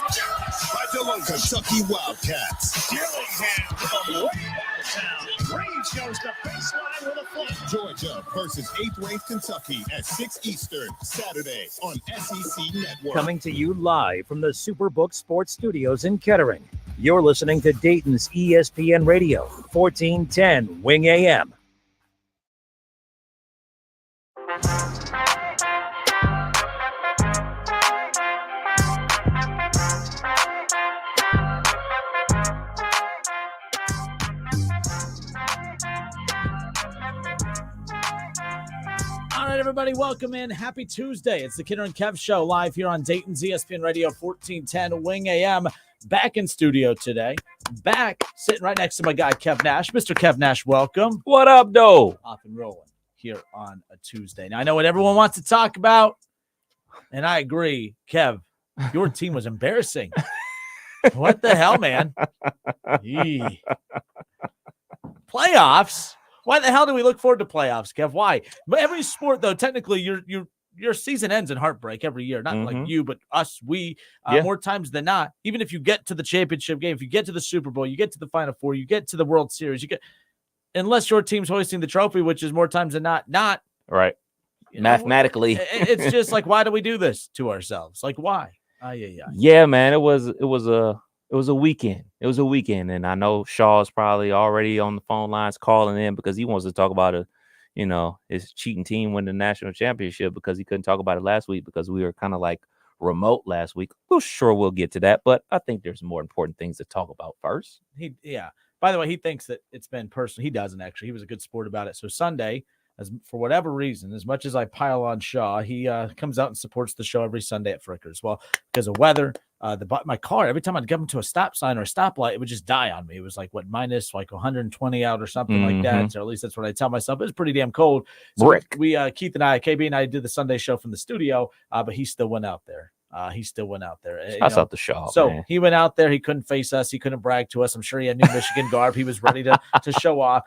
By the Kentucky Wildcats. Dillingham from way downtown. Reeves goes to baseline with a flip. Georgia versus 8th-ranked Kentucky at 6 Eastern, Saturday on SEC Network. Coming to you live from the Superbook Sports Studios in Kettering. You're listening to Dayton's ESPN Radio, 1410 Wing AM. All right, everybody, welcome in. Happy Tuesday. It's the Kidder and Kev Show live here on Dayton's ESPN Radio, 1410 Wing AM. Back in studio today. Back sitting right next to my guy, Kev Nash. Mr. Kev Nash, welcome. What up, though? Off and rolling here on a Tuesday. Now, I know what everyone wants to talk about, and I agree. Kev, your team was embarrassing. What the hell, man? Yee. Playoffs? Why the hell do we look forward to playoffs, Kev? Why? But every sport, though, technically, your season ends in heartbreak every year. Not like you, but us, more times than not. Even if you get to the championship game, if you get to the Super Bowl, you get to the Final Four, you get to the World Series, unless your team's hoisting the trophy, which is more times than not right. Mathematically, it's just like, why do we do this to ourselves? Like, why? Yeah, man. It was a weekend. It was a weekend, and I know Shaw's probably already on the phone lines calling in because he wants to talk about his cheating team win the national championship because he couldn't talk about it last week because we were kind of like remote last week. We'll get to that, but I think there's more important things to talk about first. By the way, he thinks that it's been personal. He doesn't actually. He was a good sport about it. So Sunday, for whatever reason, as much as I pile on Shaw, he comes out and supports the show every Sunday at Frickers. Well, because of weather, my car, every time I'd come to a stop sign or a stoplight, it would just die on me. It was like minus 120 out or something like that. So at least that's what I tell myself. It was pretty damn cold. So we Keith and I, KB and I, did the Sunday show from the studio, but he still went out there. That's out the show. So man. He went out there. He couldn't face us. He couldn't brag to us. I'm sure he had new Michigan garb. He was ready to show off.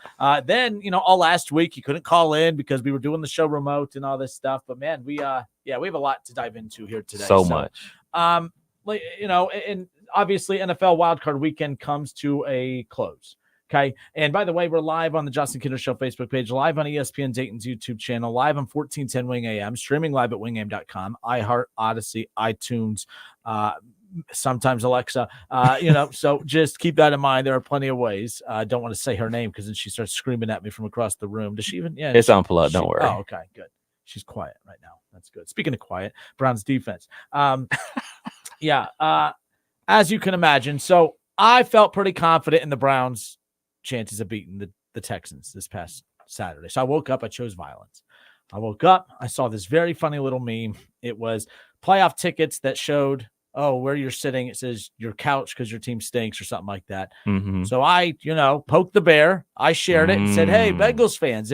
Then, all last week he couldn't call in because we were doing the show remote and all this stuff. But man, we have a lot to dive into here today. So much. And obviously NFL wildcard weekend comes to a close. Okay. And by the way, we're live on the Justin Kidder Show Facebook page, live on ESPN Dayton's YouTube channel, live on 1410 Wing AM, streaming live at wingam.com, iHeart, Odyssey, iTunes, sometimes Alexa, so just keep that in mind. There are plenty of ways. I don't want to say her name because then she starts screaming at me from across the room. Does she even? Yeah. It's unplugged. Don't worry. Oh, okay. Good. She's quiet right now. That's good. Speaking of quiet, Browns defense. As you can imagine. So I felt pretty confident in the Browns' chances of beating the Texans this past Saturday. So I woke up, I chose violence. I woke up, I saw this very funny little meme. It was playoff tickets that showed, where you're sitting. It says your couch because your team stinks or something like that. So I, poked the bear. I shared it and said, hey, Bengals fans,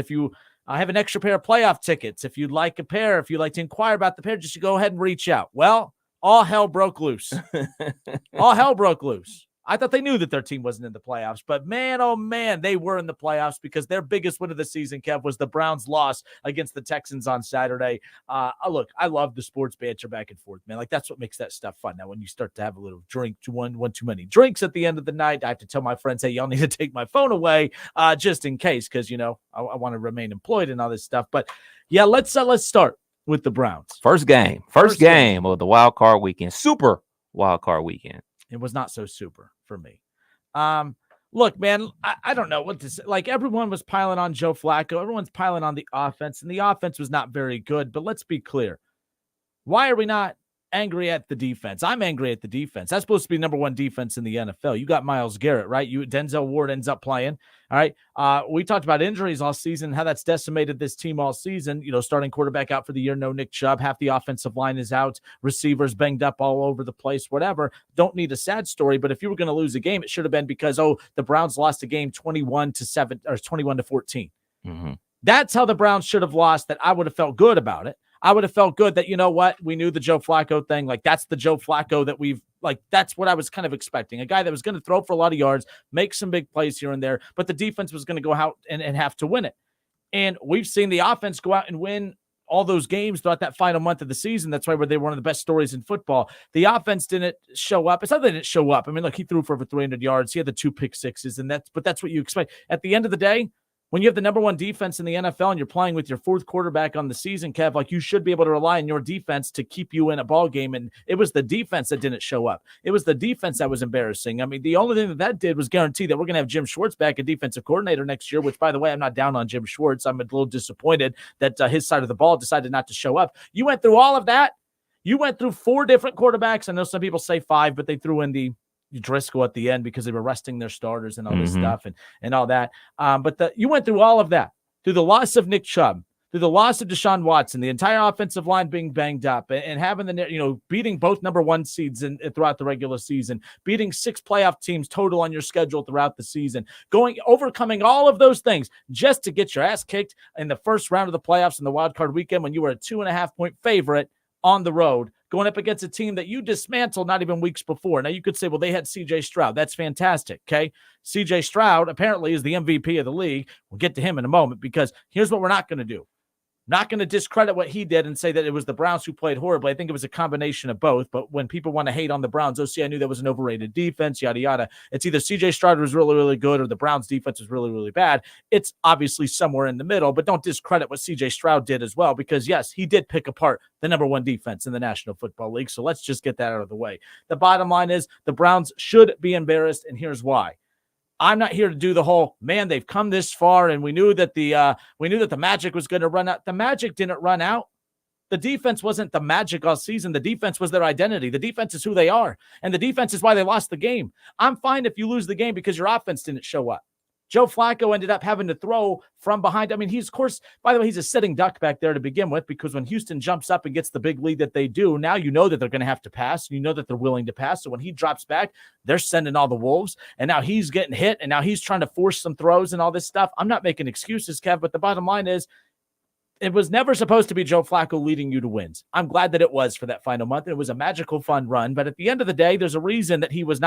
I have an extra pair of playoff tickets. If you'd like a pair, if you'd like to inquire about the pair, just go ahead and reach out. Well, all hell broke loose. All hell broke loose. I thought they knew that their team wasn't in the playoffs, but man, oh man, they were in the playoffs because their biggest win of the season, Kev, was the Browns' loss against the Texans on Saturday. Look, I love the sports banter back and forth, man. Like, that's what makes that stuff fun. Now, when you start to have a little drink, one too many drinks at the end of the night, I have to tell my friends, hey, y'all need to take my phone away just in case because, I want to remain employed and all this stuff. But, yeah, let's start with the Browns. First game of the wild card weekend. Super wild card weekend. It was not so super for me. Look, man, I don't know what to say. Like, everyone was piling on Joe Flacco. Everyone's piling on the offense, and the offense was not very good. But let's be clear. Why are we not angry at the defense? I'm angry at the defense. That's supposed to be number one defense in the NFL. You got Myles Garrett, right? Denzel Ward ends up playing. All right. We talked about injuries all season, how that's decimated this team all season. Starting quarterback out for the year, no Nick Chubb. Half the offensive line is out. Receivers banged up all over the place, whatever. Don't need a sad story, but if you were going to lose a game, it should have been because, the Browns lost a game 21-7 or 21-14. That's how the Browns should have lost. That I would have felt good about it. I would have felt good that, we knew the Joe Flacco thing. Like, that's the Joe Flacco that that's what I was kind of expecting. A guy that was going to throw for a lot of yards, make some big plays here and there, but the defense was going to go out and have to win it. And we've seen the offense go out and win all those games throughout that final month of the season. That's why they were one of the best stories in football. The offense didn't show up. It's not that they didn't show up. I mean, look, he threw for over 300 yards. He had the 2 pick sixes, but that's what you expect. At the end of the day, when you have the number 1 defense in the NFL and you're playing with your 4th quarterback on the season, Kev, like, you should be able to rely on your defense to keep you in a ball game. And it was the defense that didn't show up. It was the defense that was embarrassing. I mean, the only thing that did was guarantee that we're going to have Jim Schwartz back, a defensive coordinator, next year, which, by the way, I'm not down on Jim Schwartz. I'm a little disappointed that his side of the ball decided not to show up. You went through all of that. You went through 4 different quarterbacks. I know some people say 5, but they threw in the Driscoll at the end because they were resting their starters and all this stuff and all that. But you went through all of that, through the loss of Nick Chubb, through the loss of Deshaun Watson, the entire offensive line being banged up, and having beating both number 1 seeds throughout the regular season, beating 6 playoff teams total on your schedule throughout the season, overcoming all of those things just to get your ass kicked in the first round of the playoffs in the wild card weekend when you were a 2.5-point favorite on the road, going up against a team that you dismantled not even weeks before. Now, you could say, well, they had CJ Stroud. That's fantastic, okay? CJ Stroud apparently is the MVP of the league. We'll get to him in a moment, because here's what we're not going to do. Not going to discredit what he did and say that it was the Browns who played horribly. I think it was a combination of both. But when people want to hate on the Browns, I knew that was an overrated defense, yada, yada. It's either CJ Stroud was really, really good or the Browns defense was really, really bad. It's obviously somewhere in the middle, but don't discredit what CJ Stroud did as well, because, yes, he did pick apart the number 1 defense in the National Football League. So let's just get that out of the way. The bottom line is the Browns should be embarrassed, and here's why. I'm not here to do the whole, man, they've come this far, and we knew that the magic was going to run out. The magic didn't run out. The defense wasn't the magic all season. The defense was their identity. The defense is who they are, and the defense is why they lost the game. I'm fine if you lose the game because your offense didn't show up. Joe Flacco ended up having to throw from behind. I mean, he's a sitting duck back there to begin with, because when Houston jumps up and gets the big lead that they do, now you know that they're going to have to pass. You know that they're willing to pass. So when he drops back, they're sending all the wolves, and now he's getting hit, and now he's trying to force some throws and all this stuff. I'm not making excuses, Kev, but the bottom line is, it was never supposed to be Joe Flacco leading you to wins. I'm glad that it was for that final month. It was a magical, fun run. But at the end of the day, there's a reason that he was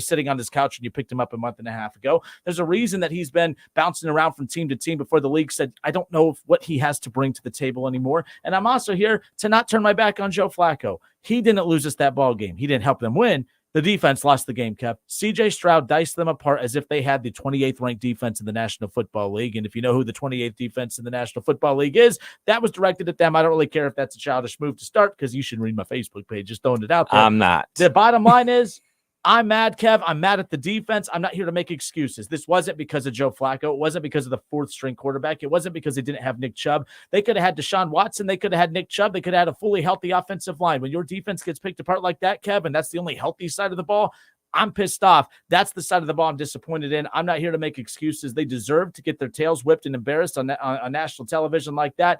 sitting on this couch and you picked him up a month and a half ago. There's a reason that he's been bouncing around from team to team before the league said, I don't know what he has to bring to the table anymore. And I'm also here to not turn my back on Joe Flacco. He didn't lose us that ball game. He didn't help them win. The defense lost the game, Kev. CJ Stroud diced them apart as if they had the 28th ranked defense in the National Football League. And if you know who the 28th defense in the National Football League is, that was directed at them. I don't really care if that's a childish move to start, because you should read my Facebook page, just throwing it out there. I'm not. The bottom line is, I'm mad, Kev. I'm mad at the defense. I'm not here to make excuses. This wasn't because of Joe Flacco. It wasn't because of the 4th string quarterback. It wasn't because they didn't have Nick Chubb. They could have had Deshaun Watson. They could have had Nick Chubb. They could have had a fully healthy offensive line. When your defense gets picked apart like that, Kev, and that's the only healthy side of the ball, I'm pissed off. That's the side of the ball I'm disappointed in. I'm not here to make excuses. They deserve to get their tails whipped and embarrassed on national television like that.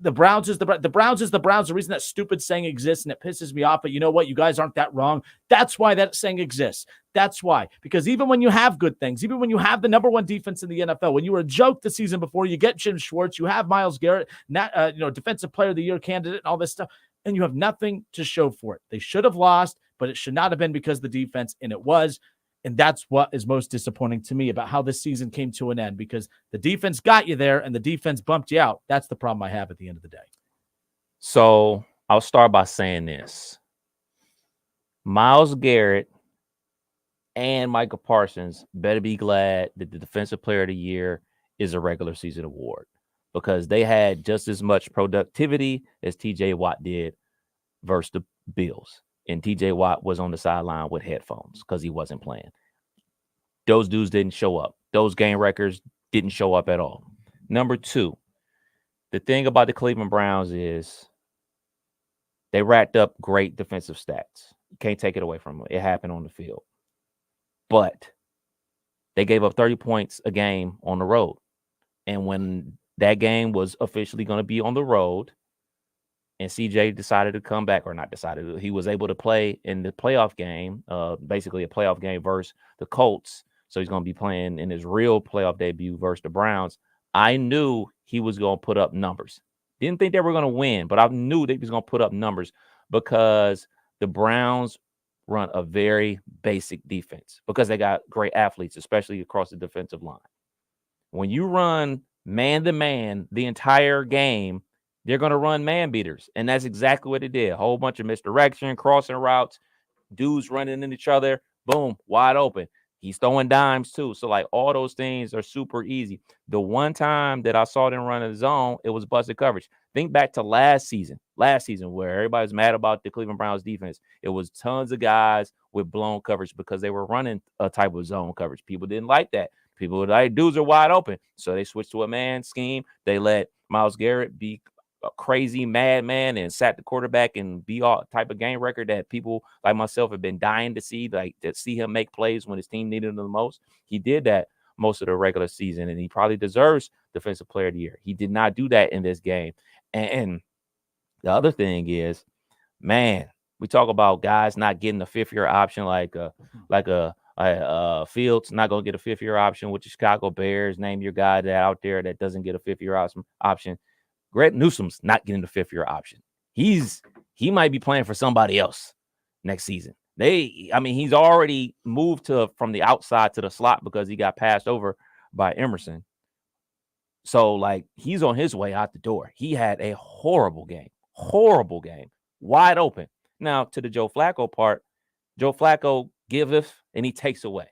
The Browns is the Browns. The reason that stupid saying exists, and it pisses me off, but you know what? You guys aren't that wrong. That's why that saying exists. That's why. Because even when you have good things, even when you have the number 1 defense in the NFL, when you were a joke the season before, you get Jim Schwartz, you have Myles Garrett, Defensive Player of the Year candidate, and all this stuff, and you have nothing to show for it. They should have lost, but it should not have been because of the defense, and it was. And that's what is most disappointing to me about how this season came to an end, because the defense got you there and the defense bumped you out. That's the problem I have at the end of the day. So I'll start by saying this. Myles Garrett and Micah Parsons better be glad that the Defensive Player of the Year is a regular season award, because they had just as much productivity as TJ Watt did versus the Bills. And TJ Watt was on the sideline with headphones because he wasn't playing. Those dudes didn't show up. Those game records didn't show up at all. Number 2, the thing about the Cleveland Browns is they racked up great defensive stats. You can't take it away from them. It happened on the field. But they gave up 30 points a game on the road. And when that game was officially going to be on the road, and CJ decided to come back, or not decided, he was able to play in the playoff game, basically a playoff game versus the Colts. So he's going to be playing in his real playoff debut versus the Browns. I knew he was going to put up numbers. Didn't think they were going to win, but I knew that he was going to put up numbers, because the Browns run a very basic defense, because they got great athletes, especially across the defensive line. When you run man-to-man the entire game, they're going to run man beaters. And that's exactly what it did. A whole bunch of misdirection, crossing routes, dudes running into each other. Boom, wide open. He's throwing dimes too. So, like, all those things are super easy. The one time that I saw them run a zone, it was busted coverage. Think back to last season where everybody was mad about the Cleveland Browns defense. It was tons of guys with blown coverage because they were running a type of zone coverage. People didn't like that. People were like, dudes are wide open. So they switched to a man scheme. They let Myles Garrett be a crazy madman and sat the quarterback and be all type of game record that people like myself have been dying to see, like to see him make plays when his team needed him the most. He did that most of the regular season, and he probably deserves Defensive Player of the Year. He did not do that in this game. And the other thing is, man, we talk about guys not getting a fifth-year option, like Fields not going to get a fifth-year option with the Chicago Bears. Name your guy that out there that doesn't get a fifth-year option. Greg Newsom's not getting the fifth-year option. He might be playing for somebody else next season. He's already moved from the outside to the slot because he got passed over by Emerson. So, like, he's on his way out the door. He had a horrible game, wide open. Now, to the Joe Flacco part, Joe Flacco giveth and he takes away.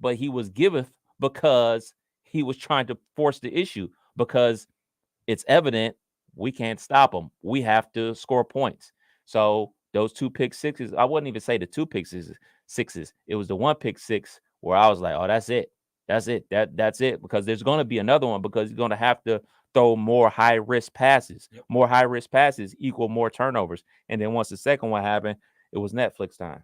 But he was giveth because he was trying to force the issue, because it's evident we can't stop him. We have to score points. So those two pick sixes, I wouldn't even say the two pick sixes. It was the one pick six where I was like, oh, that's it. That's it. Because there's going to be another one, because he's going to have to throw more high-risk passes. Yep. More high-risk passes equal more turnovers. And then once the second one happened, it was Netflix time.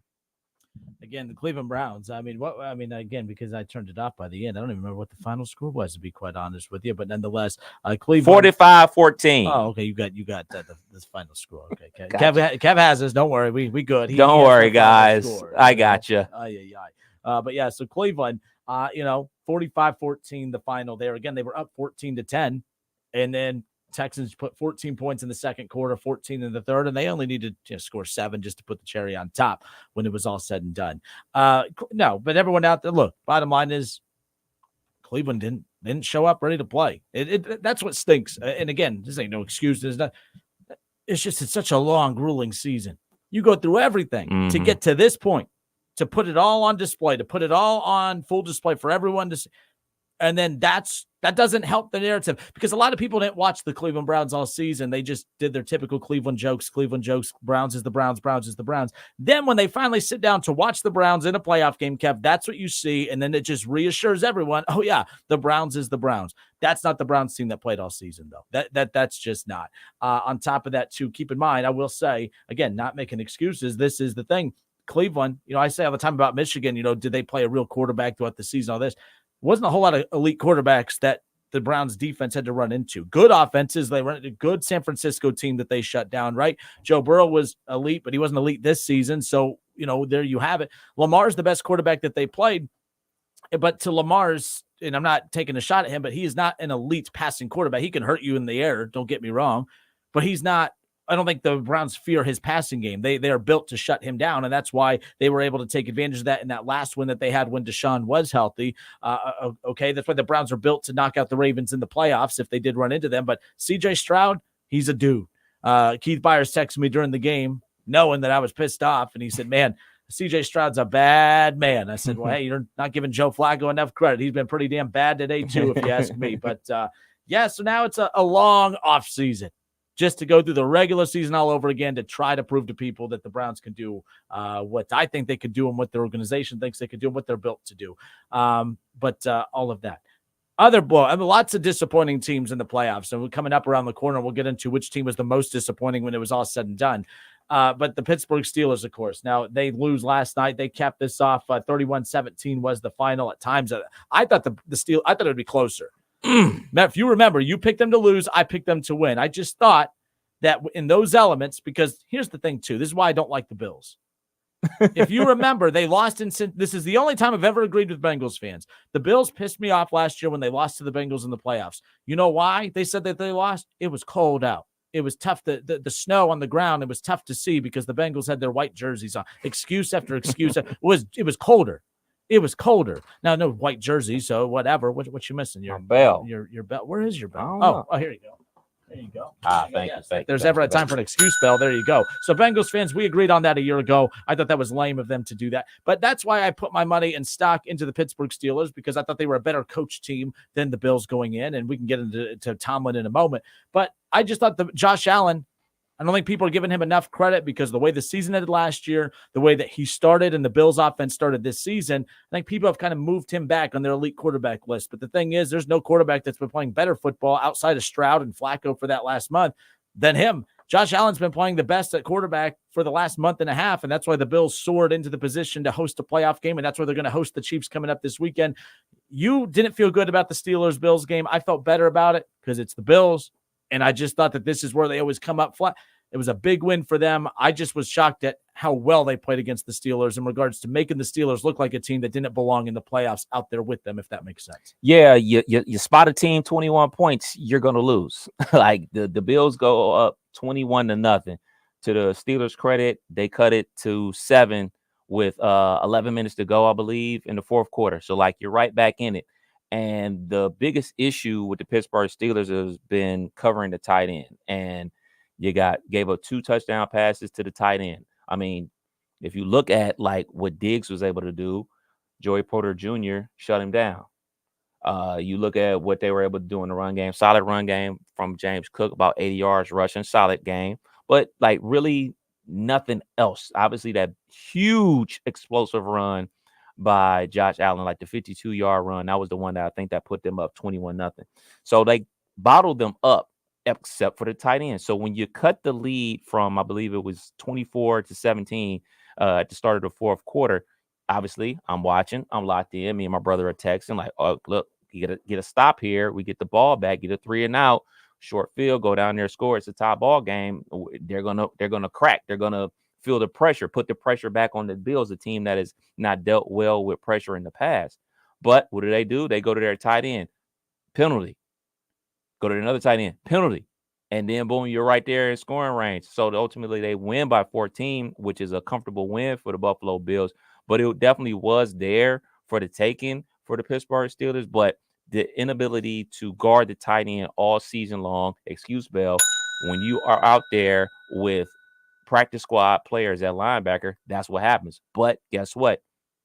Again, the Cleveland Browns. Again, because I turned it off by the end. I don't even remember what the final score was, to be quite honest with you. But nonetheless, Cleveland 45-14. Oh, okay. You got this final score. Okay, gotcha. Kev has this. Don't worry, we good. Don't worry, guys. I got you. But yeah, so Cleveland, 45-14, the final there. Again, they were up 14-10, and then Texans put 14 points in the second quarter, 14 in the third, and they only needed to score 7 just to put the cherry on top when it was all said and done. No, but everyone out there, look, bottom line is Cleveland didn't show up ready to play. That's what stinks. And again, this ain't no excuse. It's such a long, grueling season. You go through everything to get to this point, to put it all on display, to put it all on full display for everyone to see. And then that doesn't help the narrative, because a lot of people didn't watch the Cleveland Browns all season. They just did their typical Cleveland jokes. Browns is the Browns, Browns is the Browns. Then when they finally sit down to watch the Browns in a playoff game, Kev, that's what you see. And then it just reassures everyone, oh yeah, the Browns is the Browns. That's not the Browns team that played all season, though. That's just not. On top of that, too, keep in mind, I will say, again, not making excuses, this is the thing. Cleveland, I say all the time about Michigan, did they play a real quarterback throughout the season, all this? Wasn't a whole lot of elite quarterbacks that the Browns defense had to run into. Good offenses. They run into a good San Francisco team that they shut down, right? Joe Burrow was elite, but he wasn't elite this season. So, there you have it. Lamar's the best quarterback that they played. But to Lamar's, and I'm not taking a shot at him, but he is not an elite passing quarterback. He can hurt you in the air. Don't get me wrong. But he's not. I don't think the Browns fear his passing game. They are built to shut him down, and that's why they were able to take advantage of that in that last win that they had when Deshaun was healthy. That's why the Browns are built to knock out the Ravens in the playoffs if they did run into them. But CJ Stroud, he's a dude. Keith Byers texted me during the game, knowing that I was pissed off, and he said, man, CJ Stroud's a bad man. I said, well, hey, you're not giving Joe Flacco enough credit. He's been pretty damn bad today, too, if you ask me. But, so now it's a long off season, just to go through the regular season all over again, to try to prove to people that the Browns can do what I think they could do and what their organization thinks they could do and what they're built to do. But all of that. Lots of disappointing teams in the playoffs. And we're coming up around the corner. We'll get into which team was the most disappointing when it was all said and done. But the Pittsburgh Steelers, of course. Now, they lose last night. They capped this off. 31-17 was the final at times. I thought it would be closer. Matt, if you remember, you picked them to lose. I picked them to win. I just thought that in those elements, because here's the thing, too. This is why I don't like the Bills. If you remember, they lost this is the only time I've ever agreed with Bengals fans. The Bills pissed me off last year when they lost to the Bengals in the playoffs. You know why they said that they lost? It was cold out. It was tough. The snow on the ground, it was tough to see because the Bengals had their white jerseys on. Excuse after excuse. It was colder. It was colder. Now, no white jersey, so whatever. What you missing? Your bell. Your bell. Where is your bell? Oh, here you go. There you go. Thank you. If there's ever a time for an excuse, Bell, there you go. So Bengals fans, we agreed on that a year ago. I thought that was lame of them to do that. But that's why I put my money and stock into the Pittsburgh Steelers, because I thought they were a better coach team than the Bills going in. And we can get into Tomlin in a moment. But I just thought Josh Allen, I don't think people are giving him enough credit because the way the season ended last year, the way that he started and the Bills offense started this season, I think people have kind of moved him back on their elite quarterback list. But the thing is, there's no quarterback that's been playing better football outside of Stroud and Flacco for that last month than him. Josh Allen's been playing the best at quarterback for the last month and a half, and that's why the Bills soared into the position to host a playoff game, and that's why they're going to host the Chiefs coming up this weekend. You didn't feel good about the Steelers-Bills game. I felt better about it because it's the Bills, and I just thought that this is where they always come up flat. It was a big win for them. I just was shocked at how well they played against the Steelers in regards to making the Steelers look like a team that didn't belong in the playoffs out there with them, if that makes sense. Yeah, you spot a team 21 points, you're going to lose. Like the Bills go up 21-0. To the Steelers' credit, they cut it to 7 with 11 minutes to go, I believe, in the fourth quarter. So, like, you're right back in it. And the biggest issue with the Pittsburgh Steelers has been covering the tight end. And you gave up 2 touchdown passes to the tight end. I mean, if you look at like what Diggs was able to do, Joey Porter Jr. shut him down. You look at what they were able to do in the run game, solid run game from James Cook, about 80 yards rushing, solid game, but like really nothing else. Obviously, that huge explosive run by Josh Allen, like the 52-yard run, that was the one that I think that put them up 21-0. So they bottled them up, except for the tight end. So when you cut the lead from, I believe it was 24-17 at the start of the fourth quarter, obviously I'm watching, I'm locked in. Me and my brother are texting like, oh, look, you get a stop here. We get the ball back, get a 3 and out, short field, go down there, score. It's a tie ball game. They're gonna crack. They're gonna feel the pressure, put the pressure back on the Bills, a team that has not dealt well with pressure in the past. But what do? They go to their tight end, penalty. Go to another tight end, penalty. And then, boom, you're right there in scoring range. So ultimately, they win by 14, which is a comfortable win for the Buffalo Bills. But it definitely was there for the taking for the Pittsburgh Steelers. But the inability to guard the tight end all season long, excuse Bell, when you are out there with practice squad players at linebacker, that's what happens. But guess what?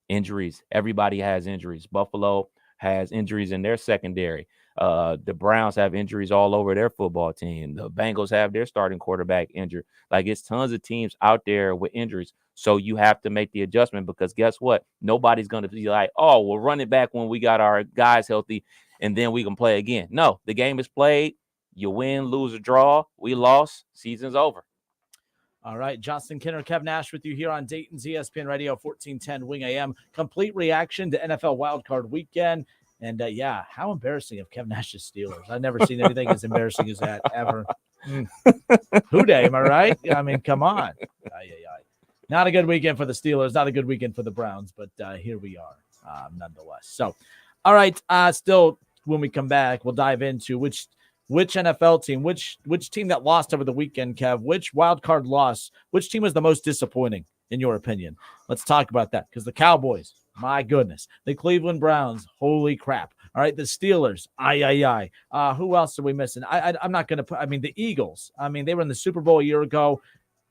Injuries. Everybody has injuries. Buffalo has injuries in their secondary. The Browns have injuries all over their football team. The Bengals have their starting quarterback injured. Like, it's tons of teams out there with injuries. So you have to make the adjustment, because guess what? Nobody's going to be like, oh, we'll run it back when we got our guys healthy and then we can play again. No, the game is played. You win, lose, or draw. We lost. Season's over. All right, Justin Kinner, Kev Nash with you here on Dayton's ESPN Radio 1410 Wing AM. Complete reaction to NFL Wildcard Weekend. And, yeah, how embarrassing of Kev Nash's Steelers. I've never seen anything as embarrassing as that ever. Who day, am I right? I mean, come on. Not a good weekend for the Steelers, not a good weekend for the Browns, but here we are nonetheless. So, all right, still, when we come back, we'll dive into which NFL team, which team that lost over the weekend, Kev, which wild card loss, which team was the most disappointing, in your opinion? Let's talk about that, because the Cowboys, my goodness. The Cleveland Browns, holy crap. All right, the Steelers, who else are we missing? I'm not going to put – I mean, the Eagles. I mean, they were in the Super Bowl a year ago.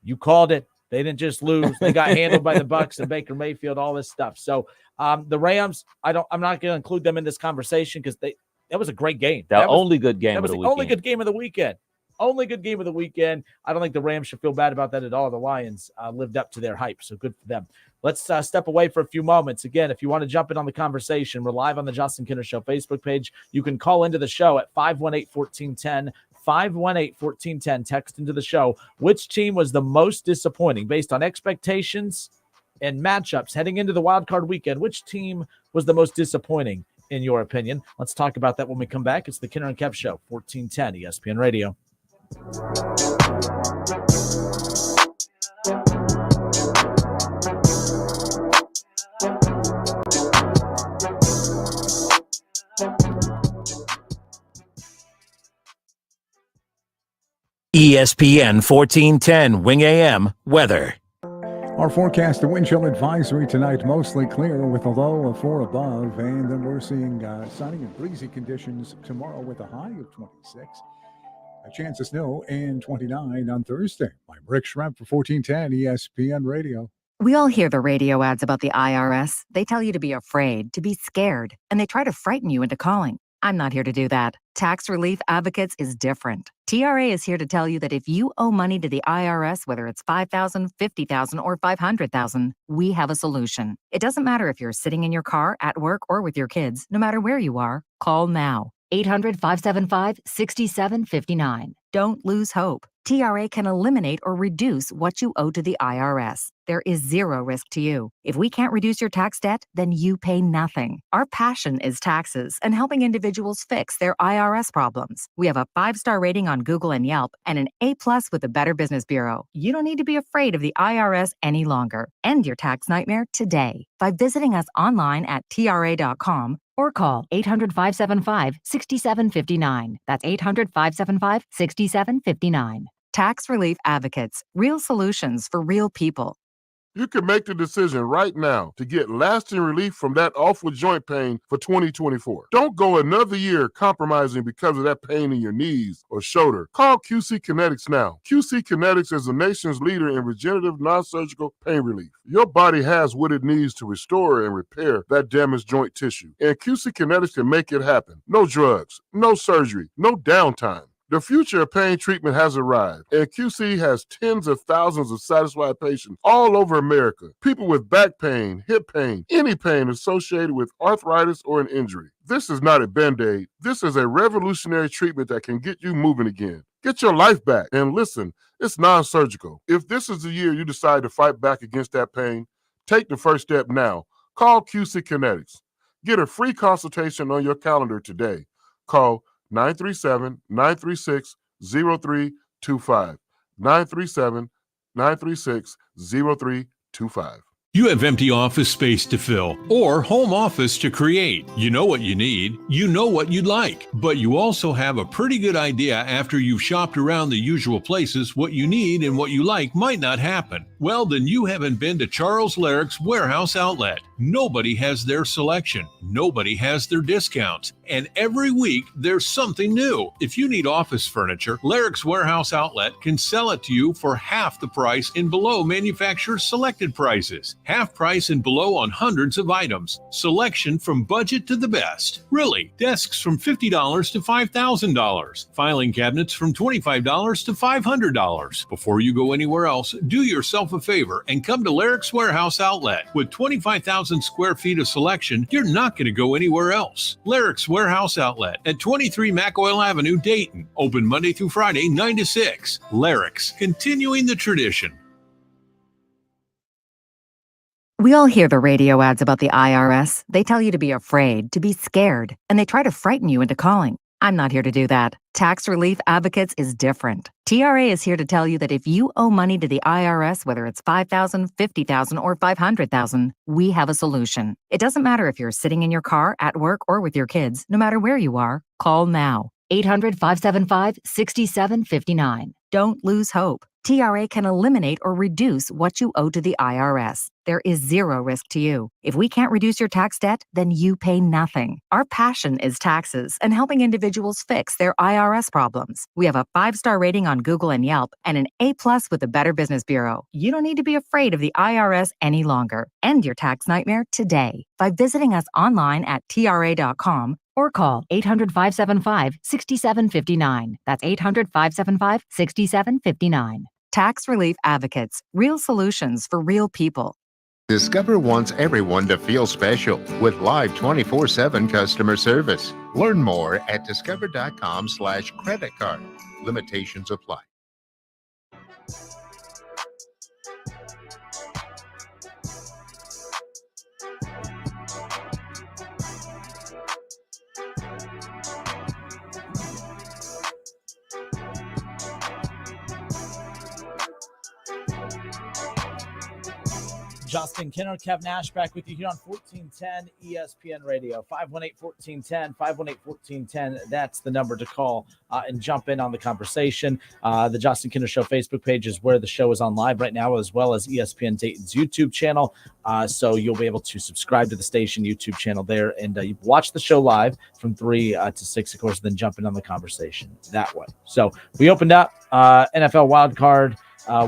You called it. They didn't just lose. They got handled by the Bucs and Baker Mayfield, all this stuff. So the Rams, I'm not going to include them in this conversation because that was a great game. That was only good game of the weekend. Only good game of the weekend. Only good game of the weekend. I don't think the Rams should feel bad about that at all. The Lions lived up to their hype, so good for them. Let's step away for a few moments. Again, if you want to jump in on the conversation, we're live on the Justin Kinner Show Facebook page. You can call into the show at 518-1410. 518-1410. Text into the show. Which team was the most disappointing based on expectations and matchups heading into the wild card weekend? Which team was the most disappointing in your opinion? Let's talk about that when we come back. It's the Kinner and Kev Show, 1410 ESPN Radio. ESPN 1410 Wing AM weather. Our forecast, the wind chill advisory tonight, mostly clear with a low of 4 above, and then we're seeing sunny and breezy conditions tomorrow with a high of 26. A chance of snow and 29 on Thursday. I'm Rick Schrempf for 1410 ESPN Radio. We all hear the radio ads about the IRS. They tell you to be afraid, to be scared, and they try to frighten you into calling. I'm not here to do that. Tax Relief Advocates is different. TRA is here to tell you that if you owe money to the IRS, whether it's $5,000, $50,000, or $500,000, we have a solution. It doesn't matter if you're sitting in your car, at work, or with your kids. No matter where you are, call now. 800-575-6759. Don't lose hope. TRA can eliminate or reduce what you owe to the IRS. There is zero risk to you. If we can't reduce your tax debt, then you pay nothing. Our passion is taxes and helping individuals fix their IRS problems. We have a 5-star rating on Google and Yelp and an A+ with the Better Business Bureau. You don't need to be afraid of the IRS any longer. End your tax nightmare today by visiting us online at TRA.com or call 800-575-6759. That's 800-575-6759. Tax Relief Advocates. Real solutions for real people. You can make the decision right now to get lasting relief from that awful joint pain for 2024. Don't go another year compromising because of that pain in your knees or shoulder. Call QC Kinetics now. QC Kinetics is the nation's leader in regenerative non-surgical pain relief. Your body has what it needs to restore and repair that damaged joint tissue. And QC Kinetics can make it happen. No drugs, no surgery, no downtime. The future of pain treatment has arrived, and QC has tens of thousands of satisfied patients all over America. People with back pain, hip pain, any pain associated with arthritis or an injury. This is not a Band-Aid. This is a revolutionary treatment that can get you moving again. Get your life back. And listen, it's non-surgical. If this is the year you decide to fight back against that pain, take the first step now. Call QC Kinetics. Get a free consultation on your calendar today. Call 937-936-0325. 937-936-0325. You have empty office space to fill or home office to create. You know what you need. You know what you'd like. But you also have a pretty good idea after you've shopped around the usual places what you need and what you like might not happen. Well, then you haven't been to Charles Larrick's Warehouse Outlet. Nobody has their selection. Nobody has their discounts. And every week, there's something new. If you need office furniture, Larrick's Warehouse Outlet can sell it to you for half the price and below manufacturer's selected prices. Half price and below on hundreds of items. Selection from budget to the best. Really, desks from $50 to $5,000. Filing cabinets from $25 to $500. Before you go anywhere else, do yourself a favor and come to Larrick's Warehouse Outlet. With 25,000 square feet of selection, you're not going to go anywhere else. Larrick's Warehouse Outlet at 23 McOil Avenue, Dayton. Open Monday through Friday, 9 to 6. Larrick's, continuing the tradition. We all hear the radio ads about the IRS. They tell you to be afraid, to be scared, and they try to frighten you into calling. I'm not here to do that. Tax Relief Advocates is different. TRA is here to tell you that if you owe money to the IRS, whether it's $5,000, $50,000, or $500,000, we have a solution. It doesn't matter if you're sitting in your car, at work, or with your kids. No matter where you are, call now. 800-575-6759. Don't lose hope. TRA can eliminate or reduce what you owe to the IRS. There is zero risk to you. If we can't reduce your tax debt, then you pay nothing. Our passion is taxes and helping individuals fix their IRS problems. We have a 5-star rating on Google and Yelp and an A+ with the Better Business Bureau. You don't need to be afraid of the IRS any longer. End your tax nightmare today by visiting us online at TRA.com or call 800-575-6759. That's 800-575-6759. Tax Relief Advocates. Real solutions for real people. Discover wants everyone to feel special with live 24/7 customer service. Learn more at discover.com/credit card. Limitations apply. Justin Kinner, Kev Nash back with you here on 1410 ESPN Radio. 518-1410, 518-1410. That's the number to call and jump in on the conversation. The Justin Kinner Show Facebook page is where the show is on live right now, as well as ESPN Dayton's YouTube channel. So you'll be able to subscribe to the station YouTube channel there, and you watch the show live from 3 to 6, of course, then jump in on the conversation that way. So we opened up NFL wildcard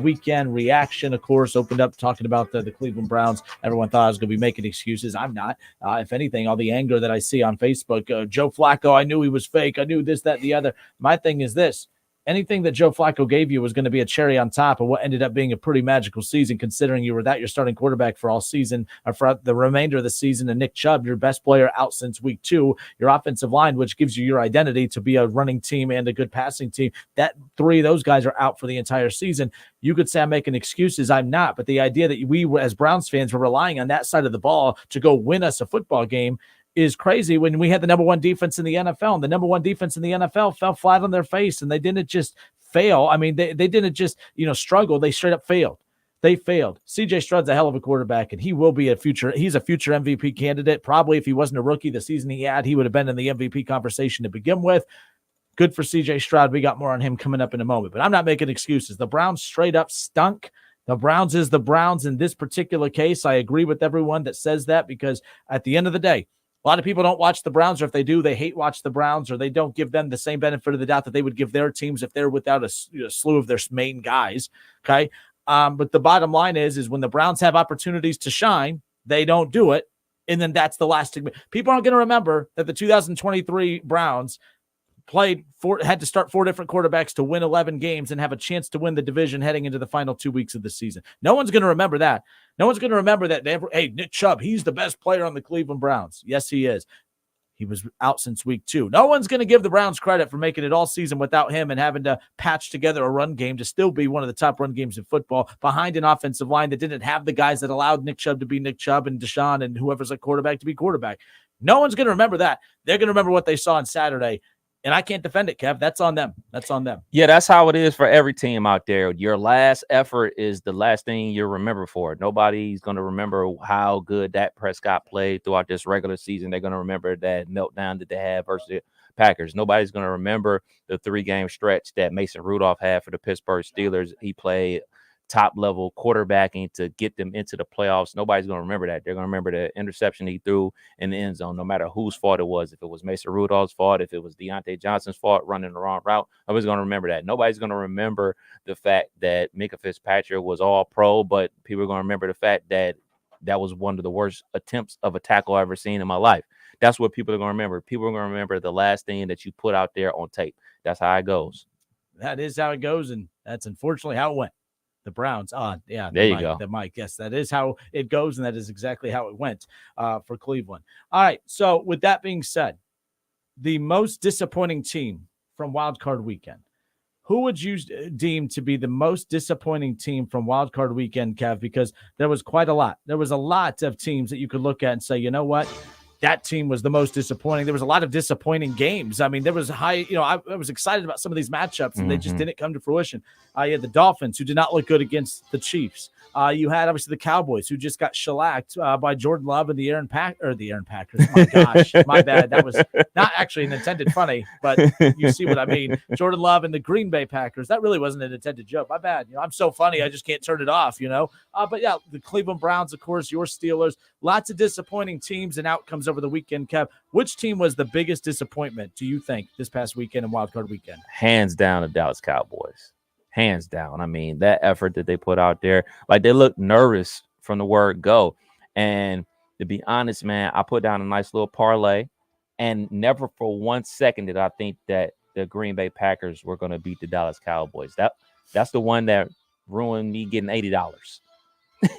weekend reaction, of course, opened up talking about the Cleveland Browns. Everyone thought I was going to be making excuses. I'm not. If anything, all the anger that I see on Facebook, Joe Flacco, I knew he was fake. I knew this, that, and the other. My thing is this. Anything that Joe Flacco gave you was going to be a cherry on top of what ended up being a pretty magical season, considering you were your starting quarterback for all season, or for the remainder of the season, and Nick Chubb, your best player, out since week 2. Your offensive line, which gives you your identity to be a running team and a good passing team, that 3 of those guys are out for the entire season. You could say I'm making excuses. I'm not. But the idea that we, as Browns fans, were relying on that side of the ball to go win us a football game is crazy when we had the number 1 defense in the NFL, and the number 1 defense in the NFL fell flat on their face, and they didn't just fail. I mean, they didn't just, struggle. They straight up failed. They failed. CJ Stroud's a hell of a quarterback, and he will be he's a future MVP candidate. Probably if he wasn't a rookie the season he had, he would have been in the MVP conversation to begin with. Good for CJ Stroud. We got more on him coming up in a moment, but I'm not making excuses. The Browns straight up stunk. The Browns is the Browns in this particular case. I agree with everyone that says that, because at the end of the day, a lot of people don't watch the Browns, or if they do, they hate watch the Browns, or they don't give them the same benefit of the doubt that they would give their teams if they're without a slew of their main guys. Okay. But the bottom line is when the Browns have opportunities to shine, they don't do it. And then that's the last thing. People aren't going to remember that the 2023 Browns had to start 4 different quarterbacks to win 11 games and have a chance to win the division heading into the final 2 weeks of the season. No one's going to remember that. No one's going to remember that. Hey, Nick Chubb, he's the best player on the Cleveland Browns. Yes, he is. He was out since week 2. No one's going to give the Browns credit for making it all season without him and having to patch together a run game to still be one of the top run games in football behind an offensive line that didn't have the guys that allowed Nick Chubb to be Nick Chubb and Deshaun and whoever's a quarterback to be quarterback. No one's going to remember that. They're going to remember what they saw on Saturday. And I can't defend it, Kev. That's on them. That's on them. Yeah, that's how it is for every team out there. Your last effort is the last thing you remember for. Nobody's going to remember how good Dak Prescott played throughout this regular season. They're going to remember that meltdown that they had versus the Packers. Nobody's going to remember the 3-game stretch that Mason Rudolph had for the Pittsburgh Steelers. He played top-level quarterbacking to get them into the playoffs. Nobody's going to remember that. They're going to remember the interception he threw in the end zone, no matter whose fault it was. If it was Mason Rudolph's fault, if it was Deontay Johnson's fault running the wrong route, nobody's going to remember that. Nobody's going to remember the fact that Minkah Fitzpatrick was all pro, but people are going to remember the fact that that was one of the worst attempts of a tackle I've ever seen in my life. That's what people are going to remember. People are going to remember the last thing that you put out there on tape. That's how it goes. That is how it goes, and that's unfortunately how it went. The Browns. Yeah. There you go. The mic. Yes, that is how it goes, and that is exactly how it went for Cleveland. All right. So with that being said, the most disappointing team from Wild Card Weekend. Who would you deem to be the most disappointing team from Wild Card Weekend, Kev? Because there was quite a lot. There was a lot of teams that you could look at and say, you know what? That team was the most disappointing. There was a lot of disappointing games. I mean, there was I was excited about some of these matchups, and they just didn't come to fruition. You had the Dolphins, who did not look good against the Chiefs. You had, obviously, the Cowboys, who just got shellacked by Jordan Love and the Aaron Packers. My gosh, my bad. That was not actually an intended funny, but you see what I mean. Jordan Love and the Green Bay Packers. That really wasn't an intended joke. My bad. I'm so funny, I just can't turn it off, But, yeah, the Cleveland Browns, of course, your Steelers. Lots of disappointing teams and outcomes over the weekend, Kev. Which team was the biggest disappointment, do you think, this past weekend and Wild Card Weekend? Hands down, the Dallas Cowboys. Hands down. I mean, that effort that they put out there, like, they looked nervous from the word go. And to be honest, man, I put down a nice little parlay, and never for 1 second did I think that the Green Bay Packers were going to beat the Dallas Cowboys. That's the one that ruined me getting $80.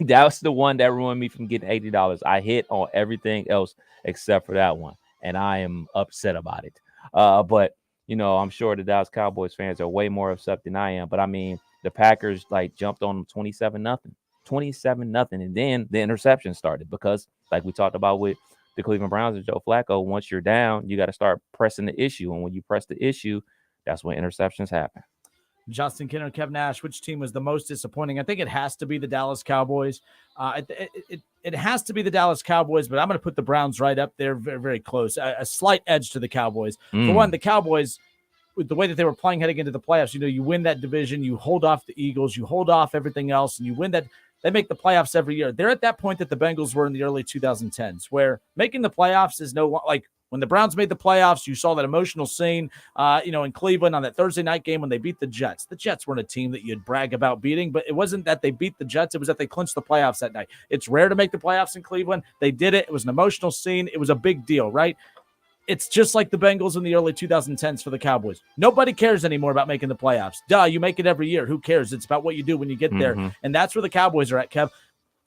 That's the one that ruined me from getting $80. I hit on everything else except for that one, and I am upset about it. But I'm sure the Dallas Cowboys fans are way more upset than I am. But I mean, the Packers jumped on them 27-0, and then the interception started because, like we talked about with the Cleveland Browns and Joe Flacco, once you're down, you got to start pressing the issue, and when you press the issue, that's when interceptions happen. Justin Kinner, Kev Nash, which team was the most disappointing? I think it has to be the Dallas Cowboys. It has to be the Dallas Cowboys, but I'm going to put the Browns right up there, very, very close. A slight edge to the Cowboys. For one, the Cowboys, with the way that they were playing heading into the playoffs, you win that division, you hold off the Eagles, you hold off everything else, and you win that. They make the playoffs every year. They're at that point that the Bengals were in the early 2010s, where making the playoffs is like when the Browns made the playoffs, you saw that emotional scene, in Cleveland on that Thursday night game when they beat the Jets. The Jets weren't a team that you'd brag about beating, but it wasn't that they beat the Jets. It was that they clinched the playoffs that night. It's rare to make the playoffs in Cleveland. They did it. It was an emotional scene. It was a big deal, right? It's just like the Bengals in the early 2010s for the Cowboys. Nobody cares anymore about making the playoffs. Duh, you make it every year. Who cares? It's about what you do when you get there. And that's where the Cowboys are at, Kev.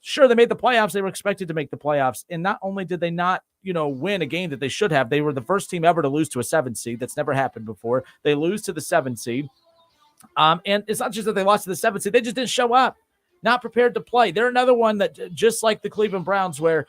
Sure, they made the playoffs. They were expected to make the playoffs. And not only did they not, win a game that they should have, they were the first team ever to lose to a 7 seed. That's never happened before. They lose to the 7 seed. And it's not just that they lost to the 7 seed. They just didn't show up. Not prepared to play. They're another one that, just like the Cleveland Browns, where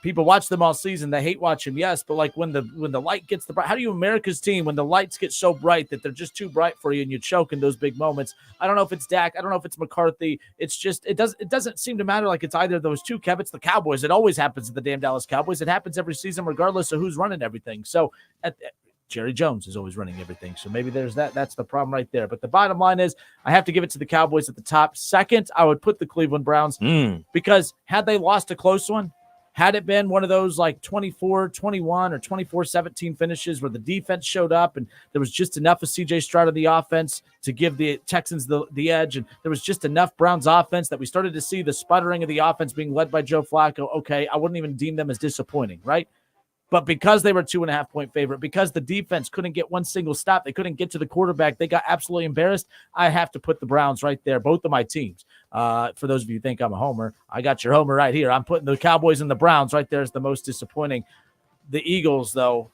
people watch them all season. They hate watching, yes, but like when the light gets how do you America's team when the lights get so bright that they're just too bright for you and you choke in those big moments? I don't know if it's Dak. I don't know if it's McCarthy. It's just it doesn't seem to matter like it's either of those two, Kev. It's the Cowboys. It always happens to the damn Dallas Cowboys. It happens every season regardless of who's running everything. So Jerry Jones is always running everything. So maybe there's that. That's the problem right there. But the bottom line is I have to give it to the Cowboys at the top. Second, I would put the Cleveland Browns because had they lost a close one, had it been one of those like 24-21 or 24-17 finishes where the defense showed up and there was just enough of CJ Stroud of the offense to give the Texans the edge, and there was just enough Browns offense that we started to see the sputtering of the offense being led by Joe Flacco, okay, I wouldn't even deem them as disappointing, right? But because they were 2.5-point favorite, because the defense couldn't get one single stop, they couldn't get to the quarterback, they got absolutely embarrassed, I have to put the Browns right there, both of my teams. For those of you who think I'm a homer, I got your homer right here. I'm putting the Cowboys and the Browns right there as the most disappointing. The Eagles, though,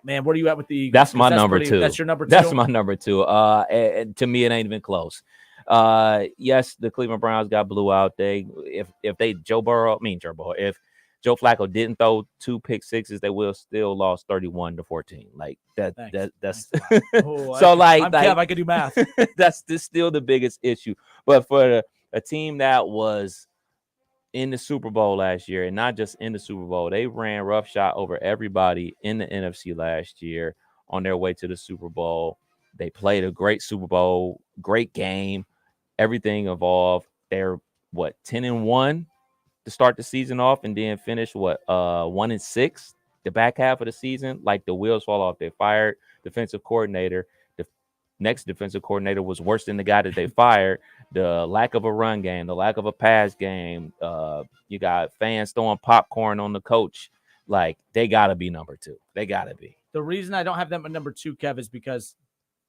man, where are you at with the Eagles? That's my number two. That's your number two? That's my number two. And to me, it ain't even close. Yes, the Cleveland Browns got blew out. If Joe Flacco didn't throw 2 pick sixes, they will still lost 31-14. Like that's so like Kev, I could do math. That's still the biggest issue. But for a team that was in the Super Bowl last year, and not just in the Super Bowl, they ran roughshod over everybody in the NFC last year on their way to the Super Bowl. They played a great Super Bowl, great game. Everything evolved. They're 10-1. To start the season off and then finish 1-6 the back half of the season, like the wheels fall off. They fired defensive coordinator. The next defensive coordinator was worse than the guy that they fired. The lack of a run game, the lack of a pass game. You got fans throwing popcorn on the coach. Like they gotta be number two. They gotta be. The reason I don't have them at number two, Kev, is because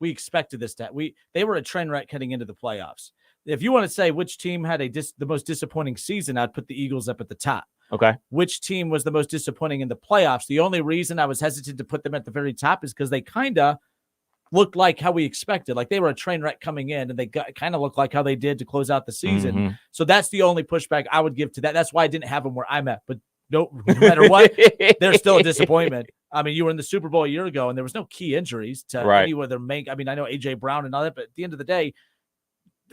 we expected this. They were a train wreck heading into the playoffs. If you want to say which team had the most disappointing season, I'd put the Eagles up at the top. Okay. Which team was the most disappointing in the playoffs? The only reason I was hesitant to put them at the very top is because they kind of looked like how we expected. Like they were a train wreck coming in, and they kind of looked like how they did to close out the season. So that's the only pushback I would give to that. That's why I didn't have them where I'm at. But no matter what, they're still a disappointment. I mean, you were in the Super Bowl a year ago, and there was no key injuries to any of their main. I mean, I know A.J. Brown and all that, but at the end of the day,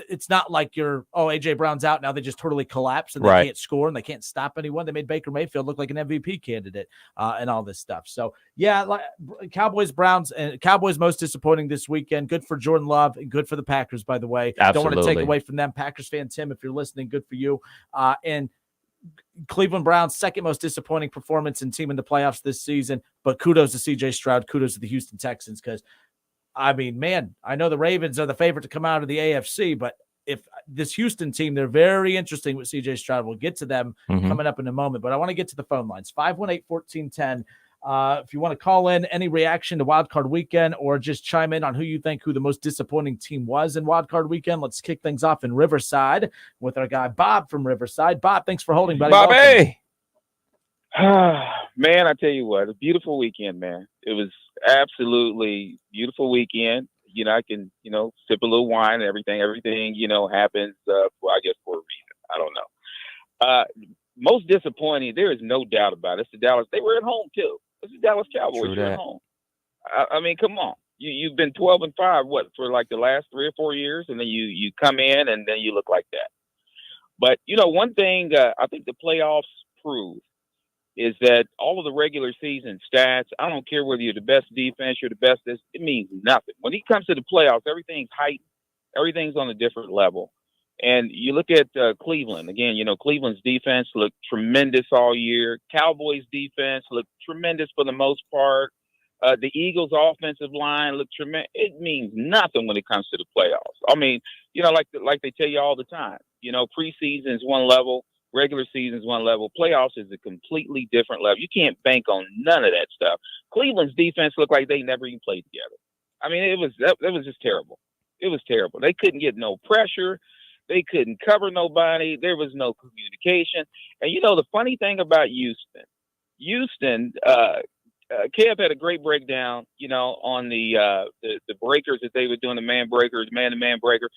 it's not like A.J. Brown's out now. They just totally collapse and they can't score and they can't stop anyone. They made Baker Mayfield look like an MVP candidate and all this stuff. So, yeah, Cowboys, Browns, and Cowboys most disappointing this weekend. Good for Jordan Love and good for the Packers, by the way. Absolutely. Don't want to take away from them. Packers fan Tim, if you're listening, good for you. And Cleveland Browns, second most disappointing performance in team in the playoffs this season. But kudos to CJ Stroud. Kudos to the Houston Texans because I mean, man, I know the Ravens are the favorite to come out of the AFC, but if this Houston team, they're very interesting with CJ Stroud. We'll get to them coming up in a moment, but I want to get to the phone lines. 518-1410. If you want to call in any reaction to Wildcard Weekend or just chime in on who the most disappointing team was in Wildcard Weekend, let's kick things off in Riverside with our guy Bob from Riverside. Bob, thanks for holding, buddy. Bobby! Man, I tell you what, a beautiful weekend, man. It was absolutely beautiful weekend. You know, I can, sip a little wine and everything, happens, I guess for a reason. I don't know. Most disappointing, there is no doubt about it. It's the Dallas. They were at home too. It's the Dallas Cowboys. You're at home. I mean, come on. You've been 12-5, for like the last 3 or 4 years, and then you come in and then you look like that. But, one thing I think the playoffs prove is that all of the regular season stats, I don't care whether you're the best defense, you're the best, it means nothing. When it comes to the playoffs, everything's heightened. Everything's on a different level. And you look at Cleveland. Again, Cleveland's defense looked tremendous all year. Cowboys' defense looked tremendous for the most part. The Eagles' offensive line looked tremendous. It means nothing when it comes to the playoffs. I mean, like they tell you all the time, preseason is one level, regular season is one level, playoffs is a completely different level. You can't bank on none of that stuff. Cleveland's defense looked like they never even played together. I mean, it was just terrible. It was terrible. They couldn't get no pressure. They couldn't cover nobody. There was no communication. And the funny thing about Houston, Kev had a great breakdown, on the breakers that they were doing, the man-to-man breaker.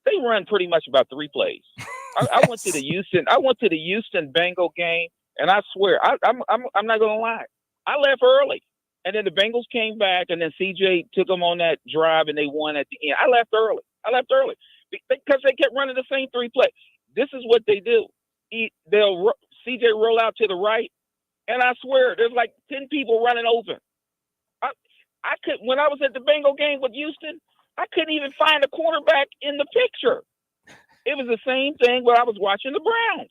They run pretty much about 3 plays. I went to the Houston Bengal game, and I swear, I'm not gonna lie, I left early, and then the Bengals came back, and then CJ took them on that drive, and they won at the end. I left early because they kept running the same 3 plays. This is what they do. They'll CJ roll out to the right. And I swear, there's like 10 people running open. When I was at the Bengal game with Houston, I couldn't even find a quarterback in the picture. It was the same thing when I was watching the Browns.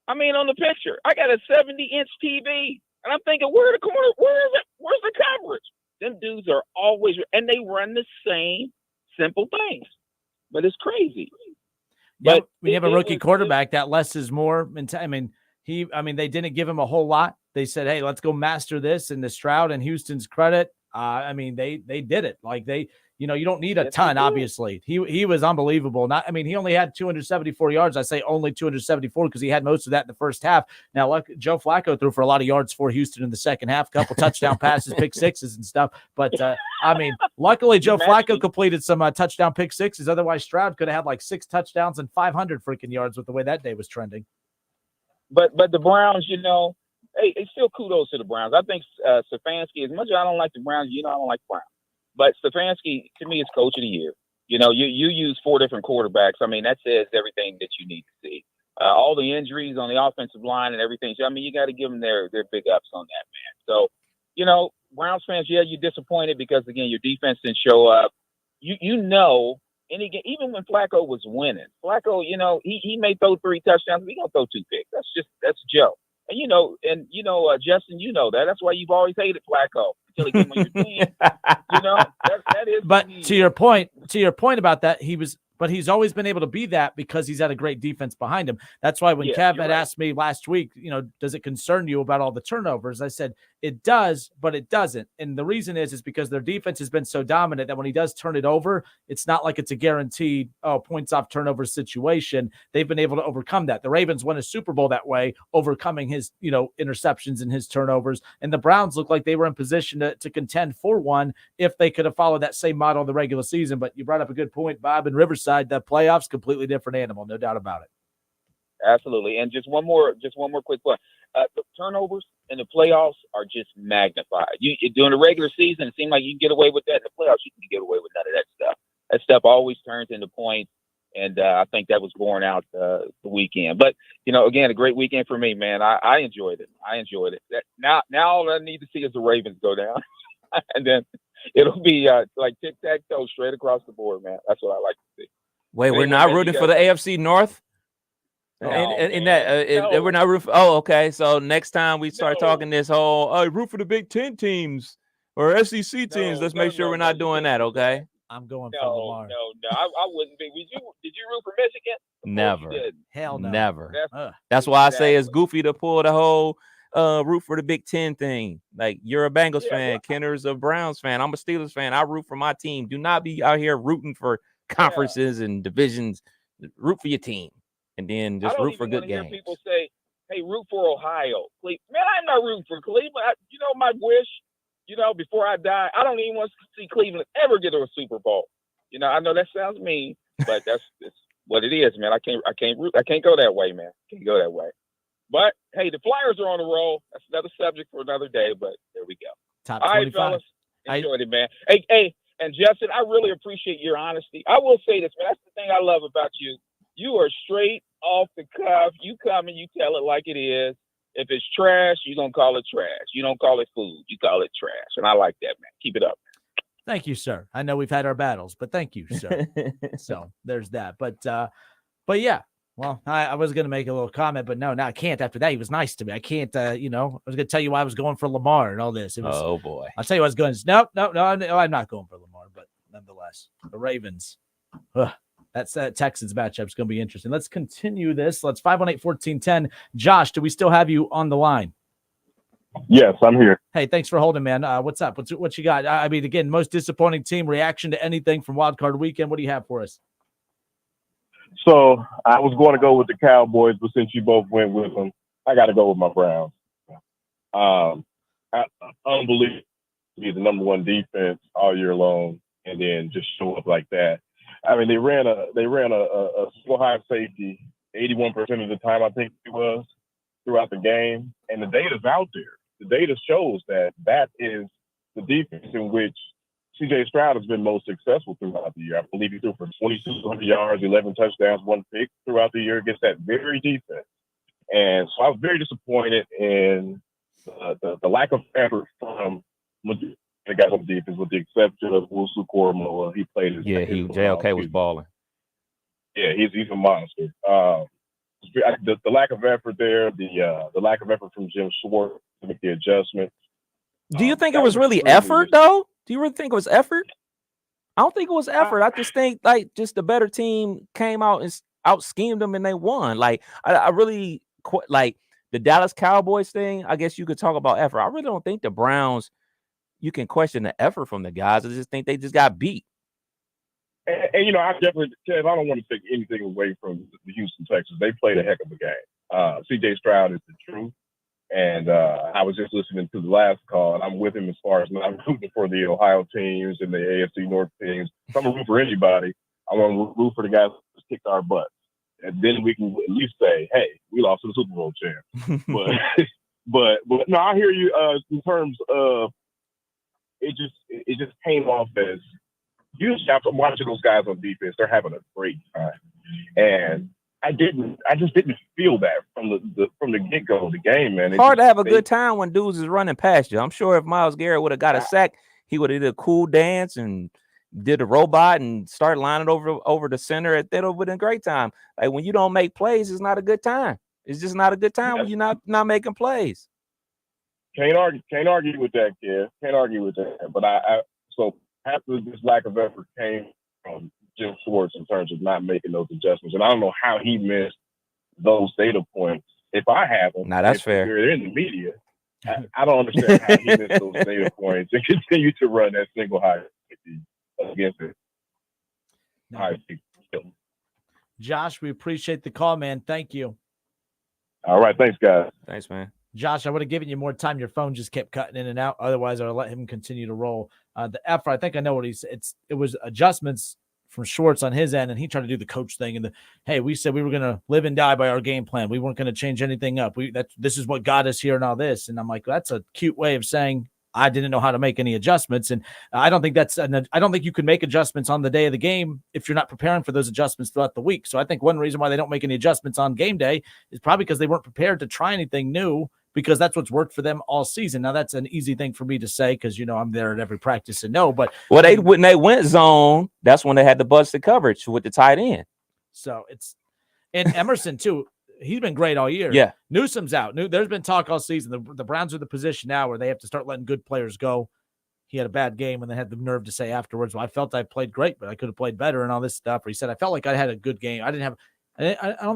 I mean, on the picture, I got a 70-inch TV, and I'm thinking, where is it? Where's the coverage? Them dudes are always, and they run the same simple things, but it's crazy. Yeah, but when you have a rookie quarterback, that less is more. They didn't give him a whole lot. They said, hey, let's go master this. And to Stroud and Houston's credit, they did it. Like you don't need a ton, obviously. He was unbelievable. He only had 274 yards. I say only 274 because he had most of that in the first half. Now, Joe Flacco threw for a lot of yards for Houston in the second half, a couple touchdown passes, pick sixes and stuff. But, luckily Joe Flacco completed some touchdown pick sixes. Otherwise, Stroud could have had like 6 touchdowns and 500 freaking yards with the way that day was trending. But the Browns, hey, still kudos to the Browns. I think Stefanski, as much as I don't like the Browns, I don't like the Browns. But Stefanski, to me, is coach of the year. You use 4 different quarterbacks. That says everything that you need to see. All the injuries on the offensive line and everything. You got to give them their big ups on that, man. So, Browns fans, you're disappointed because, again, your defense didn't show up. Even when Flacco was winning, he may throw 3 touchdowns. He's going to throw 2 picks. That's Joe. And Justin, that. That's why you've always hated Flacco until he came on your team. That is. But to your point about that, he's always been able to be that because he's had a great defense behind him. That's why when Kev had asked me last week, does it concern you about all the turnovers? I said, it does, but it doesn't. And the reason is because their defense has been so dominant that when he does turn it over, it's not like it's a guaranteed points off turnover situation. They've been able to overcome that. The Ravens won a Super Bowl that way, overcoming his, interceptions and his turnovers. And the Browns looked like they were in position to contend for one if they could have followed that same model in the regular season. But you brought up a good point, Bob, in Riverside, the playoffs, completely different animal, no doubt about it. Absolutely. And just one more quick point. The turnovers in the playoffs are just magnified. During the regular season, it seemed like you can get away with that. In the playoffs, you can get away with none of that stuff. That stuff always turns into points, and I think that was borne out the weekend. But, again, a great weekend for me, man. I enjoyed it. Now all I need to see is the Ravens go down, and then it'll be like tic-tac-toe straight across the board, man. That's what I like to see. Wait, we're not rooting for the AFC North? We're not rooting for, okay. So next time we start talking this whole, root for the Big Ten teams or SEC teams, let's make sure we're not doing that, okay? I'm going for Lamar. No, I wouldn't be. Did you root for Michigan? Never. Hell no. Never. That's why I say it's goofy to pull the whole root for the Big Ten thing. Like, you're a Bengals fan. Kenner's a Browns fan. I'm a Steelers fan. I root for my team. Do not be out here rooting for conferences and divisions. Root for your team. And then just root for good games. People say, hey, root for Ohio. Man, I'm not rooting for Cleveland. My wish, before I die, I don't even want to see Cleveland ever get to a Super Bowl. I know that sounds mean, but that's what it is, man. I can't go that way, man. Can't go that way. But hey, the Flyers are on the roll. That's another subject for another day, but there we go. Top 25. All right, fellas. Enjoyed it, man. Hey, and Justin, I really appreciate your honesty. I will say this, man. That's the thing I love about you. You are straight off the cuff. You come and you tell it like it is. If it's trash, you don't call it trash. You don't call it food. You call it trash. And I like that, man. Keep it up. Thank you, sir. I know we've had our battles, but thank you, sir. So there's that. But yeah. Well, I was going to make a little comment, but no, I can't. After that, he was nice to me. I can't, I was going to tell you why I was going for Lamar and all this. It was, oh, boy. I'll tell you what I was going to No, I'm not going for Lamar, but nonetheless, the Ravens. That's that Texans matchup is going to be interesting. Let's continue this. Let's 518-1410. Josh, do we still have you on the line? Yes, I'm here. Hey, thanks for holding, man. What's up? What you got? I mean, again, most disappointing team reaction to anything from Wild Card Weekend. What do you have for us? So I was going to go with the Cowboys, but since you both went with them, I got to go with my Browns. Unbelievable, be the number one defense all year long, and then just show up like that. I mean, they ran a single high safety 81% of the time, I think it was, throughout the game, and the data's out there. The data shows that is the defense in which CJ Stroud has been most successful throughout the year. I believe he threw for 2,200 yards, 11 touchdowns, 1 pick throughout the year against that very defense. And so I was very disappointed in the lack of effort from the guys on defense, with the exception of Wusu Koromoa. He played his JLK was balling. Yeah, he's a monster. The lack of effort there, the lack of effort from Jim Schwartz to make the adjustment. Do you think it was really effort, though? Do you really think it was effort? I don't think it was effort. I just think just the better team came out and out schemed them and they won. I really like the Dallas Cowboys thing. I guess you could talk about effort. I really don't think the Browns, you can question the effort from the guys. I just think they just got beat. And I definitely, Kev, I don't want to take anything away from the Houston Texans. They played a heck of a game. CJ Stroud is the truth. And I was just listening to the last call, and I'm with him as far as not rooting for the Ohio teams and the AFC North teams. If I'm going to root for anybody, I want to root for the guys who kicked our butts. And then we can at least say, hey, we lost to the Super Bowl champ. but no, I hear you in terms of it just came off as usually after watching those guys on defense, they're having a great time. And I just didn't feel that from the get-go of the game, man. It's hard to have a good time when dudes is running past you. I'm sure if Myles Garrett would have got a sack, he would have did a cool dance and did a robot and start lining over the center. That would have been a great time. Like, when you don't make plays, it's not a good time. It's just not a good time when you're not making plays. Can't argue with that, kid. Can't argue with that. But so after this lack of effort came from Jim Schwartz in terms of not making those adjustments. And I don't know how he missed those data points. If I have them, that's fair. They're in the media. I don't understand how he missed those data points and continue to run that single high against it. Josh, we appreciate the call, man. Thank you. All right. Thanks, guys. Thanks, man. Josh, I would have given you more time. Your phone just kept cutting in and out. Otherwise, I would let him continue to roll. The effort, I think I know what he said. It was adjustments from Schwartz on his end, and he tried to do the coach thing. And hey, we said we were going to live and die by our game plan. We weren't going to change anything up. This is what got us here and all this. And I'm like, that's a cute way of saying I didn't know how to make any adjustments. And I don't think I don't think you can make adjustments on the day of the game if you're not preparing for those adjustments throughout the week. So I think one reason why they don't make any adjustments on game day is probably because they weren't prepared to try anything new, because that's what's worked for them all season. Now, that's an easy thing for me to say because, I'm there at every practice and know. But when they went zone, that's when they had the busted coverage with the tight end. So and Emerson, too, he's been great all year. Yeah. Newsom's out. There's been talk all season. The Browns are in the position now where they have to start letting good players go. He had a bad game, and they had the nerve to say afterwards, well, I felt I played great, but I could have played better and all this stuff. Or he said, I felt like I had a good game. I don't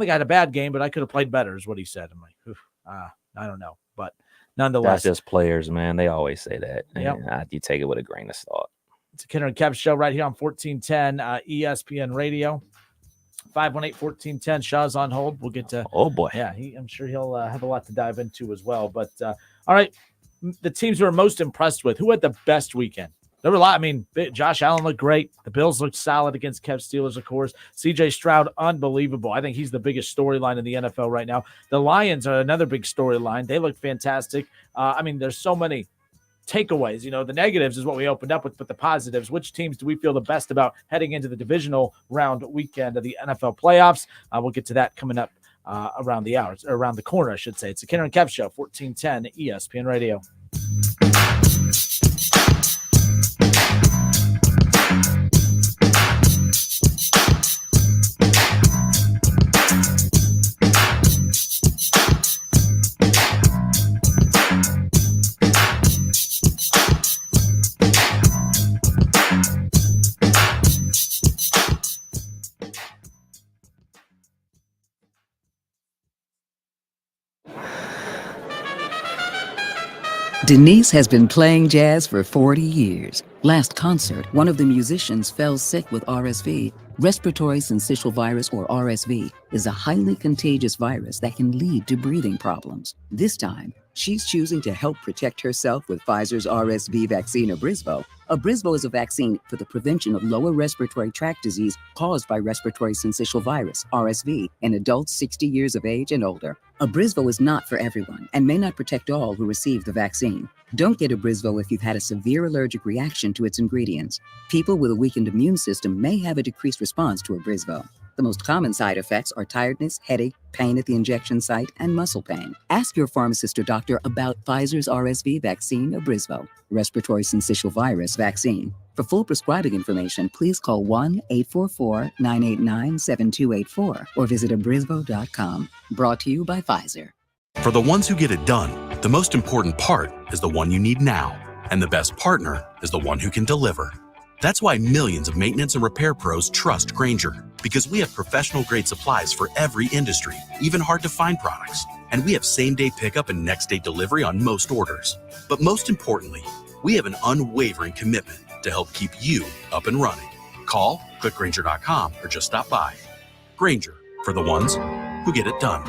think I had a bad game, but I could have played better is what he said. I'm like, I don't know, but nonetheless, that's just players, man. They always say that. Yep. You take it with a grain of salt. It's a Kenner and Kev show right here on 1410 ESPN Radio. 518-1410. Shaw's on hold. We'll get to. Oh boy, yeah. I'm sure he'll have a lot to dive into as well. But all right, the teams we were most impressed with. Who had the best weekend? There were a lot. I mean, Josh Allen looked great. The Bills looked solid against Kev Steelers, of course. CJ Stroud, unbelievable. I think he's the biggest storyline in the NFL right now. The Lions are another big storyline. They look fantastic. There's so many takeaways. The negatives is what we opened up with, but the positives, which teams do we feel the best about heading into the divisional round weekend of the NFL playoffs? We'll get to that coming up around the corner, I should say. It's the Kenner and Kev Show, 1410 ESPN Radio. Denise has been playing jazz for 40 years. Last concert, one of the musicians fell sick with RSV. Respiratory syncytial virus, or RSV, is a highly contagious virus that can lead to breathing problems. This time, she's choosing to help protect herself with Pfizer's RSV vaccine, Abrysvo. Abrysvo is a vaccine for the prevention of lower respiratory tract disease caused by respiratory syncytial virus, RSV, in adults 60 years of age and older. Abrysvo is not for everyone and may not protect all who receive the vaccine. Don't get Abrysvo if you've had a severe allergic reaction to its ingredients. People with a weakened immune system may have a decreased response to Abrysvo. The most common side effects are tiredness, headache, pain at the injection site, and muscle pain. Ask your pharmacist or doctor about Pfizer's RSV vaccine, Abrysvo, respiratory syncytial virus vaccine. For full prescribing information, please call 1-844-989-7284 or visit abrysvo.com. Brought to you by Pfizer. For the ones who get it done, the most important part is the one you need now. And the best partner is the one who can deliver. That's why millions of maintenance and repair pros trust Grainger, because we have professional-grade supplies for every industry, even hard-to-find products. And we have same-day pickup and next-day delivery on most orders. But most importantly, we have an unwavering commitment to help keep you up and running. Call, click Grainger.com, or just stop by. Grainger, for the ones who get it done.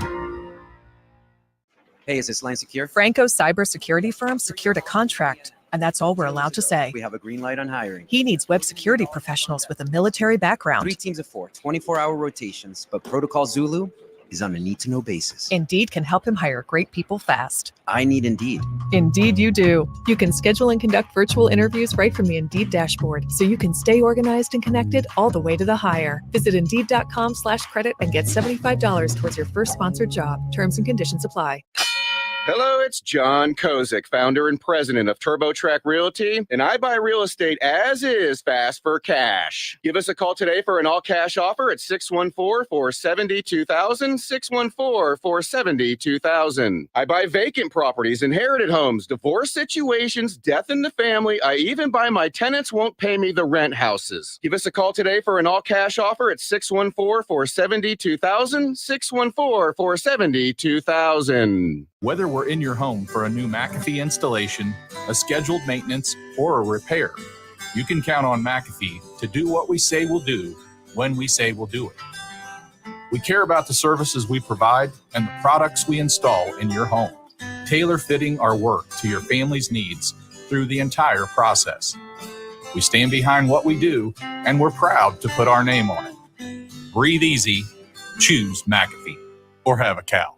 Hey, is this line secure? Franco's cybersecurity firm secured a contract, and that's all we're allowed to say. We have a green light on hiring. He needs web security professionals with a military background. 3 teams of 4, 24-hour rotations, but Protocol Zulu is on a need-to-know basis. Indeed can help him hire great people fast. I need Indeed. Indeed you do. You can schedule and conduct virtual interviews right from the Indeed dashboard, so you can stay organized and connected all the way to the hire. Visit Indeed.com/credit and get $75 towards your first sponsored job. Terms and conditions apply. Hello, it's John Kozik, founder and president of TurboTrack Realty, and I buy real estate as is fast for cash. Give us a call today for an all-cash offer at 614-470-2000, 614-470-2000. I buy vacant properties, inherited homes, divorce situations, death in the family. I even buy my tenants won't pay me the rent houses. Give us a call today for an all-cash offer at 614-470-2000, 614-470-2000. Whether we're in your home for a new McAfee installation, a scheduled maintenance, or a repair, you can count on McAfee to do what we say we'll do when we say we'll do it. We care about the services we provide and the products we install in your home, tailor-fitting our work to your family's needs through the entire process. We stand behind what we do, and we're proud to put our name on it. Breathe easy, choose McAfee, or have a cow.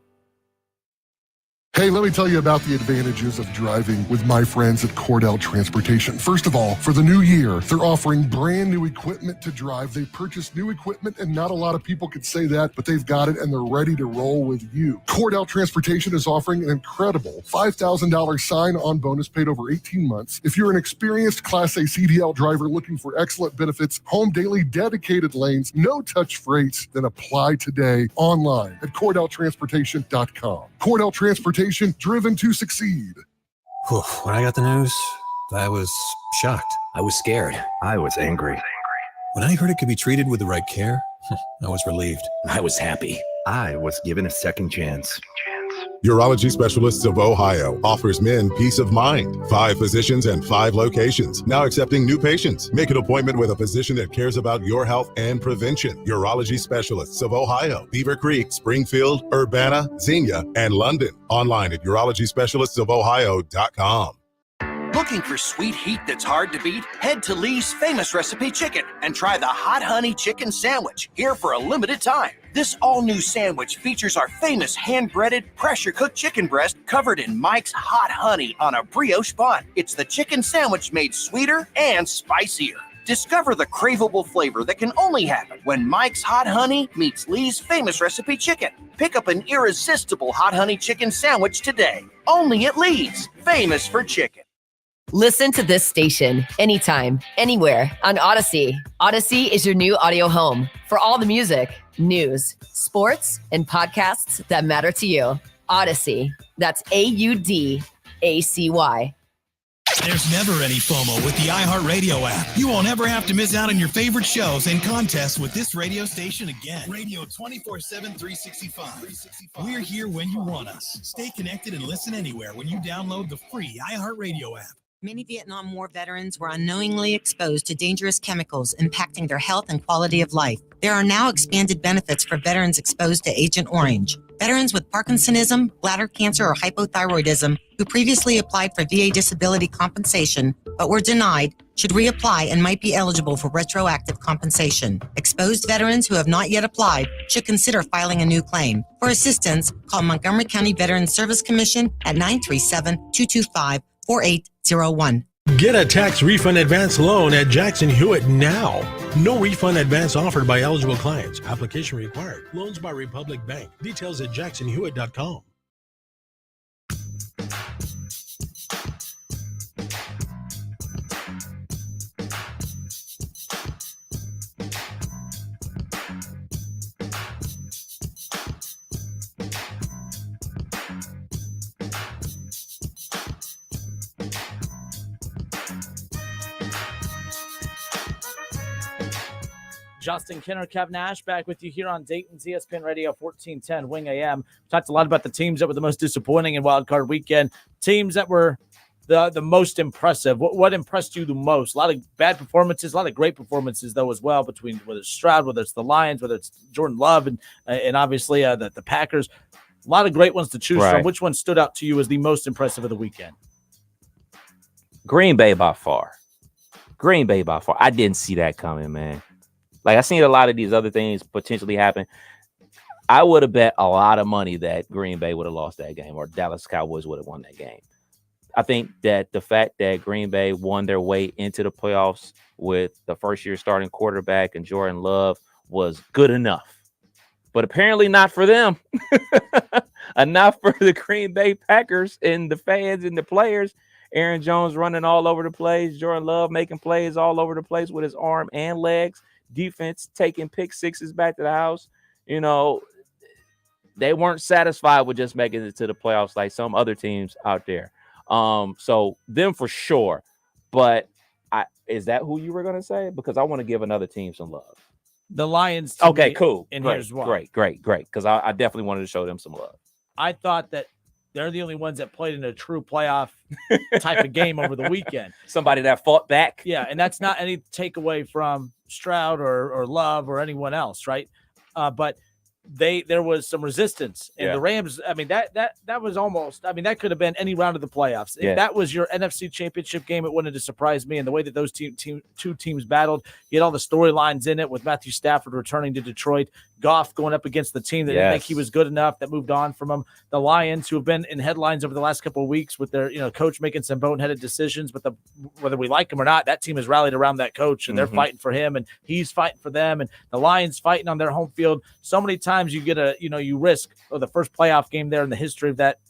Hey, let me tell you about the advantages of driving with my friends at Cordell Transportation. First of all, for the new year, they're offering brand new equipment to drive. They purchased new equipment, and not a lot of people could say that, but they've got it, and they're ready to roll with you. Cordell Transportation is offering an incredible $5,000 sign-on bonus paid over 18 months. If you're an experienced Class A CDL driver looking for excellent benefits, home daily dedicated lanes, no-touch freights, then apply today online at CordellTransportation.com. Cordell Transportation, driven to succeed. When I got the news, I was shocked. I was scared. I was angry. When I heard it could be treated with the right care, I was relieved. I was happy. I was given a second chance. Urology Specialists of Ohio offers men peace of mind. 5 physicians and 5 locations. Now accepting new patients. Make an appointment with a physician that cares about your health and prevention. Urology Specialists of Ohio, Beaver Creek, Springfield, Urbana, Xenia, and London. Online at urologyspecialistsofohio.com. Looking for sweet heat that's hard to beat? Head to Lee's Famous Recipe Chicken and try the Hot Honey Chicken Sandwich, here for a limited time. This all-new sandwich features our famous hand-breaded, pressure-cooked chicken breast covered in Mike's hot honey on a brioche bun. It's the chicken sandwich made sweeter and spicier. Discover the craveable flavor that can only happen when Mike's Hot Honey meets Lee's famous recipe chicken. Pick up an irresistible hot honey chicken sandwich today. Only at Lee's, famous for chicken. Listen to this station anytime, anywhere on Odyssey. Odyssey is your new audio home for all the music, news, sports, and podcasts that matter to you. Odyssey. That's AUDACY. There's never any FOMO with the iHeartRadio app. You won't ever have to miss out on your favorite shows and contests with this radio station again. Radio 24/7, 365. We're here when you want us. Stay connected and listen anywhere when you download the free iHeartRadio app. Many Vietnam War veterans were unknowingly exposed to dangerous chemicals impacting their health and quality of life. There are now expanded benefits for veterans exposed to Agent Orange. Veterans with Parkinsonism, bladder cancer, or hypothyroidism who previously applied for VA disability compensation but were denied should reapply and might be eligible for retroactive compensation. Exposed veterans who have not yet applied should consider filing a new claim. For assistance, call Montgomery County Veterans Service Commission at 937-225-4801. Get a tax refund advance loan at Jackson Hewitt now. No refund advance offered by eligible clients. Application required. Loans by Republic Bank. Details at jacksonhewitt.com. Justin Kinner, Kev Nash, back with you here on Dayton's ESPN Radio 1410 Wing AM. Talked a lot about the teams that were the most disappointing in Wild Card Weekend. Teams that were the most impressive. What impressed you the most? A lot of bad performances, a lot of great performances though as well, between whether it's Stroud, whether it's the Lions, whether it's Jordan Love, and obviously the Packers. A lot of great ones to choose from. Which one stood out to you as the most impressive of the weekend? Green Bay by far. I didn't see that coming, man. Like, I seen a lot of these other things potentially happen. I would have bet a lot of money that Green Bay would have lost that game or Dallas Cowboys would have won that game. I think that the fact that Green Bay won their way into the playoffs with the first-year starting quarterback and Jordan Love was good enough. But apparently not for them. Enough for the Green Bay Packers and the fans and the players. Aaron Jones running all over the place. Jordan Love making plays all over the place with his arm and legs. Defense taking pick sixes back to the house. You know, they weren't satisfied with just making it to the playoffs like some other teams out there. So them for sure. But is that who you were going to say? Because I want to give another team some love. The Lions. Okay, cool. And great, here's why. Great. Because I definitely wanted to show them some love. I thought that they're the only ones that played in a true playoff type of game over the weekend. Somebody that fought back. Yeah, and that's not any takeaway from Stroud or Love or anyone else, right? But there was some resistance. And the Rams, I mean, that was almost, I mean, that could have been any round of the playoffs. If that was your NFC Championship game, it wouldn't have surprised me. And the way that those two teams battled, you had all the storylines in it with Matthew Stafford returning to Detroit, Goff going up against the team that didn't think he was good enough, that moved on from him. The Lions, who have been in headlines over the last couple of weeks with their coach making some boneheaded decisions, but whether we like him or not, that team has rallied around that coach, and they're fighting for him, and he's fighting for them, and the Lions fighting on their home field. So many times you get you risk the first playoff game there in the history of that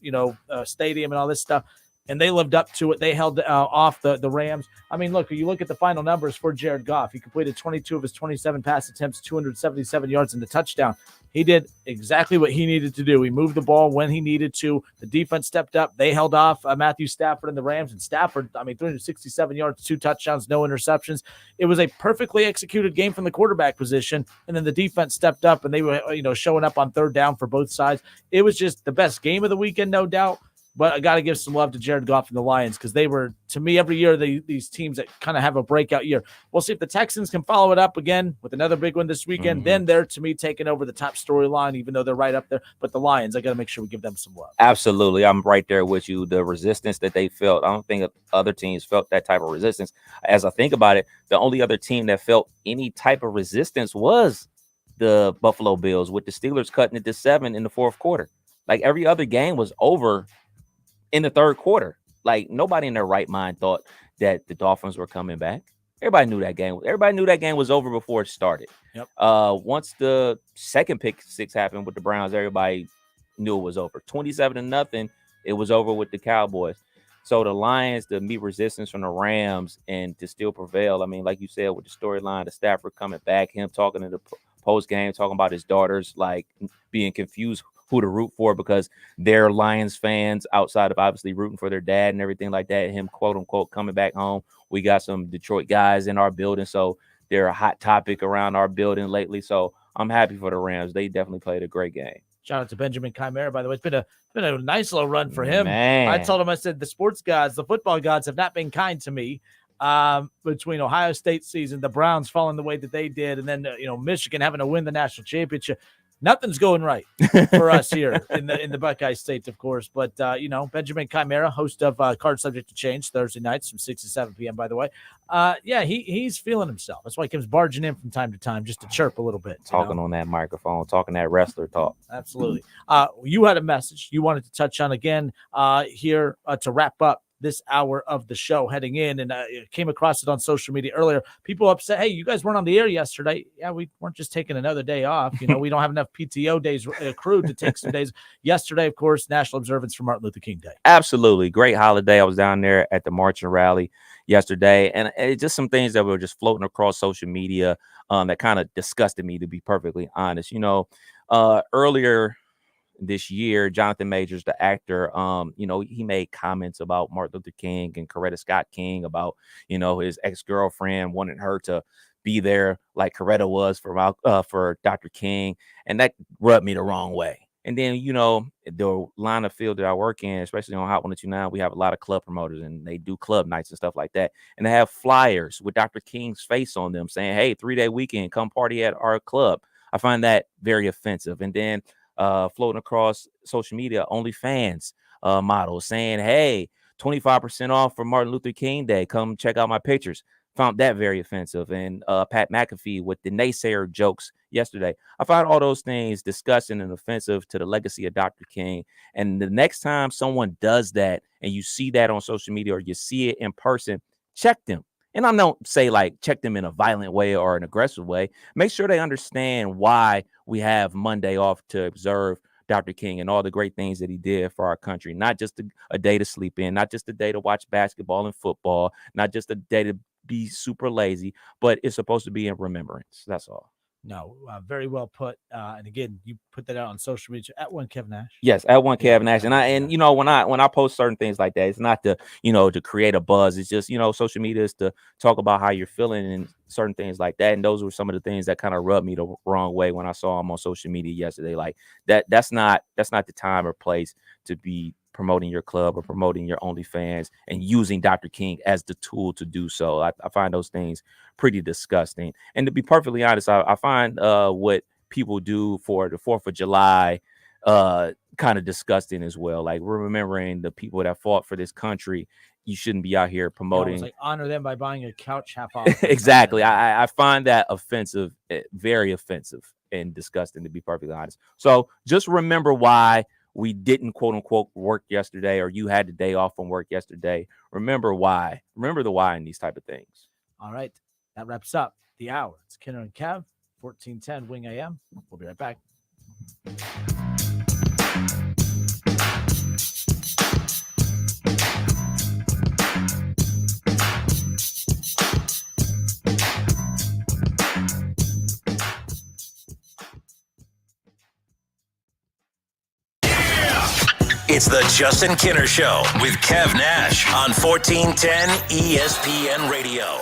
stadium and all this stuff. And they lived up to it. They held off the Rams. I mean, look, you look at the final numbers for Jared Goff. He completed 22 of his 27 pass attempts, 277 yards and a touchdown. He did exactly what he needed to do. He moved the ball when he needed to. The defense stepped up. They held off Matthew Stafford and the Rams. And Stafford, 367 yards, 2 touchdowns, no interceptions. It was a perfectly executed game from the quarterback position. And then the defense stepped up, and they were showing up on third down for both sides. It was just the best game of the weekend, no doubt. But I got to give some love to Jared Goff and the Lions, because they were, to me, every year these teams that kind of have a breakout year. We'll see if the Texans can follow it up again with another big one this weekend. Then they're, to me, taking over the top storyline, even though they're right up there. But the Lions, I got to make sure we give them some love. Absolutely. I'm right there with you. The resistance that they felt, I don't think other teams felt that type of resistance. As I think about it, the only other team that felt any type of resistance was the Buffalo Bills, with the Steelers cutting it to 7 in the fourth quarter. Like every other game was over in the third quarter. Like nobody in their right mind thought that the Dolphins were coming back. Everybody knew that game was over before it started. Yep. Once the second pick six happened with the Browns, everybody knew it was over. 27-0, it was over with the Cowboys. So the Lions to meet resistance from the Rams and to still prevail. I mean, like you said, with the storyline, the Stafford coming back, him talking in the post game, talking about his daughters, like being confused who to root for because they're Lions fans outside of obviously rooting for their dad and everything like that. Him, quote unquote, coming back home. We got some Detroit guys in our building, so they're a hot topic around our building lately. So I'm happy for the Rams. They definitely played a great game. Shout out to Benjamin Chimera, by the way. It's been a nice little run for him. Man. I told him, I said, the sports gods, the football gods have not been kind to me. Between Ohio State season, the Browns falling the way that they did, and then Michigan having to win the national championship. Nothing's going right for us here in the Buckeye State, of course. But Benjamin Chimera, host of Card Subject to Change Thursday nights from 6 to 7 p.m. By the way, he's feeling himself. That's why he comes barging in from time to time just to chirp a little bit, talking on that microphone, talking that wrestler talk. Absolutely. You had a message you wanted to touch on again here to wrap up this hour of the show heading in, and came across it on social media earlier. People upset, hey, you guys weren't on the air yesterday. Yeah, we weren't just taking another day off. We don't have enough PTO days accrued to take some days. Yesterday, of course, National Observance for Martin Luther King Day. Absolutely. Great holiday. I was down there at the march and rally yesterday, and it's just some things that were just floating across social media that kind of disgusted me, to be perfectly honest. Earlier this year, Jonathan Majors, the actor, he made comments about Martin Luther King and Coretta Scott King about, his ex-girlfriend wanted her to be there like Coretta was for Dr. King. And that rubbed me the wrong way. And then, the line of field that I work in, especially on Hot 102.9, we have a lot of club promoters and they do club nights and stuff like that. And they have flyers with Dr. King's face on them saying, hey, 3-day weekend, come party at our club. I find that very offensive. And then floating across social media, OnlyFans models saying, hey, 25% off for Martin Luther King Day. Come check out my pictures. Found that very offensive. And Pat McAfee with the naysayer jokes yesterday. I find all those things disgusting and offensive to the legacy of Dr. King. And the next time someone does that and you see that on social media or you see it in person, check them. And I don't say like check them in a violent way or an aggressive way. Make sure they understand why we have Monday off to observe Dr. King and all the great things that he did for our country. Not just a day to sleep in, not just a day to watch basketball and football, not just a day to be super lazy, but it's supposed to be in remembrance. That's all. No, very well put. And again, you put that out on social media at one Kev Nash. Yes, at one Kev Nash. And when I post certain things like that, it's not to create a buzz. It's just, social media is to talk about how you're feeling and certain things like that. And those were some of the things that kind of rubbed me the wrong way when I saw him on social media yesterday. Like that's not the time or place to be promoting your club or promoting your OnlyFans and using Dr. King as the tool to do so. I find those things pretty disgusting. And to be perfectly honest, I find what people do for the 4th of July kind of disgusting as well. Like, we're remembering the people that fought for this country. You shouldn't be out here promoting. Like, honor them by buying a couch half off. Exactly. I find that offensive, very offensive and disgusting, to be perfectly honest. So just remember why we didn't, quote unquote, work yesterday, or you had the day off from work yesterday. Remember why. Remember the why in these type of things. All right. That wraps up the hour. It's Kenner and Kev, 1410 Wing AM. We'll be right back. It's the Justin Kinner Show with Kev Nash on 1410 ESPN Radio.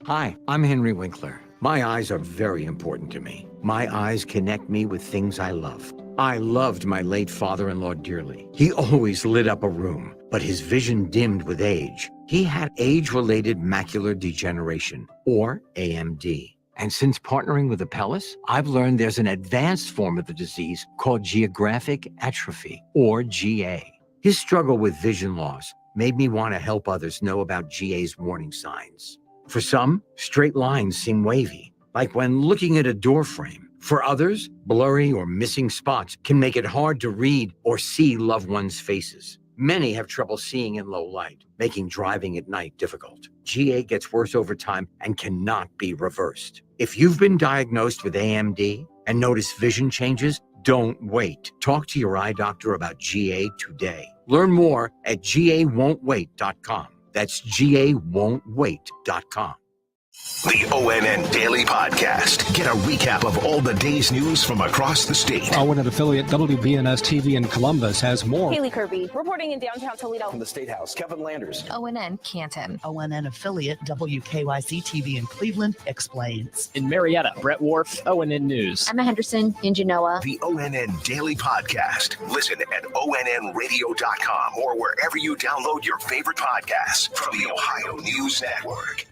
Hi, I'm Henry Winkler. My eyes are very important to me. My eyes connect me with things I love. I loved my late father-in-law dearly. He always lit up a room, but his vision dimmed with age. He had age-related macular degeneration, or AMD. And since partnering with Apellis, I've learned there's an advanced form of the disease called geographic atrophy, or GA. His struggle with vision loss made me want to help others know about GA's warning signs. For some, straight lines seem wavy, like when looking at a door frame. For others, blurry or missing spots can make it hard to read or see loved ones' faces. Many have trouble seeing in low light, making driving at night difficult. GA gets worse over time and cannot be reversed. If you've been diagnosed with AMD and notice vision changes, don't wait. Talk to your eye doctor about GA today. Learn more at GAWon'tWait.com. That's GAWon'tWait.com. The ONN Daily Podcast. Get a recap of all the day's news from across the state. ONN affiliate WBNS TV in Columbus has more. Haley Kirby reporting in downtown Toledo. From the State House, Kevin Landers. ONN Canton. ONN affiliate WKYC TV in Cleveland explains. In Marietta, Brett Wharf, ONN News. Emma Henderson in Genoa. The ONN Daily Podcast. Listen at ONNradio.com or wherever you download your favorite podcasts from the Ohio News Network.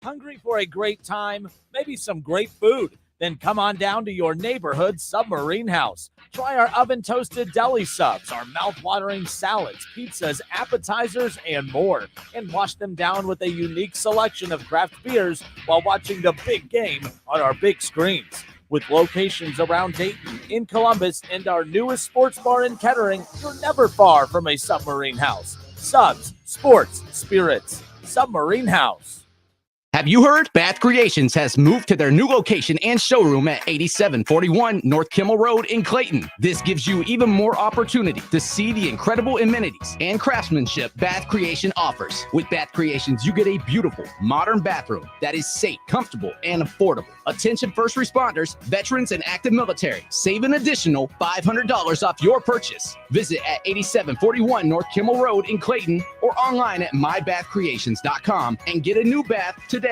Hungry for a great time, maybe some great food? Then come on down to your neighborhood Submarine House. Try our oven-toasted deli subs, our mouth-watering salads, pizzas, appetizers, and more. And wash them down with a unique selection of craft beers while watching the big game on our big screens. With locations around Dayton, in Columbus, and our newest sports bar in Kettering, you're never far from a Submarine House. Subs, sports, spirits. Submarine House. Have you heard? Bath Creations has moved to their new location and showroom at 8741 North Kimmel Road in Clayton. This gives you even more opportunity to see the incredible amenities and craftsmanship Bath Creation offers. With Bath Creations, you get a beautiful, modern bathroom that is safe, comfortable, and affordable. Attention first responders, veterans, and active military. Save an additional $500 off your purchase. Visit at 8741 North Kimmel Road in Clayton or online at mybathcreations.com and get a new bath today.